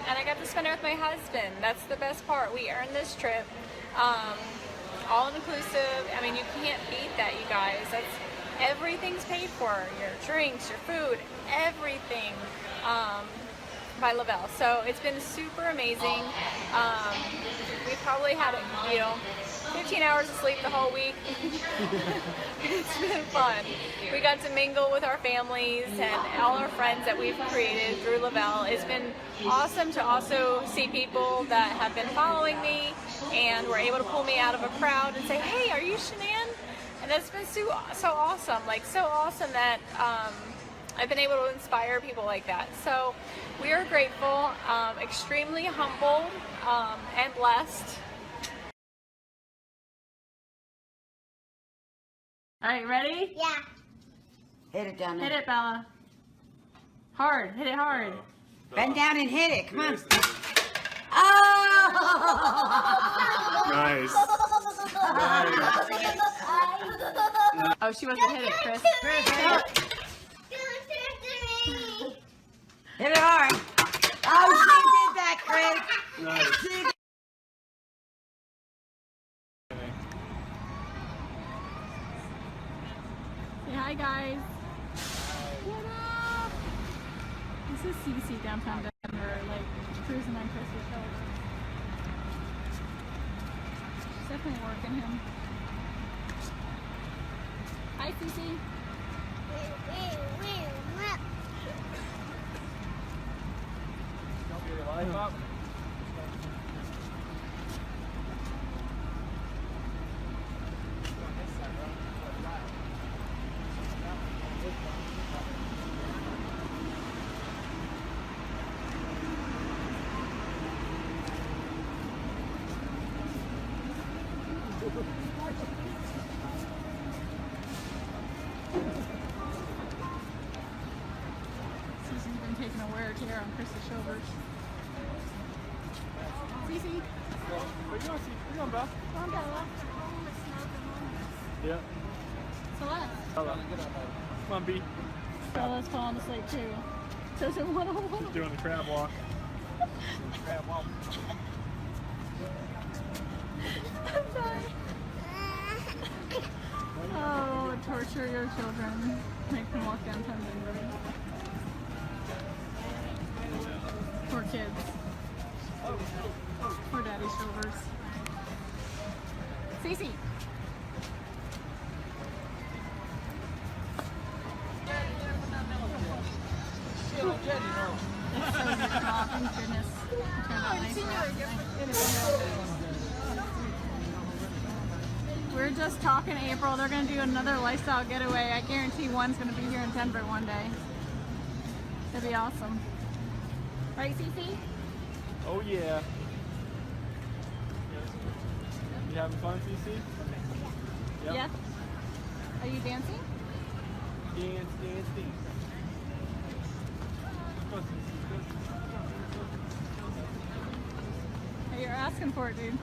And I got to spend it with my husband. That's the best part. We earned this trip. All inclusive. I mean, you can't beat that, you guys. Everything's paid for. Your drinks, your food, everything by Lavelle. So it's been super amazing. We probably had, 15 hours of sleep the whole week. It's been fun. We got to mingle with our families and all our friends that we've created through Lavelle. It's been awesome to also see people that have been following me and were able to pull me out of a crowd and say, hey, are you Shanann? And that's been so awesome, so awesome that I've been able to inspire people like that. So we are grateful, extremely humbled, and blessed. All right, ready? Yeah. Hit it down there. Hit it, Bella. Hard, hit it hard. Bend down and hit it, come on. Oh! Nice. Oh, she wasn't hit it, Chris. Hit it hard. Oh, she did that, Chris. Nice. Say hi, guys. What up? This is CC downtown Denver, cruising on Chris's shoulder. She's definitely working him. Hi, CC. Don't get your life up. Cece's been taking a wear care on Chris's shoulders. Cece. Where you going, Cece? Where you going, Belle? Come on, Bella. Yeah. Celeste. Bella. Come on, B. Bella's falling asleep too. Doesn't want to walk. She's doing the crab walk. Crab walk. I'm sorry. Oh, torture your children. Make them walk downtown Denver. Poor kids. Poor daddy's shoulders. Cece. Oh, thank goodness. It turned out nice. We're just talking April. They're going to do another lifestyle getaway. I guarantee one's going to be here in Denver one day. It'll be awesome. Right, Cece? Oh, yeah. You having fun, CC? Yep. Yes. Are you dancing? Dance, dance, dance. Hey, you're asking for it, dude.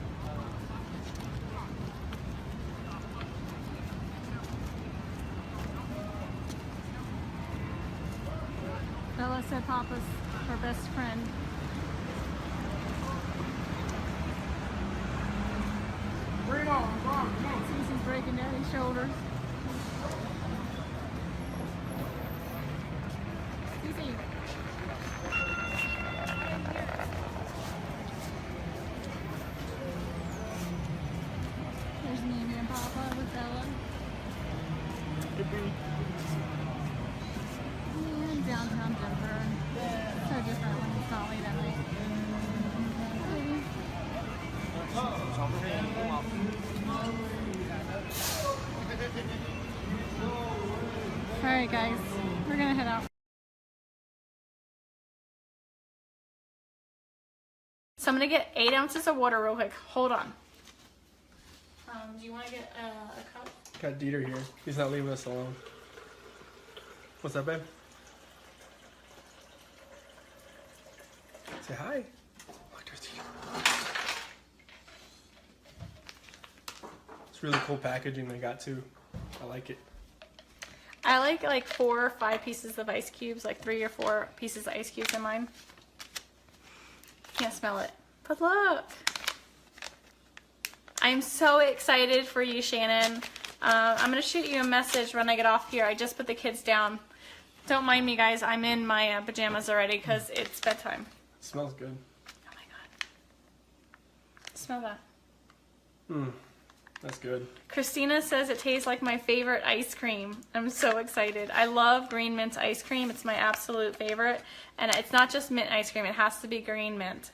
Bella said Papa's her best friend. Bring it on, come on. Cece's breaking Daddy's shoulders. Cece. There's Mimi and Papa with Bella. Could be. And downtown Denver. So different when it's not late at night. right, guys, we're gonna head out. So I'm gonna get 8 ounces of water real quick. Hold on. Do you want to get a cup? Got Dieter here. He's not leaving us alone. What's up, babe? Say hi. Look, there's Dieter. It's really cool packaging they got too. I like it. I like 4 or 5 pieces of ice cubes, like 3 or 4 pieces of ice cubes in mine. Can't smell it, but look. I'm so excited for you, Shannon. I'm gonna shoot you a message when I get off here. I just put the kids down. Don't mind me, guys. I'm in my pajamas already because it's bedtime. It smells good. Oh my god. Smell that. That's good. Christina says it tastes like my favorite ice cream. I'm so excited. I love green mint ice cream. It's my absolute favorite. And it's not just mint ice cream. It has to be green mint.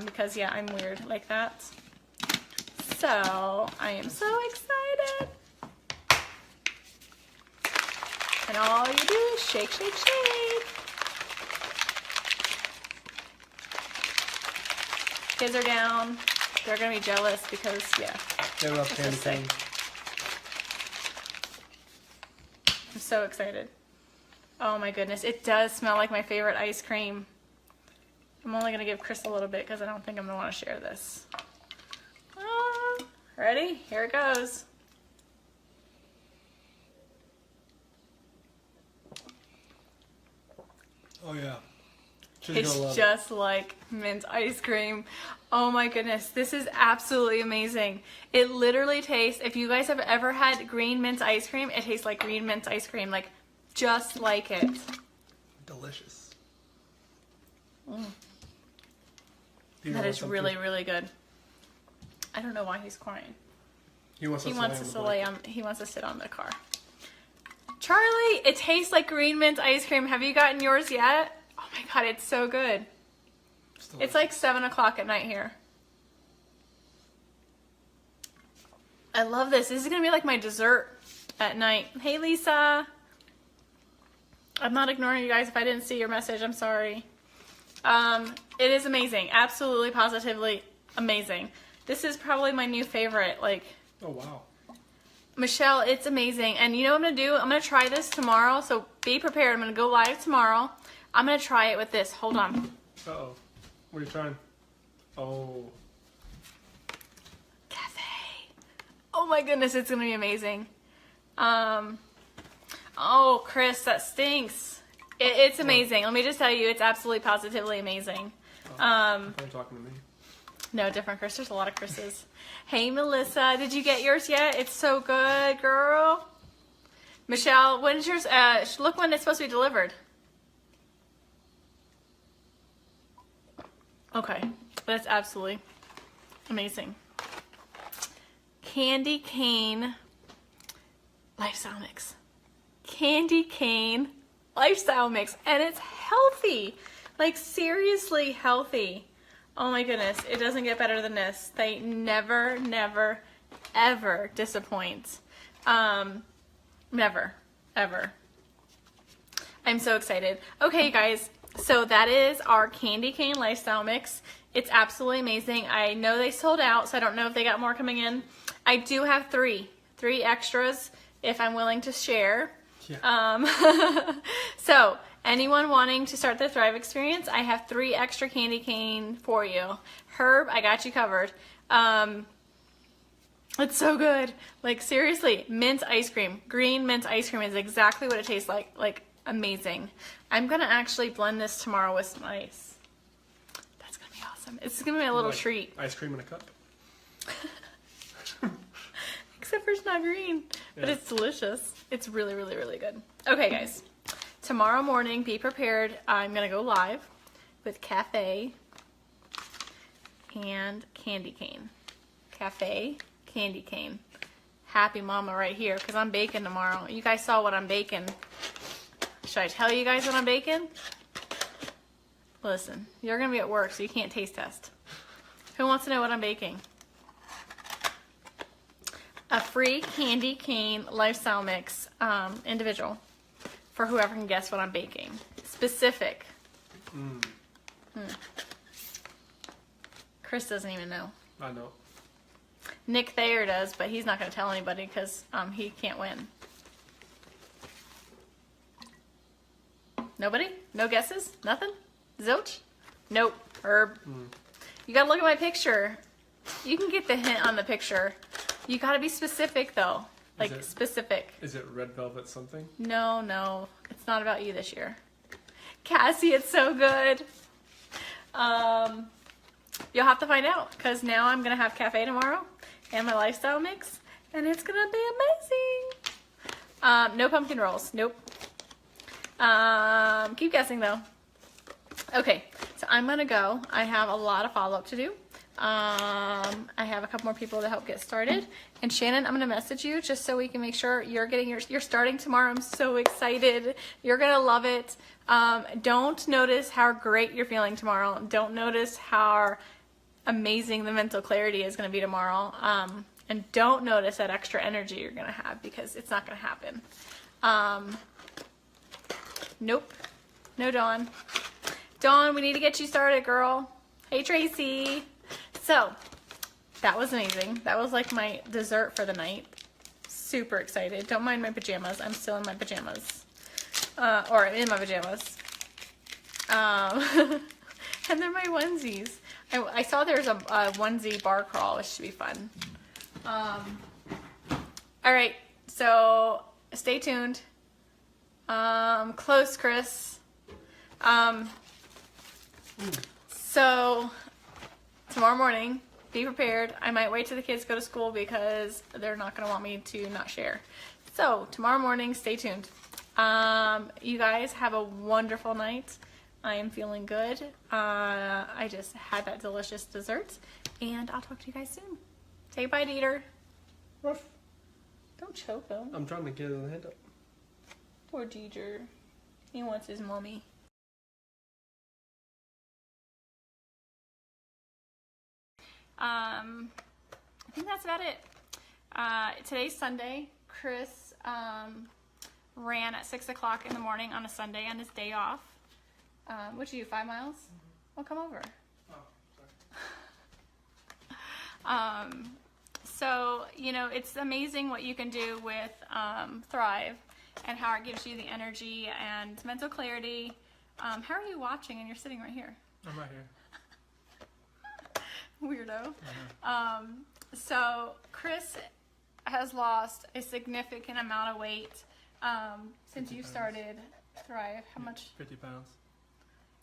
Because, yeah, I'm weird like that. So, I am so excited. And all you do is shake, shake, shake. Kids are down. They're going to be jealous because, yeah. They love candy cane. I'm so excited. Oh my goodness. It does smell like my favorite ice cream. I'm only going to give Chris a little bit because I don't think I'm going to want to share this. Ready? Here it goes. Oh yeah. It's just like mint ice cream. Oh my goodness, this is absolutely amazing. It literally tastes, if you guys have ever had green mint ice cream, it tastes like green mint ice cream, like just like it. Delicious. That is really, really good. I don't know why he's crying. He wants to sit on the car. Charlie, it tastes like green mint ice cream. Have you gotten yours yet? Oh my god, it's so good. It's like 7 o'clock at night here. I love this. This is gonna be like my dessert at night. Hey Lisa. I'm not ignoring you guys. If I didn't see your message, I'm sorry. It is amazing. Absolutely, positively amazing. This is probably my new favorite. Like, oh wow. Michelle, it's amazing. And you know what I'm gonna do? I'm gonna try this tomorrow, so be prepared. I'm gonna go live tomorrow. I'm gonna try it with this. Hold on. Uh-oh. What are you trying? Oh. Cafe. Oh my goodness, it's gonna be amazing. Oh, Chris, that stinks. It's amazing. Let me just tell you, it's absolutely positively amazing. You're talking to me. No, different Chris. There's a lot of Chris's. Hey, Melissa, did you get yours yet? It's so good, girl. Michelle, when's yours? Look when it's supposed to be delivered. Okay, that's absolutely amazing. Candy cane lifestyle mix. Candy cane lifestyle mix, and it's healthy. Like, seriously healthy. Oh my goodness, it doesn't get better than this. They never, never, ever disappoint. Never, ever. I'm so excited. Okay, guys, so that is our candy cane lifestyle mix. It's absolutely amazing. I know they sold out, so I don't know if they got more coming in. I do have three extras if I'm willing to share. Yeah. So anyone wanting to start the Thrive experience, I have 3 extra candy cane for you. Herb, I got you covered. It's so good. Like, seriously, mint ice cream. Green mint ice cream is exactly what it tastes like. Like, amazing. I'm going to actually blend this tomorrow with some ice. That's going to be awesome. It's going to be a little treat. Ice cream in a cup. Except for it's not green, but it's delicious. It's really, really, really good. Okay, guys. Tomorrow morning, be prepared. I'm going to go live with cafe and candy cane. Cafe, candy cane. Happy mama right here, because I'm baking tomorrow. You guys saw what I'm baking. Should I tell you guys what I'm baking? Listen, you're going to be at work, so you can't taste test. Who wants to know what I'm baking? A free candy cane lifestyle mix, individual. for whoever can guess what I'm baking. Specific. Chris doesn't even know. I know. Nick Thayer does, but he's not going to tell anybody because he can't win. Nobody? No guesses? Nothing? Zilch? Nope. Herb. You got to look at my picture. You can get the hint on the picture. You got to be specific though. Like specific. Is it red velvet something? No. It's not about you this year. Cassie, it's so good. You'll have to find out because now I'm going to have cafe tomorrow and my lifestyle mix and it's going to be amazing. No pumpkin rolls. Nope. Keep guessing though. Okay, so I'm going to go. I have a lot of follow-up to do. I have a couple more people to help get started. And Shannon, I'm going to message you just so we can make sure you're starting tomorrow. I'm so excited. You're going to love it. Don't notice how great you're feeling tomorrow. Don't notice how amazing the mental clarity is going to be tomorrow. And don't notice that extra energy you're going to have because it's not going to happen. Nope. No Dawn. Dawn, we need to get you started, girl. Hey, Tracy. So, that was amazing. That was like my dessert for the night. Super excited. Don't mind my pajamas. I'm still in my pajamas. Or in my pajamas. And they're my onesies. I saw there's a onesie bar crawl, which should be fun. Alright, so stay tuned. Close, Chris. So, tomorrow morning, be prepared. I might wait till the kids go to school because they're not going to want me to not share. So, tomorrow morning, stay tuned. You guys have a wonderful night. I am feeling good. I just had that delicious dessert. And I'll talk to you guys soon. Say bye, Dieter. Ruff. Don't choke him. I'm trying to get his head up. Poor Dieter. He wants his mommy. I think that's about it. Today's Sunday. Chris ran at 6 o'clock in the morning on a Sunday on his day off. What'd you do, 5 miles? Well, come over. So, you know, it's amazing what you can do with Thrive and how it gives you the energy and mental clarity. How are you watching and you're sitting right here? I'm right here. Weirdo. So Chris has lost a significant amount of weight since you started Thrive. How much? 50 pounds.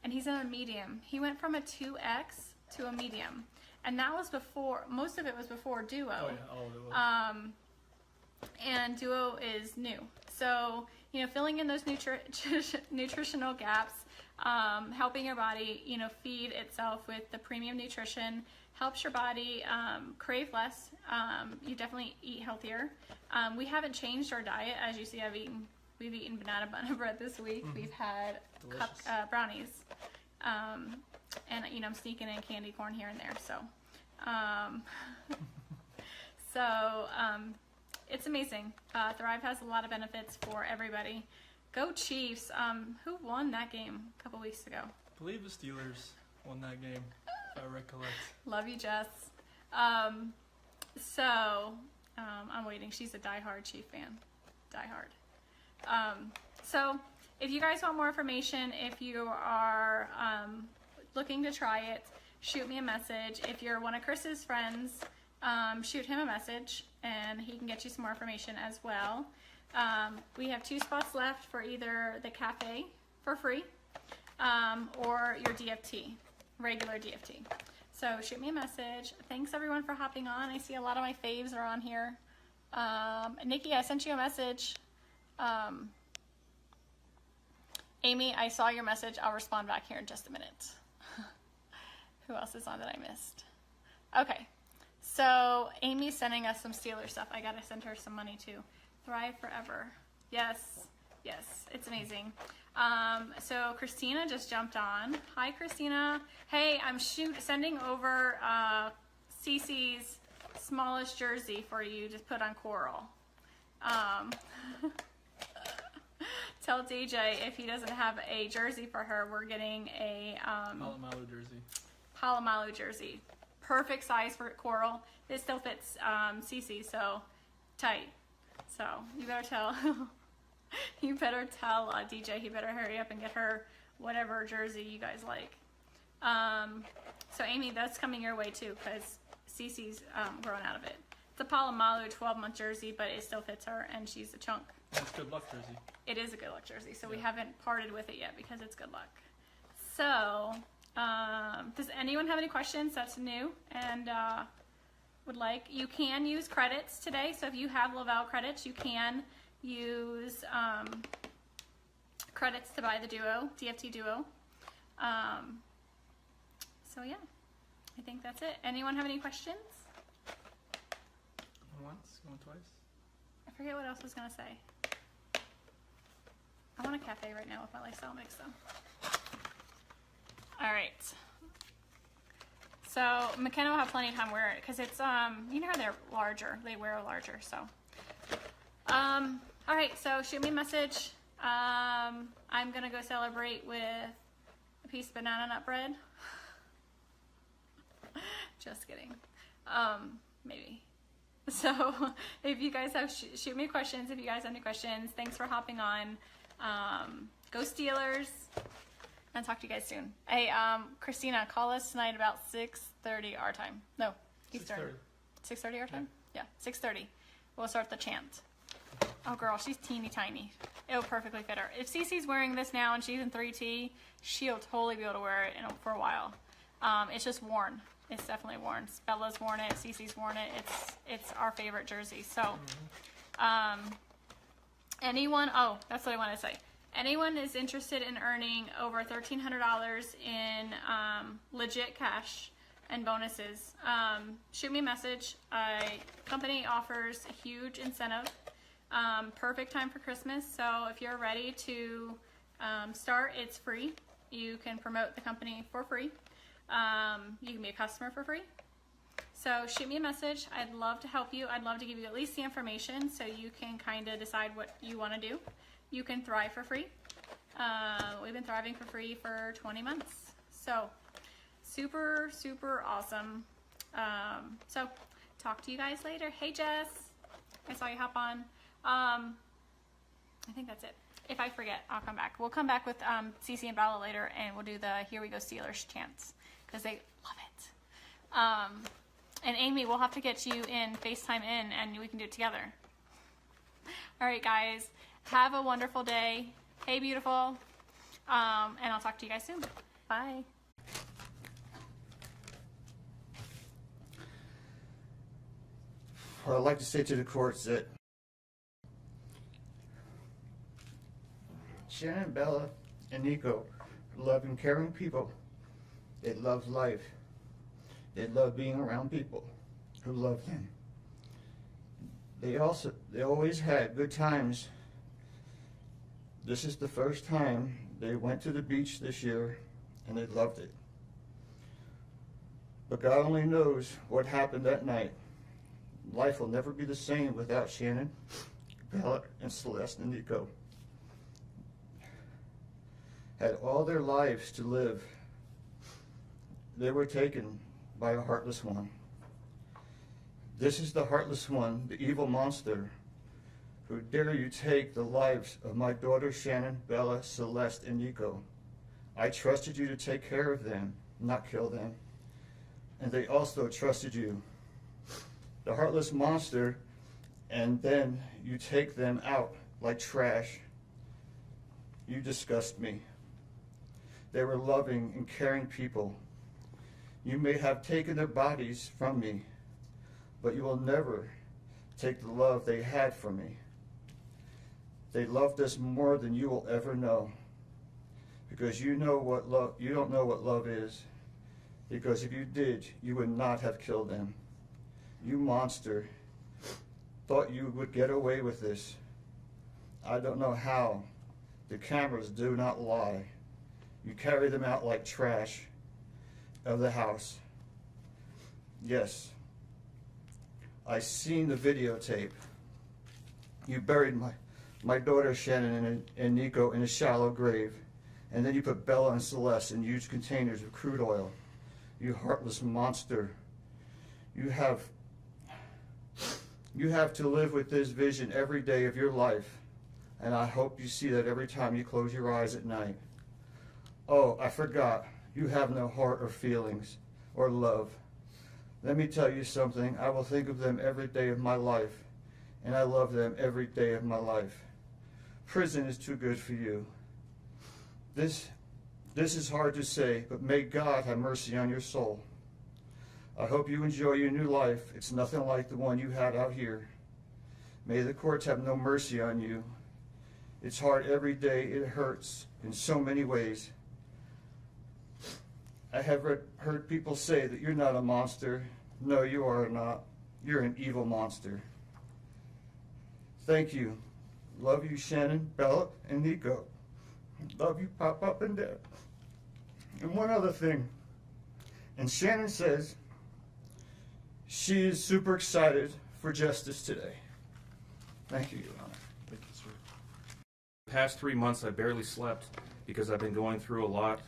And he's in a medium. He went from a 2X to a medium. And that was before, most of it was before Duo. Oh yeah, all of it was. And Duo is new. So, you know, filling in those nutritional gaps, helping your body, you know, feed itself with the premium nutrition, helps your body crave less. You definitely eat healthier. We haven't changed our diet. As you see, we've eaten banana bun bread this week. We've had brownies. And, you know, I'm sneaking in candy corn here and there. So, it's amazing. Thrive has a lot of benefits for everybody. Go Chiefs. Who won that game a couple weeks ago? I believe the Steelers won that game, if I recollect. Love you, Jess. I'm waiting. She's a diehard Chief fan. Diehard. So, if you guys want more information, if you are looking to try it, shoot me a message. If you're one of Chris's friends, shoot him a message and he can get you some more information as well. We have 2 spots left for either the cafe for free or your DFT, regular DFT. So shoot me a message. Thanks everyone for hopping on. I see a lot of my faves are on here. Nikki, I sent you a message. Amy, I saw your message. I'll respond back here in just a minute. Who else is on that I missed? Okay. So Amy's sending us some Steelers stuff. I gotta send her some money too. Thrive Forever. Yes, it's amazing. So Christina just jumped on. Hi, Christina. Hey, I'm sending over Cece's smallest jersey for you to put on Coral. tell DJ if he doesn't have a jersey for her, we're getting a Palomalu jersey. Palomalu jersey. Perfect size for Coral. It still fits Cece, so tight. So you better tell DJ he better hurry up and get her whatever jersey you guys like. So Amy, that's coming your way too, because Cece's grown out of it. It's a Palomalu 12-month jersey, but it still fits her, and she's a chunk. It's good luck jersey. It is a good luck jersey, so we haven't parted with it yet because it's good luck. So, does anyone have any questions that's new and would like? You can use credits today, so if you have Lavelle credits, you can use credits to buy the Duo, DFT Duo. So yeah, I think that's it. Anyone have any questions? Going once, going twice. I forget what else I was gonna say. I want a cafe right now with my lifestyle mix though. All right. So McKenna will have plenty of time to wear it because it's you know how they're larger. They wear larger. So all right. So shoot me a message. I'm gonna go celebrate with a piece of banana nut bread. Just kidding. Maybe. So if you guys have, shoot me questions if you guys have any questions. Thanks for hopping on. Go Steelers. And talk to you guys soon. Hey, Christina, call us tonight about 6:30 our time. No, Eastern. 6:30 our time? Yeah, 6:30. We'll start the chant. Oh girl, she's teeny tiny. It'll perfectly fit her. If Cece's wearing this now and she's in 3T, she'll totally be able to wear it for a while. It's just worn. It's definitely worn. Bella's worn it. Cece's worn it. It's our favorite jersey. So, anyone? Oh, that's what I want to say. Anyone is interested in earning over $1,300 in legit cash and bonuses, shoot me a message. Company offers a huge incentive. Perfect time for Christmas. So if you're ready to start, it's free. You can promote the company for free. You can be a customer for free. So shoot me a message. I'd love to help you. I'd love to give you at least the information so you can kind of decide what you want to do. You can thrive for free. We've been thriving for free for 20 months. So super, super awesome. So talk to you guys later. Hey, Jess. I saw you hop on. I think that's it. If I forget, I'll come back. We'll come back with Cece and Bella later, and we'll do the Here We Go Steelers chants because they love it. And Amy, we'll have to get you in, FaceTime in, and we can do it together. All right, guys. Have a wonderful day. Hey, beautiful. And I'll talk to you guys soon. Bye. What I'd like to say to the court is that Shanann, Bella, and Nico are loving, caring people. They love life. They love being around people who love them. They always had good times. This is the first time they went to the beach this year, and they loved it. But God only knows what happened that night. Life will never be the same without Shanann, Bella, and Celeste, and Nico. Had all their lives to live. They were taken by a heartless one. This is the heartless one, the evil monster, who dare you take the lives of my daughters Shanann, Bella, Celeste, and Nico. I trusted you to take care of them, not kill them. And they also trusted you. The heartless monster, and then you take them out like trash. You disgust me. They were loving and caring people. You may have taken their bodies from me, but you will never take the love they had for me. They loved us more than you will ever know, because you know what love. You don't know what love is, because if you did, you would not have killed them. You monster, thought you would get away with this. I don't know how. The cameras do not lie. You carry them out like trash of the house. Yes, I seen the videotape. You buried my daughter Shanann and Nico in a shallow grave, and then you put Bella and Celeste in huge containers of crude oil. You heartless monster. You have to live with this vision every day of your life, and I hope you see that every time you close your eyes at night. Oh, I forgot. You have no heart or feelings or love. Let me tell you something. I will think of them every day of my life, and I love them every day of my life. Prison is too good for you. This is hard to say, but may God have mercy on your soul. I hope you enjoy your new life. It's nothing like the one you had out here. May the courts have no mercy on you. It's hard every day. It hurts in so many ways. I have heard people say that you're not a monster. No, you are not. You're an evil monster. Thank you. Love you, Shanann, Bella, and Nico. Love you, Pop and Dad. And one other thing. And Shanann says she is super excited for justice today. Thank you, Your Honor. Thank you, sir. The past 3 months I barely slept because I've been going through a lot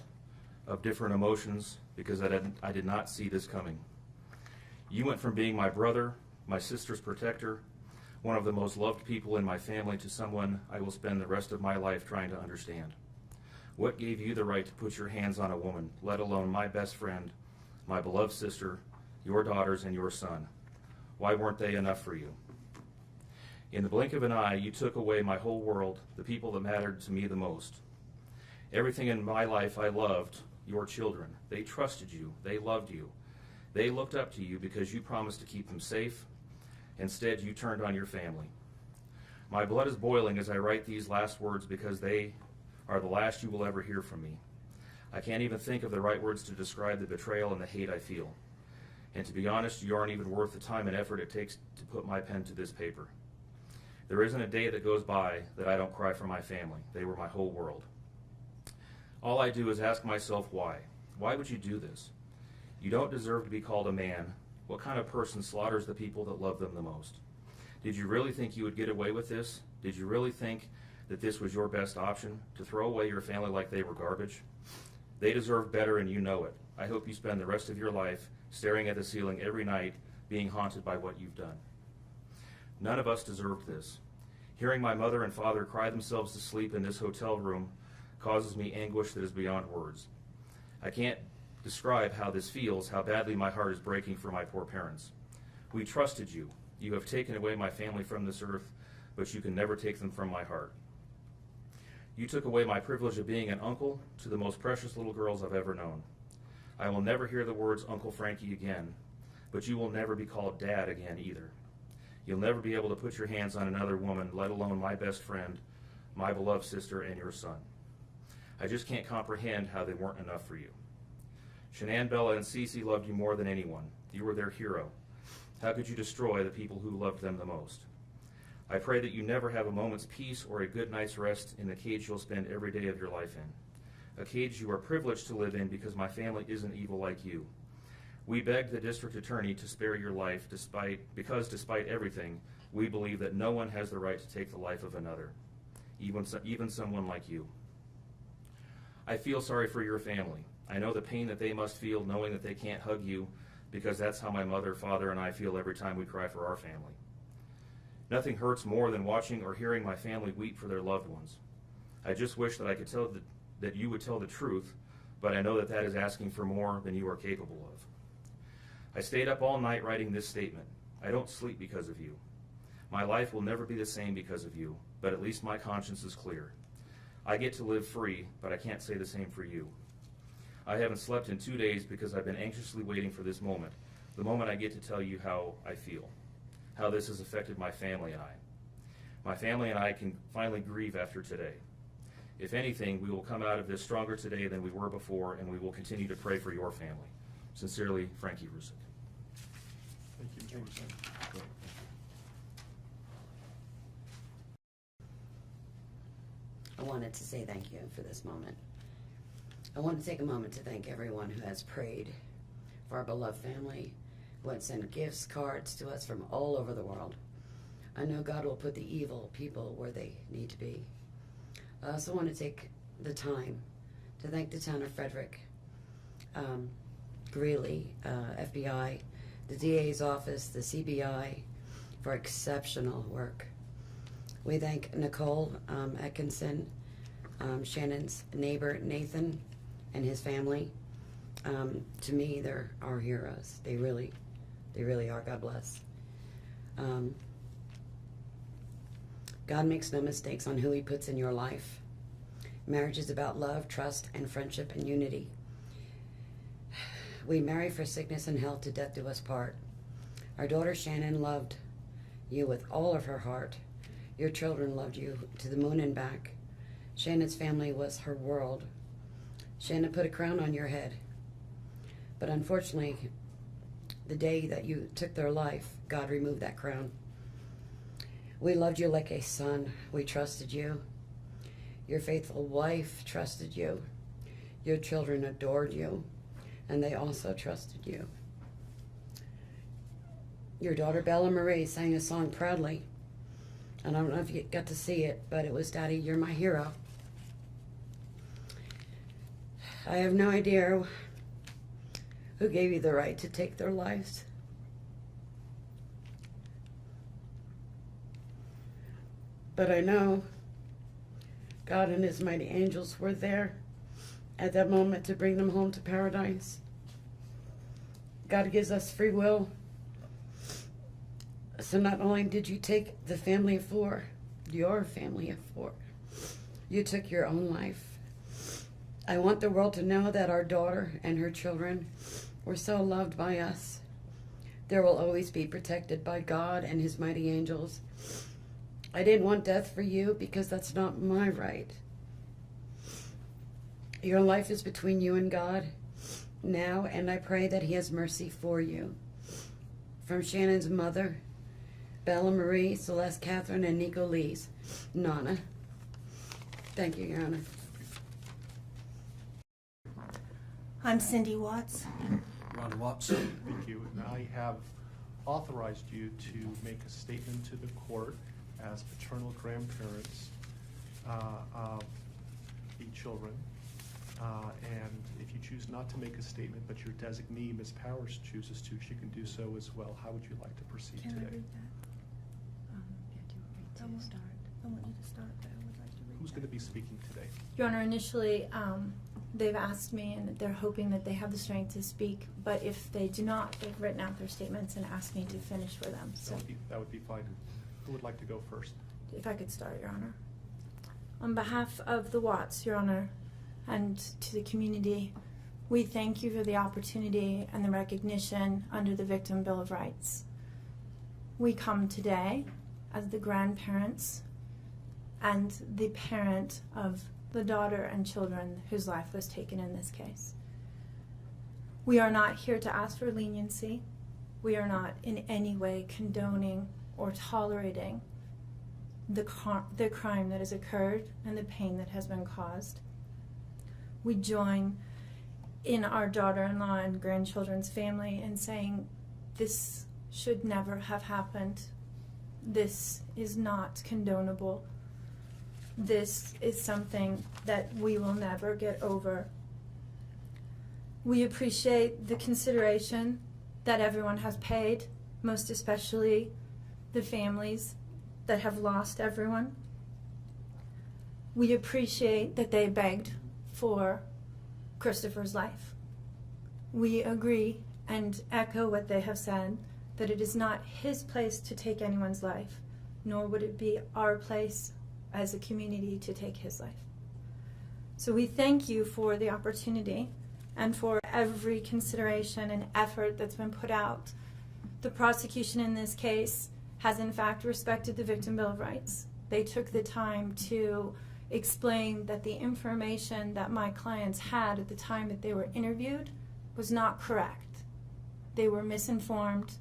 of different emotions because I did not see this coming. You went from being my brother, my sister's protector, one of the most loved people in my family, to someone I will spend the rest of my life trying to understand. What gave you the right to put your hands on a woman, let alone my best friend, my beloved sister, your daughters, and your son? Why weren't they enough for you? In the blink of an eye, you took away my whole world, the people that mattered to me the most. Everything in my life I loved, your children. They trusted you. They loved you. They looked up to you because you promised to keep them safe. Instead, you turned on your family. My blood is boiling as I write these last words because they are the last you will ever hear from me. I can't even think of the right words to describe the betrayal and the hate I feel. And to be honest, you aren't even worth the time and effort it takes to put my pen to this paper. There isn't a day that goes by that I don't cry for my family. They were my whole world. All I do is ask myself why. Why would you do this? You don't deserve to be called a man. What kind of person slaughters the people that love them the most? Did you really think you would get away with this? Did you really think that this was your best option, to throw away your family like they were garbage? They deserve better, and you know it. I hope you spend the rest of your life staring at the ceiling every night, being haunted by what you've done. None of us deserved this. Hearing my mother and father cry themselves to sleep in this hotel room causes me anguish that is beyond words. I can't describe how this feels, how badly my heart is breaking for my poor parents. We trusted you. You have taken away my family from this earth, but you can never take them from my heart. You took away my privilege of being an uncle to the most precious little girls I've ever known. I will never hear the words Uncle Frankie again, but you will never be called Dad again either. You'll never be able to put your hands on another woman, let alone my best friend, my beloved sister, and your son. I just can't comprehend how they weren't enough for you. Shanann, Bella, and Cece loved you more than anyone. You were their hero. How could you destroy the people who loved them the most? I pray that you never have a moment's peace or a good night's rest in the cage you'll spend every day of your life in. A cage you are privileged to live in because my family isn't evil like you. We begged the district attorney to spare your life because despite everything, we believe that no one has the right to take the life of another, even someone like you. I feel sorry for your family. I know the pain that they must feel knowing that they can't hug you, because that's how my mother, father, and I feel every time we cry for our family. Nothing hurts more than watching or hearing my family weep for their loved ones. I just wish that I could tell that you would tell the truth, but I know that that is asking for more than you are capable of. I stayed up all night writing this statement. I don't sleep because of you. My life will never be the same because of you, but at least my conscience is clear. I get to live free, but I can't say the same for you. I haven't slept in 2 days because I've been anxiously waiting for this moment, the moment I get to tell you how I feel, how this has affected my family and I. My family and I can finally grieve after today. If anything, we will come out of this stronger today than we were before, and we will continue to pray for your family. Sincerely, Frankie Rusick. Thank you. I wanted to say thank you for this moment. I want to take a moment to thank everyone who has prayed for our beloved family, who has sent gifts, cards to us from all over the world. I know God will put the evil people where they need to be. I also want to take the time to thank the town of Frederick, Greeley, FBI, the DA's office, the CBI, for exceptional work. We thank Nicole Atkinson, Shannon's neighbor Nathan, and his family. To me, they're our heroes. They really are. God bless. God makes no mistakes on who he puts in your life. Marriage is about love, trust, and friendship and unity. We marry for sickness and health, to death do us part. Our daughter Shanann loved you with all of her heart. Your children loved you to the moon and back. Shannon's family was her world. Shanann put a crown on your head. But unfortunately, the day that you took their life, God removed that crown. We loved you like a son. We trusted you. Your faithful wife trusted you. Your children adored you, and they also trusted you. Your daughter Bella Marie sang a song proudly. And I don't know if you got to see it, but it was, "Daddy, you're my hero." I have no idea who gave you the right to take their lives. But I know God and his mighty angels were there at that moment to bring them home to paradise. God gives us free will. So not only did you take the family of four, your family of four, you took your own life. I want the world to know that our daughter and her children were so loved by us. There will always be protected by God and his mighty angels. I didn't want death for you because that's not my right. Your life is between you and God now, and I pray that he has mercy for you. From Shannon's mother, Bella Marie, Celeste Catherine, and Nico Lee's Nana. Thank you, Your Honor. I'm Cindy Watts. Ron Watts. Thank you. And I have authorized you to make a statement to the court as paternal grandparents of the children. And if you choose not to make a statement, but your designee, Ms. Powers, chooses to, she can do so as well. How would you like to proceed Can today? I read that? I want you to start, but I would like to read Who's going to be speaking today? Your Honor, initially, they've asked me, and they're hoping that they have the strength to speak, but if they do not, they've written out their statements and asked me to finish for them. So That would be fine. Who would like to go first? if I could start, Your Honor. On behalf of the Watts, Your Honor, and to the community, we thank you for the opportunity and the recognition under the Victim Bill of Rights. We come today as the grandparents and the parent of the daughter and children whose life was taken in this case. We are not here to ask for leniency. We are not in any way condoning or tolerating the crime that has occurred and the pain that has been caused. We join in our daughter-in-law and grandchildren's family in saying this should never have happened. This is not condonable. This is something that we will never get over. We appreciate the consideration that everyone has paid, most especially the families that have lost everyone. We appreciate that they begged for Christopher's life. We agree and echo what they have said, that it is not his place to take anyone's life, nor would it be our place as a community to take his life. So we thank you for the opportunity and for every consideration and effort that's been put out. The prosecution in this case has in fact respected the Victim Bill of Rights. They took the time to explain that the information that my clients had at the time that they were interviewed was not correct. They were misinformed.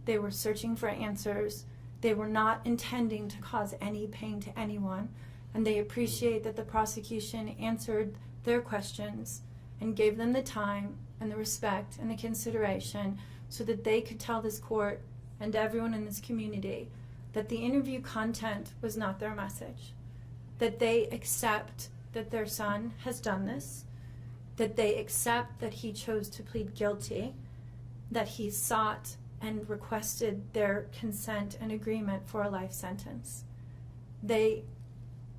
They were searching for answers. They were not intending to cause any pain to anyone, and they appreciate that the prosecution answered their questions and gave them the time and the respect and the consideration so that they could tell this court and everyone in this community that the interview content was not their message, that they accept that their son has done this, that they accept that he chose to plead guilty, that he sought and requested their consent and agreement for a life sentence. They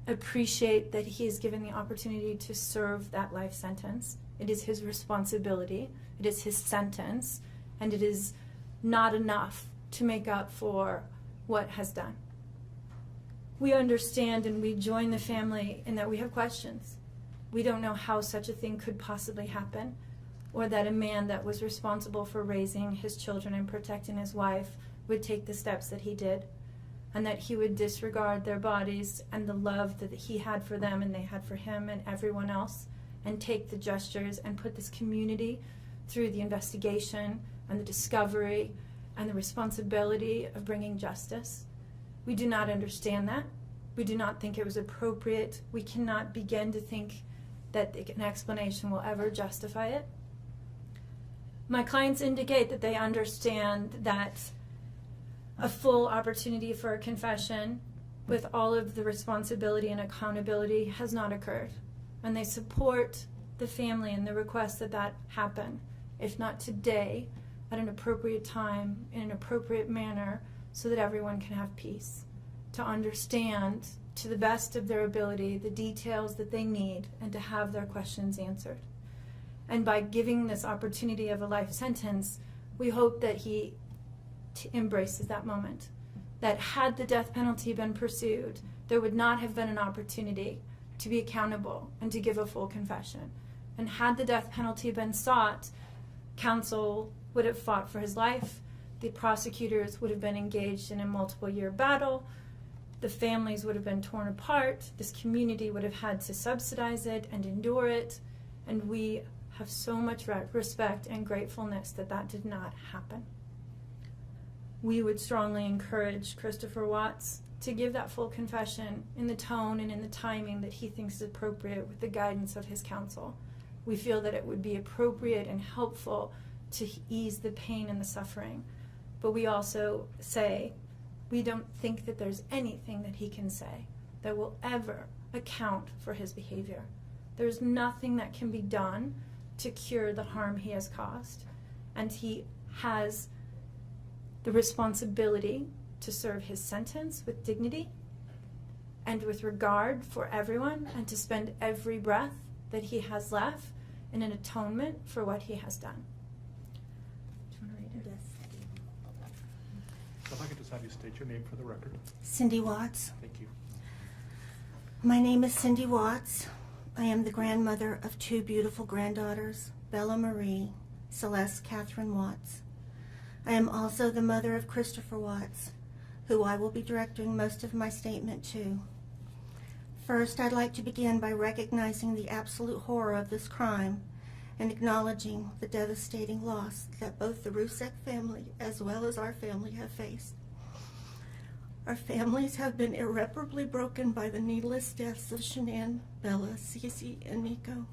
appreciate that he is given the opportunity to serve that life sentence. It is his responsibility, it is his sentence, and it is not enough to make up for what has done. We understand and we join the family in that we have questions. We don't know how such a thing could possibly happen, or that a man that was responsible for raising his children and protecting his wife would take the steps that he did, and that he would disregard their bodies and the love that he had for them and they had for him and everyone else, and take the gestures and put this community through the investigation and the discovery and the responsibility of bringing justice. We do not understand that. We do not think it was appropriate. We cannot begin to think that an explanation will ever justify it. My clients indicate that they understand that a full opportunity for a confession with all of the responsibility and accountability has not occurred. And they support the family and the request that that happen, if not today, at an appropriate time, in an appropriate manner, so that everyone can have peace, to understand to the best of their ability the details that they need and to have their questions answered. And by giving this opportunity of a life sentence, we hope that he embraces that moment. That had the death penalty been pursued, there would not have been an opportunity to be accountable and to give a full confession. And had the death penalty been sought, counsel would have fought for his life, the prosecutors would have been engaged in a multiple-year battle, the families would have been torn apart, this community would have had to subsidize it and endure it, and we have so much respect and gratefulness that that did not happen. We would strongly encourage Christopher Watts to give that full confession in the tone and in the timing that he thinks is appropriate with the guidance of his counsel. We feel that it would be appropriate and helpful to ease the pain and the suffering. But we also say we don't think that there's anything that he can say that will ever account for his behavior. There's nothing that can be done to cure the harm he has caused. And he has the responsibility to serve his sentence with dignity and with regard for everyone, and to spend every breath that he has left in an atonement for what he has done. Do you want to read it? So if I could just have you state your name for the record. Cindy Watts. Thank you. My name is Cindy Watts. I am the grandmother of two beautiful granddaughters, Bella Marie, Celeste Catherine Watts. I am also the mother of Christopher Watts, who I will be directing most of my statement to. First, I'd like to begin by recognizing the absolute horror of this crime and acknowledging the devastating loss that both the Rusek family as well as our family have faced. Our families have been irreparably broken by the needless deaths of Shanann, Bella, Cece, and Nico.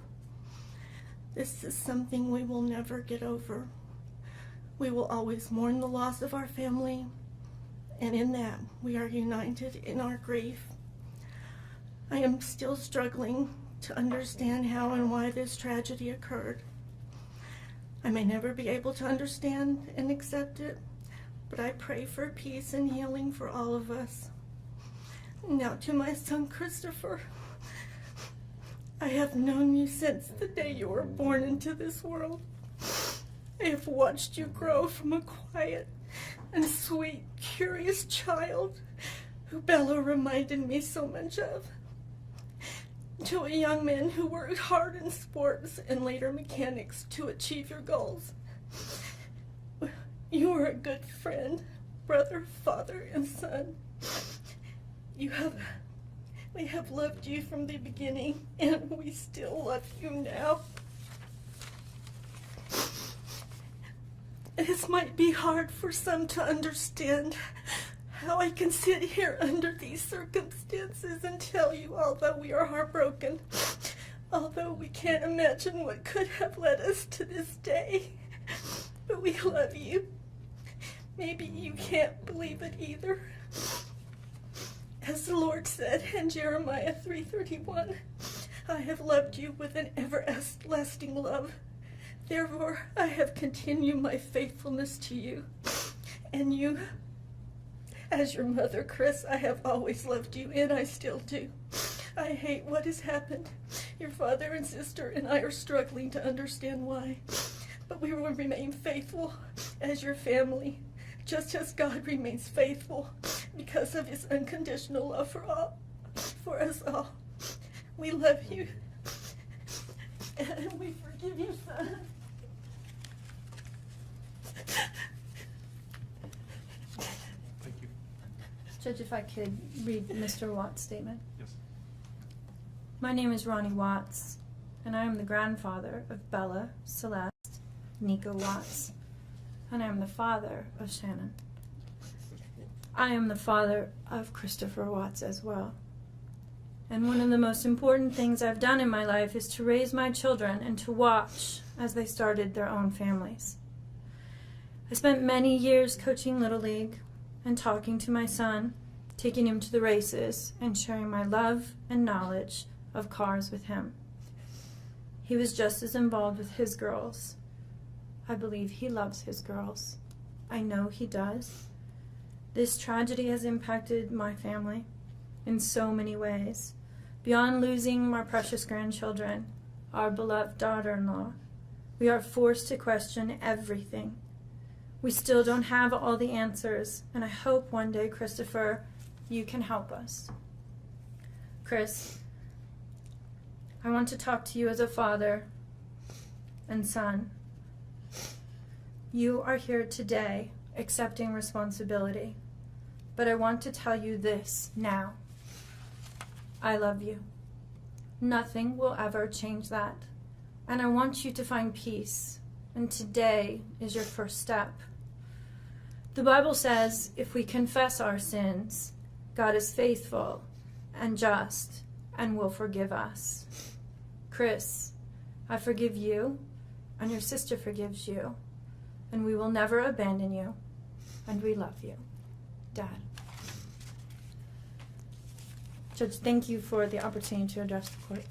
This is something we will never get over. We will always mourn the loss of our family, and in that we are united in our grief. I am still struggling to understand how and why this tragedy occurred. I may never be able to understand and accept it, but I pray for peace and healing for all of us. Now to my son Christopher. I have known you since the day you were born into this world. I have watched you grow from a quiet and sweet, curious child who Bella reminded me so much of, to a young man who worked hard in sports and later mechanics to achieve your goals. You are a good friend, brother, father, and son. We have loved you from the beginning, and we still love you now. This might be hard for some to understand, how I can sit here under these circumstances and tell you, although we are heartbroken, although we can't imagine what could have led us to this day, but we love you. Maybe you can't believe it either, As the Lord said in Jeremiah 3:31, I have loved you with an everlasting love. Therefore, I have continued my faithfulness to you. And you, as your mother, Chris, I have always loved you, and I still do. I hate what has happened. Your father and sister and I are struggling to understand why. But we will remain faithful as your family, just as God remains faithful because of his unconditional love for us all. We love you, and we forgive you, son. Thank you. Judge, if I could read Mr. Watts' statement. Yes. My name is Ronnie Watts, and I am the grandfather of Bella, Celeste, Nico Watts, and I am the father of Shanann. I am the father of Christopher Watts as well. And one of the most important things I've done in my life is to raise my children and to watch as they started their own families. I spent many years coaching Little League and talking to my son, taking him to the races, and sharing my love and knowledge of cars with him. He was just as involved with his girls. I believe he loves his girls. I know he does. This tragedy has impacted my family in so many ways. Beyond losing my precious grandchildren, our beloved daughter-in-law, we are forced to question everything. We still don't have all the answers, and I hope one day, Christopher, you can help us. Chris, I want to talk to you as a father and son. You are here today accepting responsibility, but I want to tell you this now. I love you. Nothing will ever change that. And I want you to find peace, and today is your first step. The Bible says if we confess our sins, God is faithful and just and will forgive us. Chris, I forgive you, and your sister forgives you, and we will never abandon you, and we love you. Dad. Judge, thank you for the opportunity to address the court.